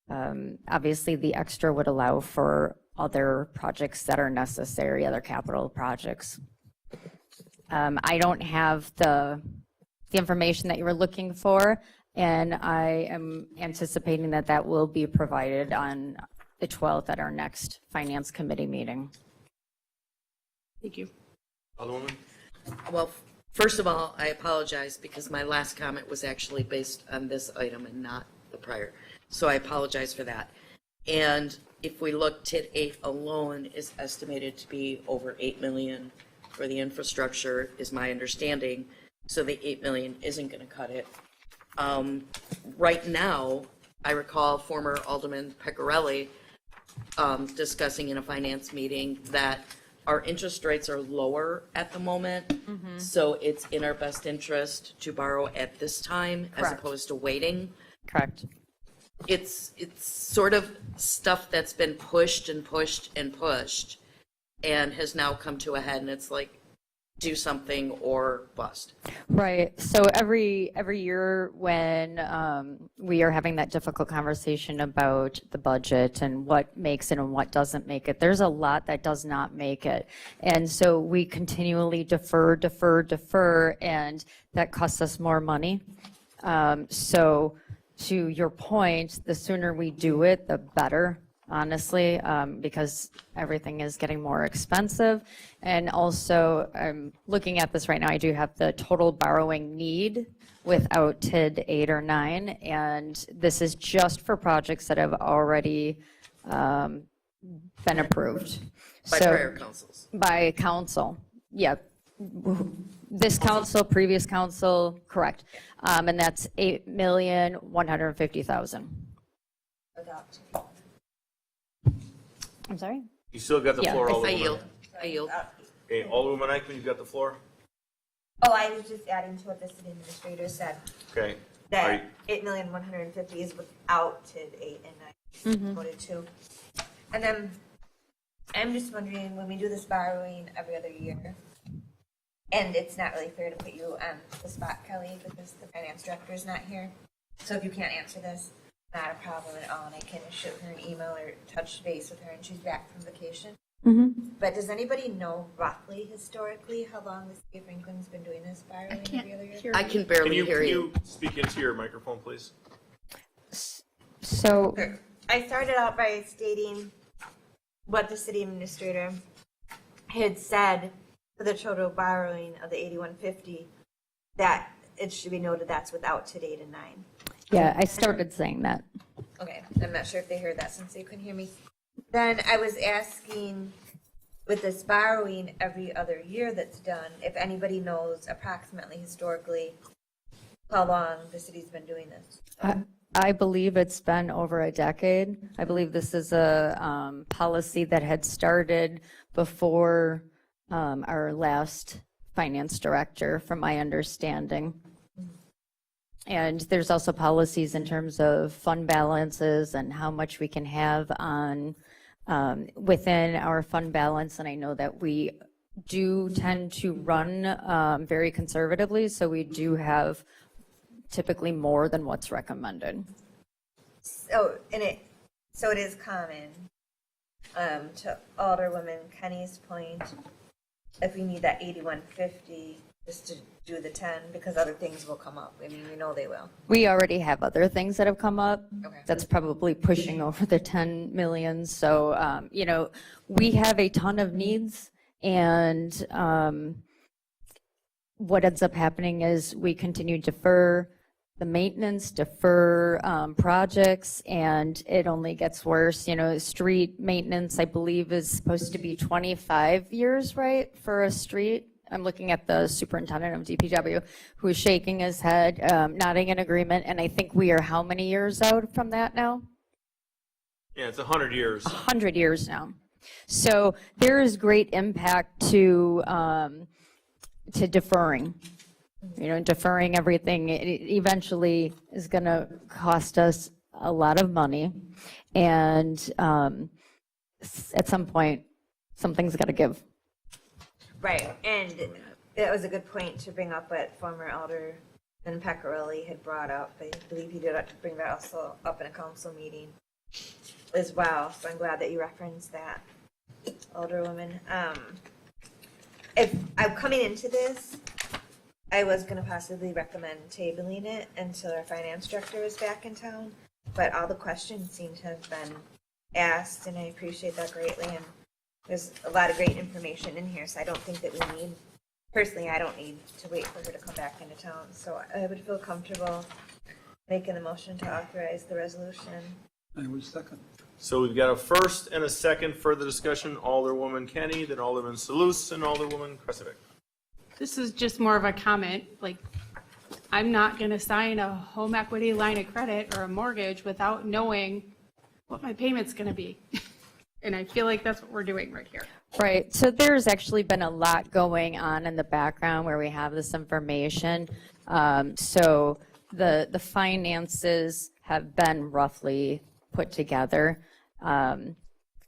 N: obviously the extra would allow for other projects that are necessary, other capital projects. I don't have the information that you were looking for, and I am anticipating that will be provided on the 12th at our next Finance Committee meeting.
L: Thank you.
A: Alderwoman?
E: Well, first of all, I apologize because my last comment was actually based on this item and not the prior. So I apologize for that. And if we look, TID 8 alone is estimated to be over $8 million for the infrastructure, is my understanding. So the $8 million isn't going to cut it. Right now, I recall former Alderman Pecorelli discussing in a finance meeting that our interest rates are lower at the moment, so it's in our best interest to borrow at this time as opposed to waiting.
N: Correct.
E: It's sort of stuff that's been pushed and pushed and pushed and has now come to a head, and it's like, do something or bust.
N: Right. So every year when we are having that difficult conversation about the budget and what makes it and what doesn't make it, there's a lot that does not make it. And so we continually defer, and that costs us more money. So to your point, the sooner we do it, the better, honestly, because everything is getting more expensive. And also, I'm looking at this right now, I do have the total borrowing need without TID 8 or 9, and this is just for projects that have already been approved.
E: By prior councils.
N: By council, yeah. This council, previous council, correct. And that's 8,150,000.
K: Adopt.
N: I'm sorry?
A: You still got the
N: Yeah,
A: floor,
E: I
A: Alderwoman.
E: yield. I yield.
A: Okay, Alderwoman Eichman, you got the floor?
K: Oh, I was just adding to what the city administrator said,
A: Okay.
K: that 8,150,000 is without TID 8 and 9, voted 2. And then, I'm just wondering, when we do this borrowing every other year, and it's not really fair to put you on the spot, Kelly, because the finance director is not here. So if you can't answer this, not a problem at all, and I can shoot her an email or touch base with her, and she's back from vacation. But does anybody know roughly, historically, how long the city of Franklin's been doing this borrowing every other year?
E: I can barely hear
A: Can
E: you.
A: you speak into your microphone, please?
N: So,
K: I started out by stating what the city administrator had said for the total borrowing of the 8,150, that it should be noted that's without TID 8 and 9.
N: yeah, I started saying that.
K: Okay, I'm not sure if they heard that since they couldn't hear me. Then I was asking, with this borrowing every other year that's done, if anybody knows approximately historically how long the city's been doing this.
N: I believe it's been over a decade. I believe this is a policy that had started before our last finance director, from my understanding. And there's also policies in terms of fund balances and how much we can have on within our fund balance. And I know that we do tend to run very conservatively, so we do have typically more than what's recommended.
K: So it is common, to Alderwoman Kenny's point, if we need that 8,150, just to do the 10, because other things will come up. I mean, we know they will.
N: We already have other things that have come up.
K: Okay.
N: That's probably pushing over the 10 million. So, we have a ton of needs, and what ends up happening is we continue to defer the maintenance, defer projects, and it only gets worse. Street maintenance, I believe, is supposed to be 25 years, right, for a street? I'm looking at the superintendent of DPW, who is shaking his head, nodding in agreement, and I think we are how many years out from that now?
A: Yeah, it's 100 years.
N: 100 years now. So there is great impact to deferring. Deferring everything, it eventually is going to cost us a lot of money, and at some point, something's got to give.
K: Right, and that was a good point to bring up what former Alderman Pecorelli had brought up. I believe he did bring that also up in a council meeting as well, so I'm glad that you referenced that, Alderwoman. If I'm coming into this, I was going to possibly recommend tabling it until our finance director was back in town, but all the questions seem to have been asked, and I appreciate that greatly, and there's a lot of great information in here, so I don't think that we need, personally, I don't need to wait for her to come back into town, so I would feel comfortable making the motion to authorize the resolution.
G: I will second.
A: So we've got a first and a second further discussion. Alderwoman Kenny, then Alderman Salus, and Alderwoman Kresovic.
L: This is just more of a comment, like, I'm not gonna sign a home equity line of credit or a mortgage without knowing what my payment's gonna be. And I feel like that's what we're doing right here.
N: Right, so there's actually been a lot going on in the background where we have this information. So the finances have been roughly put together.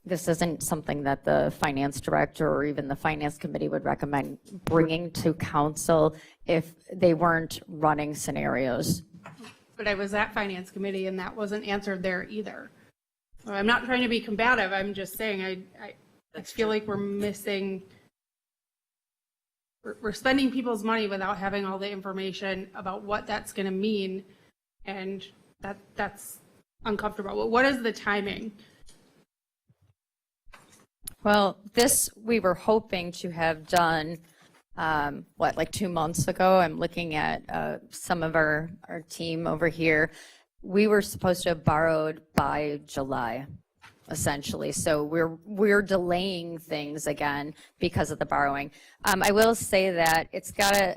N: This isn't something that the finance director or even the finance committee would recommend bringing to council if they weren't running scenarios.
L: But I was at finance committee and that wasn't answered there either. So I'm not trying to be combative, I'm just saying I feel like we're missing, we're spending people's money without having all the information about what that's gonna mean, and that's uncomfortable. But what is the timing?
N: Well, this we were hoping to have done, like 2 months ago. I'm looking at some of our team over here. We were supposed to have borrowed by July essentially. So we're delaying things again because of the borrowing. I will say that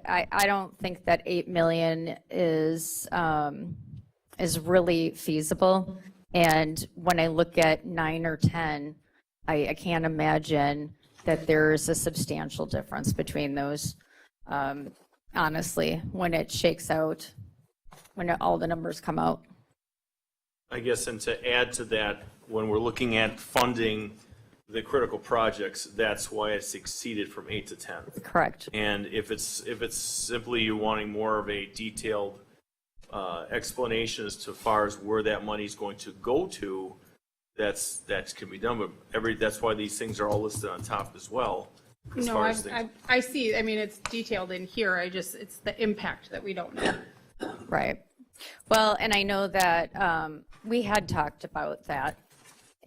N: I don't think that 8 million is really feasible. And when I look at 9 or 10, I can't imagine that there's a substantial difference between those. Honestly, when it shakes out, when all the numbers come out.
A: I guess, and to add to that, when we're looking at funding the critical projects, that's why it's exceeded from 8 to 10.
N: Correct.
A: And if it's simply you wanting more of a detailed explanation as to far as where that money's going to go to, that can be done. But that's why these things are all listed on top as well. As
L: No,
A: far as things.
L: I see, I mean, it's detailed in here, it's the impact that we don't know.
N: Right. Well, and I know that we had talked about that,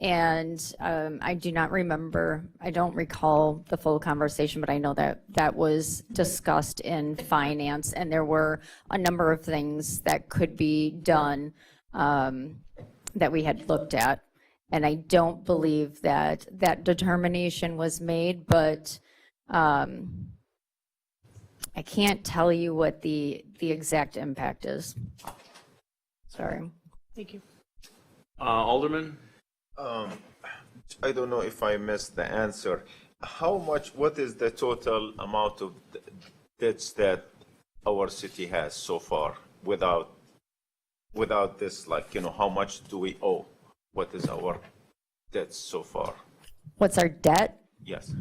N: and I don't recall the full conversation, but I know that that was discussed in finance, and there were a number of things that could be done that we had looked at. And I don't believe that that determination was made, but I can't tell you what the exact impact is. Sorry.
L: Thank you.
A: Alderman?
H: I don't know if I missed the answer. What is the total amount of debts that our city has so far without this, how much do we owe? What is our debt so far?
N: What's our debt?
H: Yes.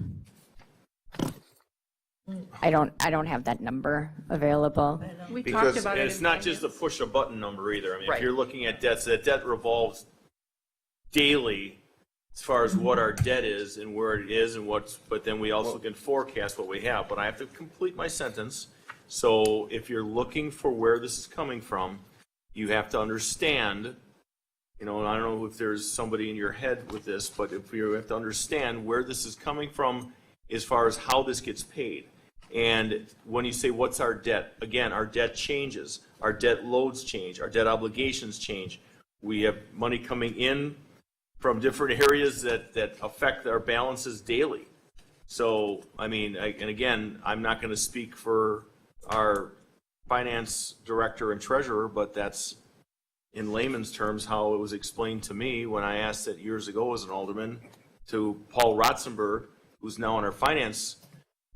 N: I don't have that number available.
L: We
A: Because
L: talked about it.
A: it's not just a push a button number either. I mean,
N: Right.
A: if you're looking at debts, that debt revolves daily as far as what our debt is and where it is and but then we also can forecast what we have. But I have to complete my sentence. So if you're looking for where this is coming from, you have to understand, and I don't know if there's somebody in your head with this, but if you have to understand where this is coming from as far as how this gets paid. And when you say, what's our debt? Again, our debt changes. Our debt loads change. Our debt obligations change. We have money coming in from different areas that affect our balances daily. So, I mean, and again, I'm not going to speak for our finance director and treasurer, but that's in layman's terms how it was explained to me when I asked it years ago as an alderman to Paul Rotzenberg, who's now on our finance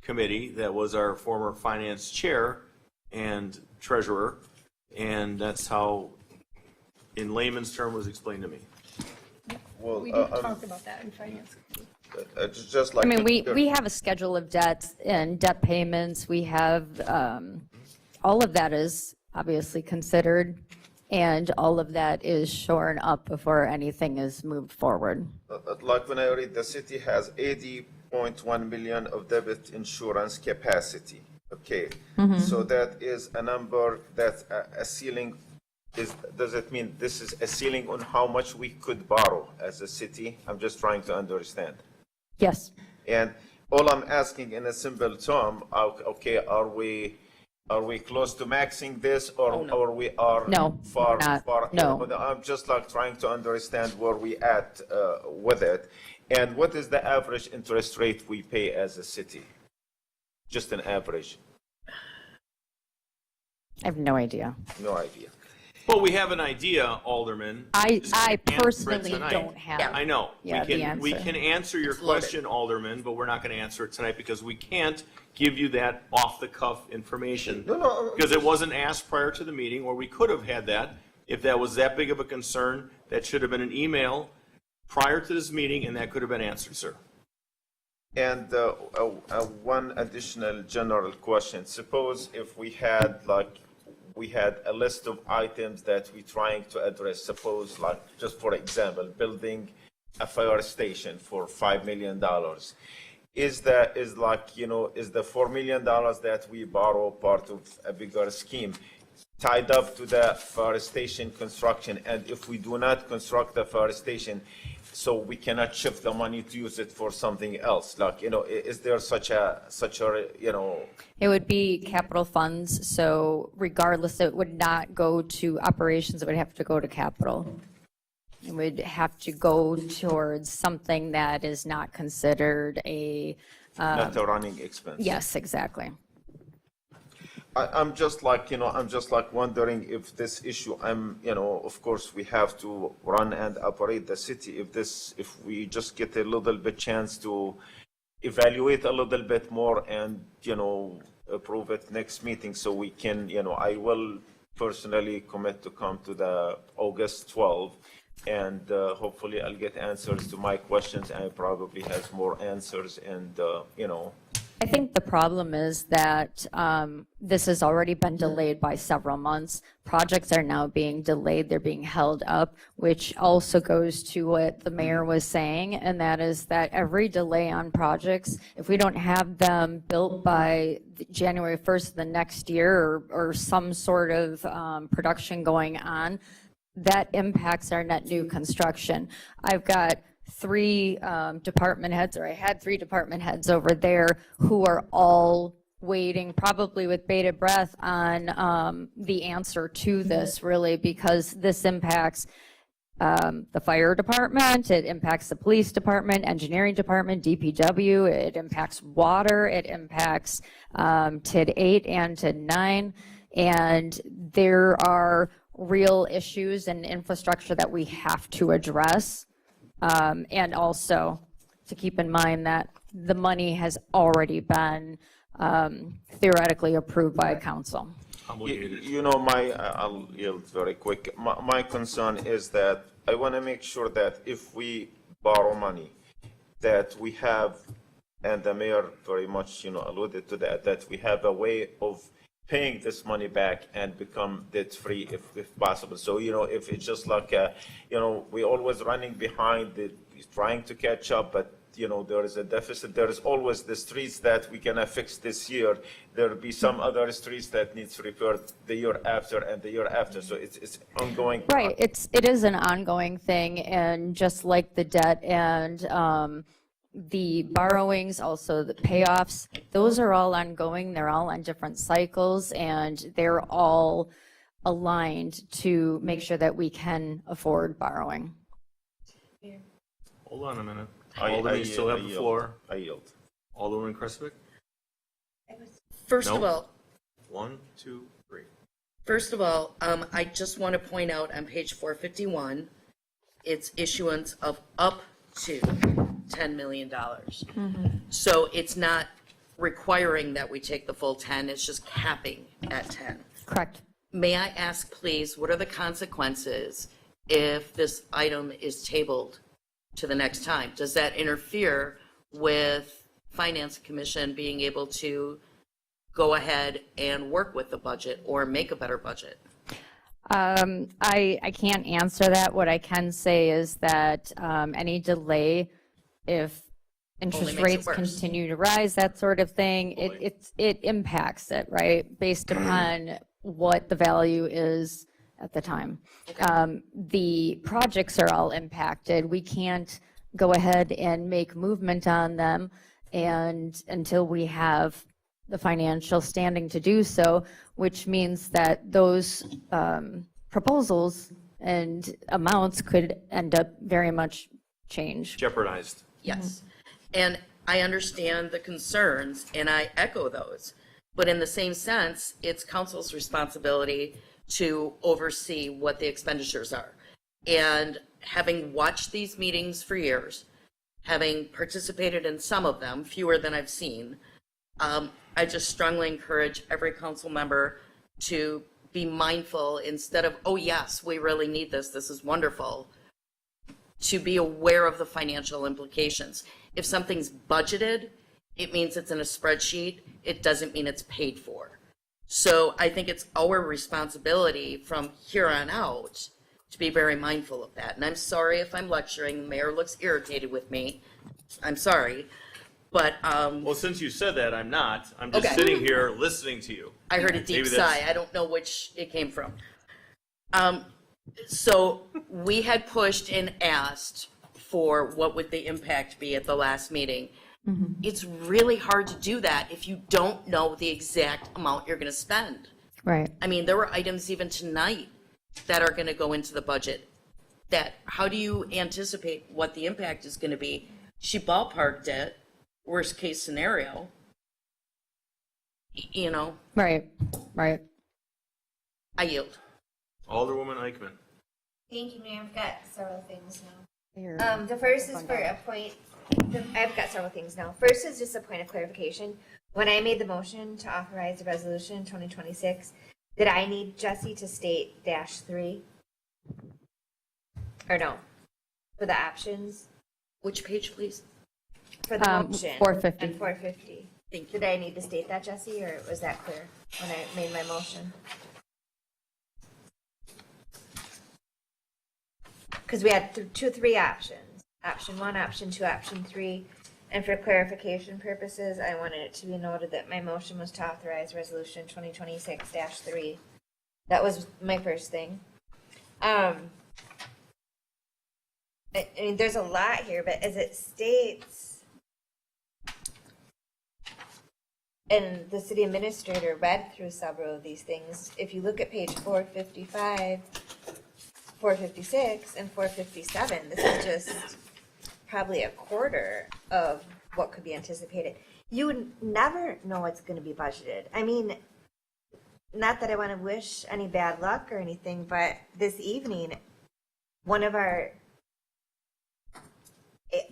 A: committee, that was our former finance chair and treasurer, and that's how, in layman's term, was explained to me.
H: Well,
L: We did talk about that in finance.
H: just like.
N: I mean, we have a schedule of debts and debt payments. We have, all of that is obviously considered, and all of that is shorn up before anything is moved forward.
H: Like when I read, the city has 80.1 million of debit insurance capacity. Okay, so that is a number that's a ceiling. Does it mean this is a ceiling on how much we could borrow as a city? I'm just trying to understand.
N: Yes.
H: And all I'm asking in a simple term, okay, are we close to maxing this, or we are
N: No,
H: far?
N: not.
H: Far?
N: No.
H: But I'm just trying to understand where we at with it, and what is the average interest rate we pay as a city? Just an average.
N: I have no idea.
H: No idea.
A: Well, we have an idea, Alderman.
N: I
A: Just can't answer it
N: personally
A: tonight.
N: don't have.
A: I know.
N: Yeah,
A: We
N: the
A: can
N: answer.
A: answer your question, Alderman, but we're not going to answer it tonight because we can't give you that off-the-cuff information.
H: No.
A: Because it wasn't asked prior to the meeting, or we could have had that. If that was that big of a concern, that should have been an email prior to this meeting, and that could have been answered, sir.
H: And one additional general question. Suppose if we had a list of items that we're trying to address. Suppose, just for example, building a fire station for $5 million. Is the $4 million that we borrow part of a bigger scheme tied up to the fire station construction? And if we do not construct the fire station, so we cannot shift the money to use it for something else? Is there such a
N: It would be capital funds, so regardless, it would not go to operations, it would have to go to capital. would have to go towards something that is not considered a,
H: Not a running expense.
N: yes, exactly.
H: I'm just like, I'm just like wondering if this issue, of course, we have to run and operate the city. If we just get a little bit chance to evaluate a little bit more and, approve it next meeting so we can, I will personally commit to come to the August 12, and hopefully I'll get answers to my questions, and probably has more answers, and,
N: I think the problem is that this has already been delayed by several months. Projects are now being delayed, they're being held up, which also goes to what the mayor was saying, and that is that every delay on projects, if we don't have them built by January 1st of the next year or some sort of production going on, that impacts our net new construction. I've got three department heads, or I had three department heads over there who are all waiting, probably with bated breath, on the answer to this, really, because this impacts the fire department, it impacts the police department, engineering department, DPW, it impacts water, it impacts TID 8 and TID 9, and there are real issues and infrastructure that we have to address. And also to keep in mind that the money has already been theoretically approved by council.
H: I'll yield very quick. My concern is that I want to make sure that if we borrow money, that we have, and the mayor very much, alluded to that we have a way of paying this money back and become debt-free if possible. So, if it's just like, we always running behind, trying to catch up, but, there is a deficit. There is always the streets that we cannot fix this year. There'll be some other streets that needs repaired the year after and the year after. So it's ongoing.
N: Right, it is an ongoing thing, and just like the debt and the borrowings, also the payoffs, those are all ongoing. They're all on different cycles, and they're all aligned to make sure that we can afford borrowing.
A: Hold on a minute.
H: I
A: Alderman, you still have the
H: yield.
A: floor.
H: I yield.
A: Alderman Kresvik?
E: First
A: No.
E: of all,
A: 1, 2, 3.
E: First of all, I just want to point out on page 451, it's issuance of up to $10 million. So it's not requiring that we take the full 10, it's just capping at 10.
N: Correct.
E: May I ask, please, what are the consequences if this item is tabled to the next time? Does that interfere with Finance Commission being able to go ahead and work with the budget or make a better budget?
N: I can't answer that. What I can say is that any delay, if interest
E: makes it
N: rates
E: worse.
N: continue to rise, that sort of thing, it impacts it, right? Based upon what the value is at the time. The projects are all impacted. We can't go ahead and make movement on them and until we have the financial standing to do so, which means that those proposals and amounts could end up very much change.
A: Jeopardized.
E: Yes. And I understand the concerns and I echo those. But in the same sense, it's council's responsibility to oversee what the expenditures are. And having watched these meetings for years, having participated in some of them, fewer than I've seen, I just strongly encourage every council member to be mindful instead of, oh yes, we really need this, this is wonderful, to be aware of the financial implications. If something's budgeted, it means it's in a spreadsheet. It doesn't mean it's paid for. So I think it's our responsibility from here on out to be very mindful of that. And I'm sorry if I'm lecturing. The mayor looks irritated with me. I'm sorry. But
A: Well, since you said that, I'm not. I'm just
E: Okay.
A: sitting here listening to you.
E: I heard a deep
A: Maybe that's-
E: sigh. I don't know which it came from. So we had pushed and asked for what would the impact be at the last meeting. It's really hard to do that if you don't know the exact amount you're going to spend.
N: Right.
E: I mean, there were items even tonight that are going to go into the budget. that, how do you anticipate what the impact is gonna be? She ballparked it, worst case scenario. You know,
N: Right, right.
E: I yield.
A: Alderwoman Eichman.
K: Thank you, Mayor. I've got several things now. The first is for a point, I've got several things now. First is just a point of clarification. When I made the motion to authorize the resolution 2026, did I need Jesse to state -3? Or no? For the options?
E: Which page, please?
K: For the motion.
N: 450.
K: And 450.
E: Thank you.
K: Did I need to state that, Jesse, or was that clear when I made my motion? Because we had three options. Option 1, option 2, option 3. And for clarification purposes, I wanted it to be noted that my motion was to authorize resolution 2026-3. That was my first thing. I mean, there's a lot here, but as it states, and the city administrator read through several of these things, if you look at page 455, 456, and 457, this is just probably a quarter of what could be anticipated. You would never know what's going to be budgeted. I mean, not that I want to wish any bad luck or anything, but this evening, one of our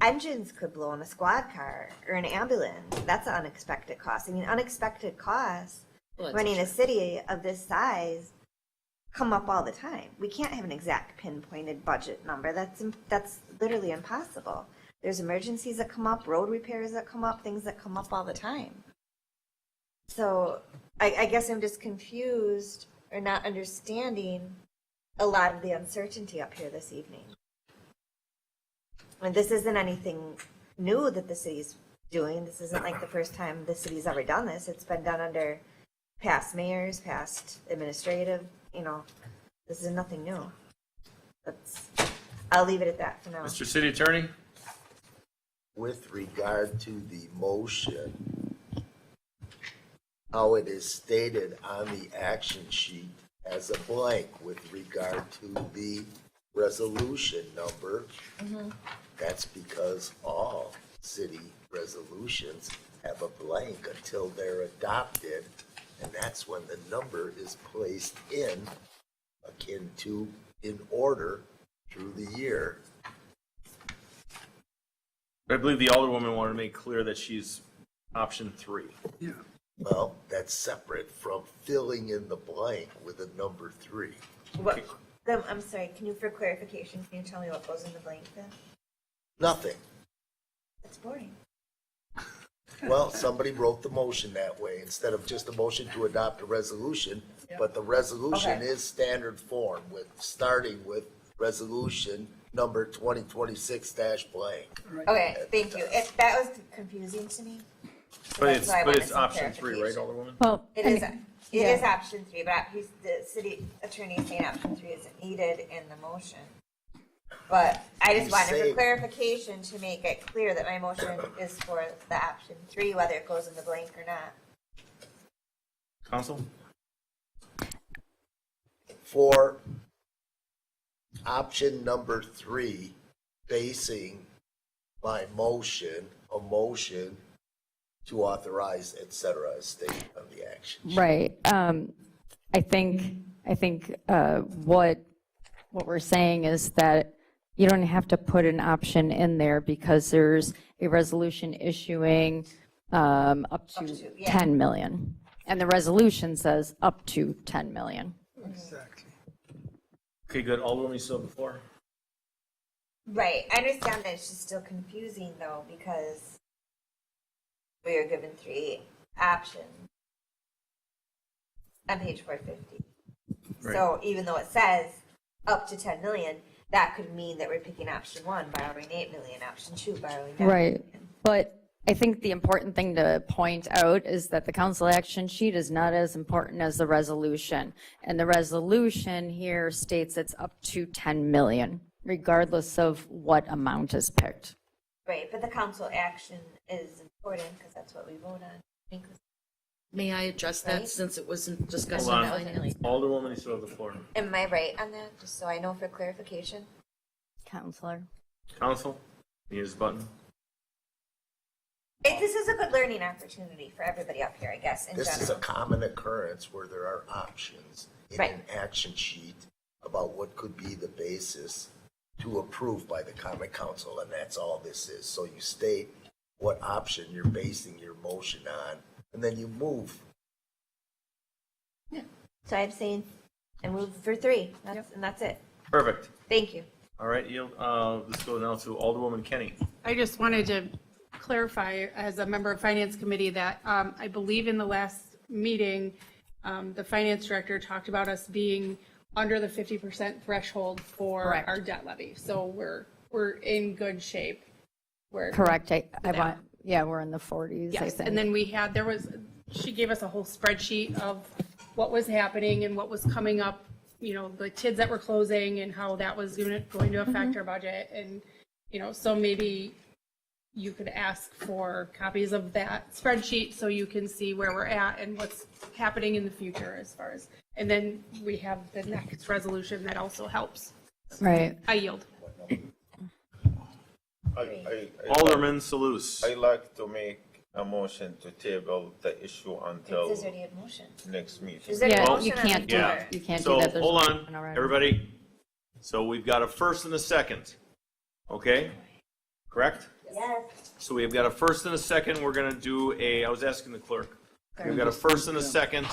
K: engines could blow in a squad car or an ambulance. That's an unexpected cost. I mean, unexpected costs running a city of this size come up all the time. We can't have an exact pinpointed budget number. That's literally impossible. There's emergencies that come up, road repairs that come up, things that come up all the time. So I guess I'm just confused or not understanding a lot of the uncertainty up here this evening. And this isn't anything new that the city's doing. This isn't like the first time the city's ever done this. It's been done under past mayors, past administrative, this is nothing new. I'll leave it at that for now.
A: Mr. City Attorney?
M: With regard to the motion, how it is stated on the action sheet as a blank with regard to the resolution number, that's because all city resolutions have a blank until they're adopted, and that's when the number is placed in, akin to in order through the year.
A: I believe the Alderwoman wanted to make clear that she's option 3.
G: Yeah.
M: Well, that's separate from filling in the blank with a number 3.
K: I'm sorry, for clarification, can you tell me what goes in the blank then?
M: Nothing.
K: That's boring.
M: Well, somebody wrote the motion that way instead of just a motion to adopt a resolution, but the resolution
K: Okay.
M: is standard form starting with resolution number 2026 blank.
K: Okay, thank you. That was confusing to me. So
A: But
K: that's
A: it's,
K: why I
A: but
K: wanted
A: it's
K: some
A: option 3, right,
K: clarification.
A: Alderwoman?
N: Well,
K: It is option 3, but the city attorney is saying option 3 isn't needed in the motion. But I just
M: You
K: wanted
M: say-
K: for clarification to make it clear that my motion is for the option 3, whether it goes in the blank or not.
A: Counsel?
M: For option number 3, basing my motion, a motion to authorize, et cetera, as stated on the action sheet.
N: Right. I think what we're saying is that you don't have to put an option in there because there's a resolution issuing up to 10 million. And the resolution says up to 10 million.
G: Exactly.
A: Okay, good. Alderwoman, you still have the floor?
K: Right. I understand that it's just still confusing though, because we are given 3 options on page 450. So even though it says up to 10 million, that could mean that we're picking option 1, borrowing 8 million, option 2, borrowing 9
N: Right.
K: million.
N: But I think the important thing to point out is that the council action sheet is not as important as the resolution. And the resolution here states it's up to 10 million, regardless of what amount is picked.
K: Right, but the council action is important because that's what we vote on.
E: May I address that
K: Right.
E: since it wasn't
A: Hold
E: discussed
A: on.
E: finally?
A: Alderwoman, you still have the floor.
K: Am I right on that, just so I know for clarification?
N: Counselor.
A: Council, need his button.
K: This is a good learning opportunity for everybody up here, I guess, in
M: This is a
K: general.
M: common occurrence where there are options in
K: Right.
M: an action sheet about what could be the basis to approve by the common council, and that's all this is. So you state what option you're basing your motion on, and then you move.
K: So I'm saying, I move for 3, and that's it.
A: Perfect.
K: Thank you.
A: All right, let's go now to Alderwoman Kenny.
L: I just wanted to clarify as a member of Finance Committee that I believe in the last meeting, the Finance Director talked about us being under the 50% threshold for
N: Correct.
L: our debt levy. So we're in good shape. We're
N: Correct. I
L: that.
N: want, yeah, we're in the 40s, I
L: Yes,
N: think.
L: and then she gave us a whole spreadsheet of what was happening and what was coming up, the TIDs that were closing and how that was going to affect our budget. And, so maybe you could ask for copies of that spreadsheet so you can see where we're at and what's happening in the future as far as, and then we have the next resolution that also helps.
N: Right.
L: I yield.
A: Alderman Salus.
H: I like to make a motion to table the issue until
K: There's already a motion.
H: next meeting.
K: Is there a
N: Yeah,
K: motion
N: you
K: on the
N: can't do
K: floor?
N: that. You can't do
A: So,
N: that. There's
A: hold
N: a
A: on,
N: motion already.
A: everybody. So we've got a first and a second, okay? Correct?
K: Yes.
A: So we've got a first and a second, we're gonna do I was asking the clerk. We've got a first and a second,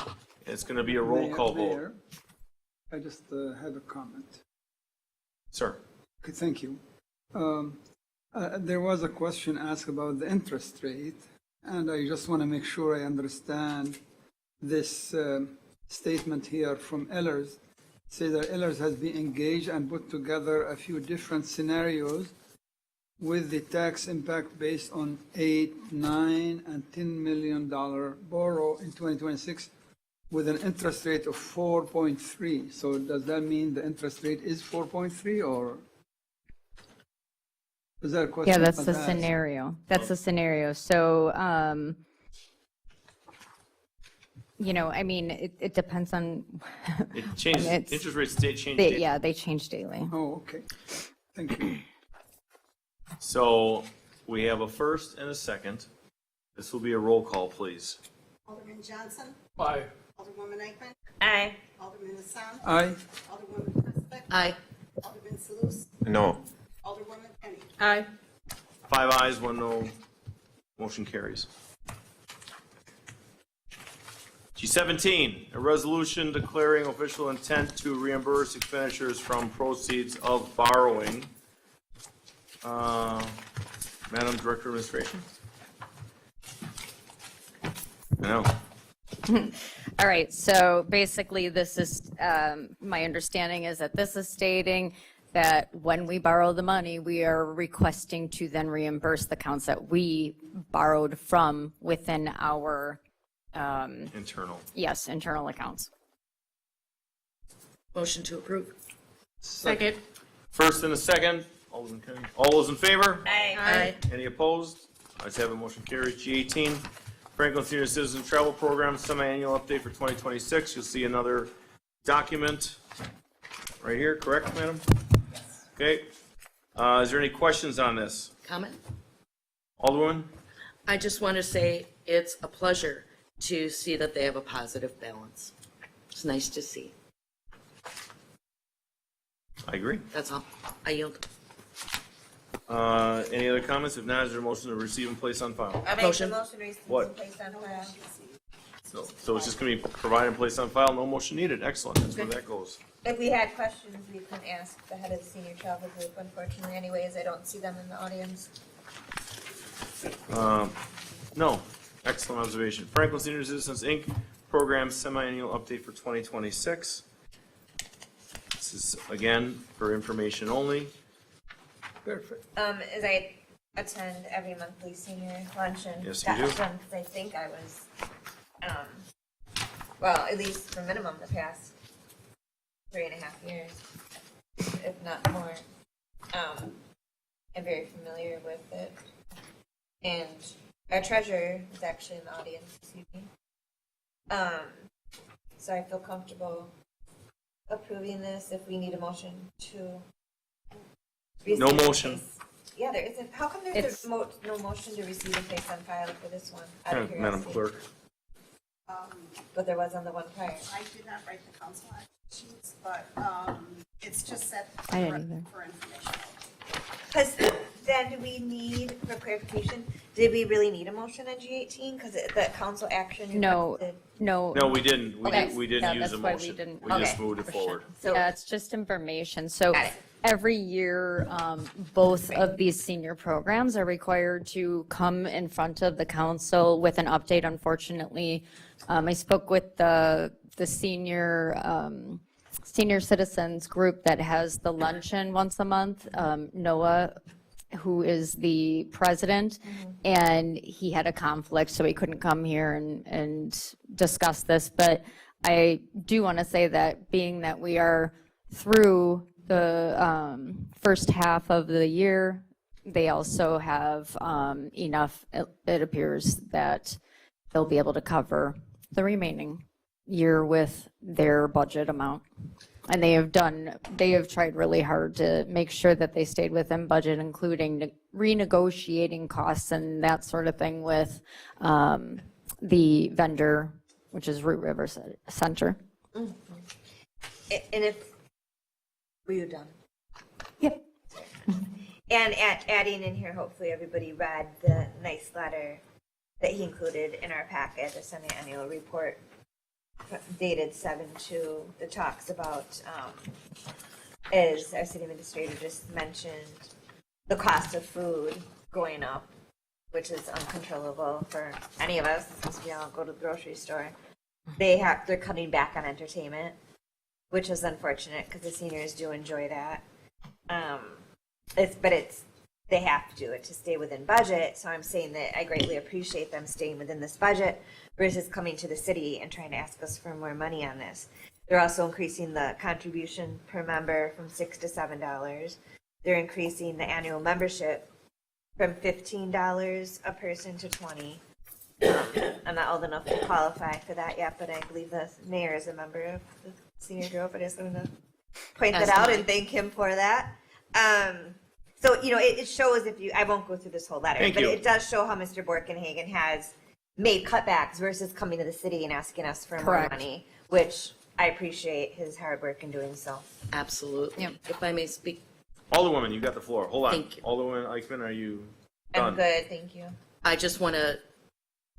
A: and it's gonna be a roll call vote.
G: Mayor, I just have a comment.
A: Sir?
G: Okay, thank you. There was a question asked about the interest rate, and I just want to make sure I understand this statement here from Ellers. Say that Ellers has been engaged and put together a few different scenarios with the tax impact based on $8, $9, and $10 million borrow in 2026 with an interest rate of 4.3. So does that mean the interest rate is 4.3 or? Is that a question?
N: Yeah, that's the
G: asked?
N: scenario. That's the scenario. So, I mean, it depends on.
A: It changes,
N: It's-
A: interest rates change.
N: They,
A: daily.
N: yeah, they change daily.
G: Oh, okay. Thank you.
A: So we have a first and a second. This will be a roll call, please.
C: Alderman Johnson?
D: Aye.
C: Alderwoman Eichman?
K: Aye.
C: Alderman Hassan?
G: Aye.
C: Alderwoman Kristovic?
E: Aye.
C: Alderman Salus?
H: No.
C: Alderwoman Kenny?
L: Aye.
A: 5 ayes, 1 no. Motion carries. G17, a resolution declaring official intent to reimburse expenditures from proceeds of borrowing. Madam Director of Administration? No.
N: All right, so basically this is, my understanding is that this is stating that when we borrow the money, we are requesting to then reimburse the accounts that we borrowed from within our,
A: Internal.
N: yes, internal accounts.
E: Motion to approve.
L: Second.
A: First and a second. Alderman Kenny. All those in favor?
E: Aye.
A: Any opposed? Ayes have it, motion carries. G18, Franklin Senior Citizen Travel Program Semi-Annual Update for 2026. You'll see another document right here, correct, madam? Okay. Is there any questions on this?
E: Comment?
A: Alderwoman?
E: I just want to say it's a pleasure to see that they have a positive balance. It's nice to see.
A: I agree.
E: That's all. I yield.
A: Any other comments? If not, is there a motion to receive and place on file?
K: I make the
E: Motion.
K: motion to receive
A: What?
K: and place on file.
A: So it's just going to be provided and placed on file, no motion needed. Excellent, that's where that goes.
K: If we had questions, we can ask the head of the senior travel group. Unfortunately, anyways, I don't see them in the audience.
A: No, excellent observation. Franklin Senior Citizens, Inc. Program Semi-Annual Update for 2026. This is, again, for information only.
G: Perfect.
K: As I attend every monthly senior luncheon.
A: Yes, you
K: that
A: do.
K: was done because I think I was, well, at least for minimum the past 3.5 years, if not more. I'm very familiar with it. And our treasurer is actually in the audience this evening. So I feel comfortable approving this if we need a motion to
A: No
K: receive and
A: motion.
K: place- Yeah, there isn't. How come there's
N: It's-
K: no motion to receive and place on file for this one? Out of
A: Madam
K: curiosity.
A: Clerk.
K: But there was on the one prior.
C: I did not write the council action sheets, but it's just set
N: I didn't either.
C: for information.
K: Because then do we need, for clarification, did we really need a motion on G18? Because the council action.
N: No,
K: requested-
N: no.
A: No, we didn't. We
N: Okay.
A: didn't, we didn't
N: Yeah,
A: use a
N: that's why we
A: motion.
N: didn't-
A: We just
K: Okay.
A: moved it forward.
K: So-
N: Yeah, it's just information. So
K: Got it.
N: every year, both of these senior programs are required to come in front of the council with an update. Unfortunately, I spoke with the senior citizens group that has the luncheon once a month, Noah, who is the president, and he had a conflict, so he couldn't come here and discuss this. But I do want to say that being that we are through the first half of the year, they also have enough, it appears, that they'll be able to cover the remaining year with their budget amount. And they have tried really hard to make sure that they stayed within budget, including renegotiating costs and that sort of thing with the vendor, which is Root River Center.
K: And if, were you done?
N: Yep.
K: And adding in here, hopefully everybody read the nice letter that he included in our packet, the semi-annual report dated 7/2, that talks about, as our city administrator just mentioned, the cost of food going up, which is uncontrollable for any of us since we all go to the grocery store. They're cutting back on entertainment, which is unfortunate because the seniors do enjoy that. They have to do it to stay within budget. So I'm saying that I greatly appreciate them staying within this budget versus coming to the city and trying to ask us for more money on this. They're also increasing the contribution per member from $6 to $7. They're increasing the annual membership from $15 a person to $20. I'm not old enough to qualify for that yet, but I believe the mayor is a member of the senior group. I just want to point that
E: As
K: out
E: am I.
K: and thank him for that. So, it shows I won't go through this whole letter,
A: Thank
K: but
A: you.
K: it does show how Mr. Borkenhagen has made cutbacks versus coming to the city and asking us for more
N: Correct.
K: money, which I appreciate his hard work in doing so.
E: Absolutely. If I may speak,
A: Alderwoman, you got the floor. Hold on.
E: Thank you.
A: Alderwoman Eichman, are you
K: I'm
A: done?
K: good, thank you.
E: I just want to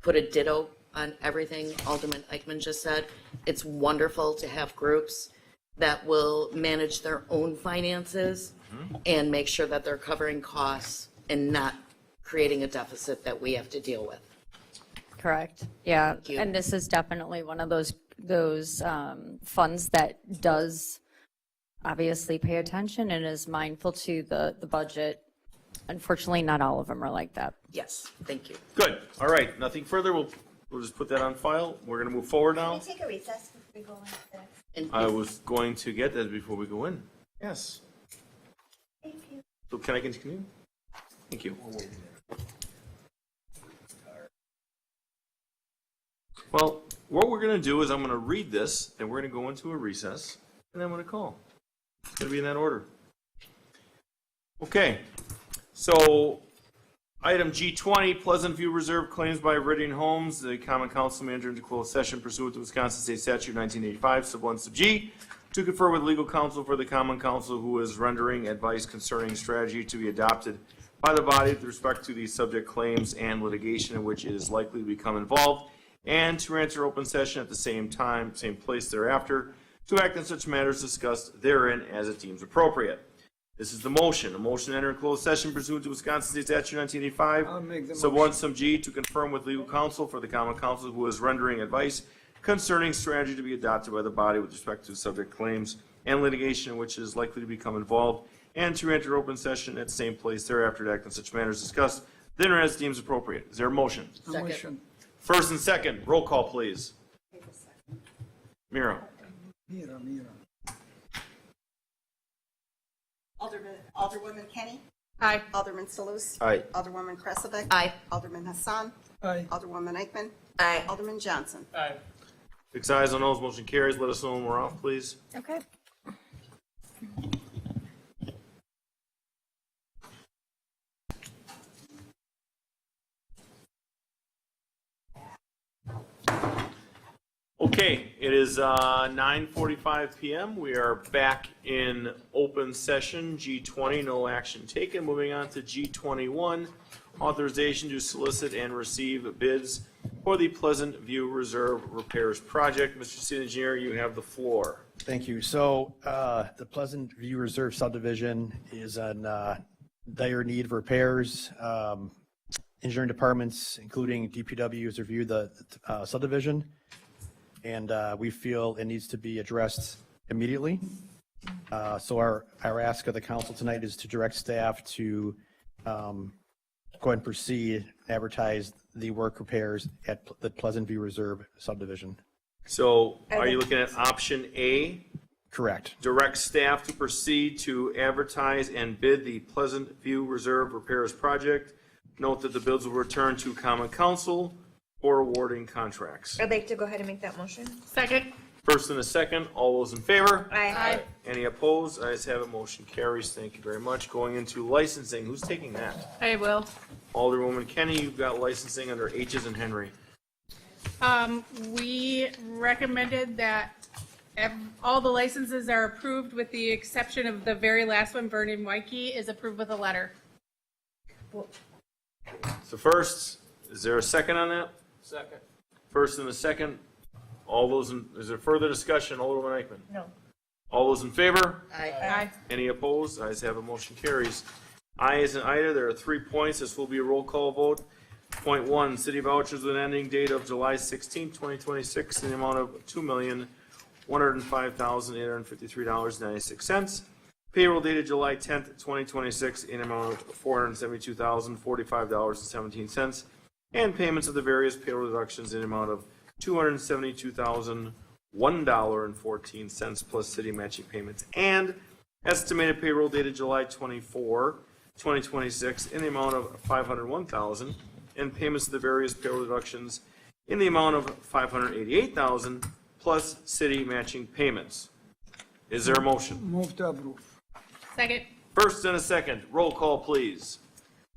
E: put a ditto on everything Alderman Eichman just said. It's wonderful to have groups that will manage their own finances and make sure that they're covering costs and not creating a deficit that we have to deal with.
N: Correct. Yeah,
E: Thank you.
N: and this is definitely one of those funds that does obviously pay attention and is mindful to the budget. Unfortunately, not all of them are like that.
E: Yes, thank you.
A: Good. All right. Nothing further. We'll just put that on file. We're going to move forward
K: Can
A: now.
K: we take a recess before we go into this?
E: And
A: I was going to get that before we go in. Yes.
K: Thank you.
A: So can I continue? Thank you. Well, what we're going to do is I'm going to read this, and we're going to go into a recess, and then I'm going to call. It's going to be in that order. Okay. So, item G20, Pleasant View Reserve claims by Viridian Homes. The Common Council may enter into closed session pursuant to Wisconsin State Statute 1985, sub 1 sub G, to confer with legal counsel for the Common Council who is rendering advice concerning strategy to be adopted by the body with respect to these subject claims and litigation in which it is likely to become involved, and to enter open session at the same time, same place thereafter, to act on such matters discussed therein as it deems appropriate. This is the motion. A motion to enter a closed session pursuant to Wisconsin State Statute 1985,
G: I'll make the
A: sub
G: motion.
A: 1 sub G, to confirm with legal counsel for the Common Council who is rendering advice concerning strategy to be adopted by the body with respect to subject claims and litigation in which it is likely to become involved, and to enter open session at the same place thereafter to act on such matters discussed therein as deems appropriate. Is there a motion?
G: Motion.
A: First and second, roll call, please. Mira.
G: Mira.
C: Alderwoman Kenny?
L: Aye.
C: Alderman Salus?
A: Aye.
C: Alderwoman Kresovic?
E: Aye.
C: Alderman Hassan?
G: Aye.
C: Alderwoman Eichman?
K: Aye.
C: Alderman Johnson?
A: Six ayes, no noes, motion carries. Let us know when we're off, please.
N: Okay.
A: Okay, it is 9:45 PM. We are back in open session, G20, no action taken. Moving on to G21, authorization to solicit and receive bids for the Pleasant View Reserve Repairs Project. Mr. City Engineer, you have the floor.
J: Thank you. So the Pleasant View Reserve subdivision is in dire need of repairs. Engineering departments, including DPW, has reviewed the subdivision, and we feel it needs to be addressed immediately. So our ask of the council tonight is to direct staff to go ahead and proceed, advertise the work repairs at the Pleasant View Reserve subdivision.
A: So are you looking at option A?
J: Correct.
A: Direct staff to proceed to advertise and bid the Pleasant View Reserve Repairs Project. Note that the bids will return to Common Council for awarding contracts.
K: I'd like to go ahead and make that motion.
L: Second.
A: First and a second, all those in favor?
K: Aye.
A: Any opposed? Ayes have it, motion carries. Thank you very much. Going into licensing, who's taking that?
L: I will.
A: Alderwoman Kenny, you've got licensing under H's and Henry.
L: We recommended that all the licenses are approved with the exception of the very last one, Vernon Waukee, is approved with a letter.
A: So first, is there a second on that?
P: Second.
A: First and a second, all those in, is there further discussion? Alderman Eichman?
K: No.
A: All those in favor?
L: Aye.
A: Any opposed? Ayes have it, motion carries. I as in Ida, there are 3 points. This will be a roll call vote. Point 1, city vouchers with an ending date of July 16, 2026 in the amount of $2,105,853.96. Payroll dated July 10th, 2026 in the amount of $472,045.17. And payments of the various payroll deductions in the amount of $272,001.14 plus city matching payments. And estimated payroll dated July 24, 2026 in the amount of $501,000 and payments of the various payroll deductions in the amount of $588,000 plus city matching payments. Is there a motion?
G: Move to approve.
L: Second.
A: First and a second, roll call please.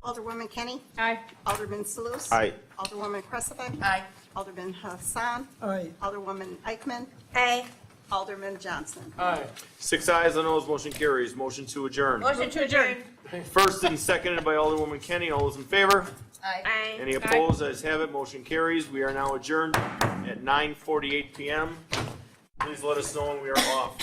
C: Alderwoman Kenny?
L: Aye.
C: Alderman Salus?
A: Aye.
C: Alderwoman Cressevic?
E: Aye.
C: Alderman Hassan?
G: Aye.
C: Alderwoman Eichman?
K: Aye.
C: Alderman Johnson?
P: Aye.
A: 6 ayes and noes, motion carries. Motion to adjourn.
K: Motion to adjourn.
A: First and seconded by Alderwoman Kenny. All those in favor?
K: Aye.
A: Any opposed? Ayes have it. Motion carries. We are now adjourned at 9:48 PM. Please let us know when we are off.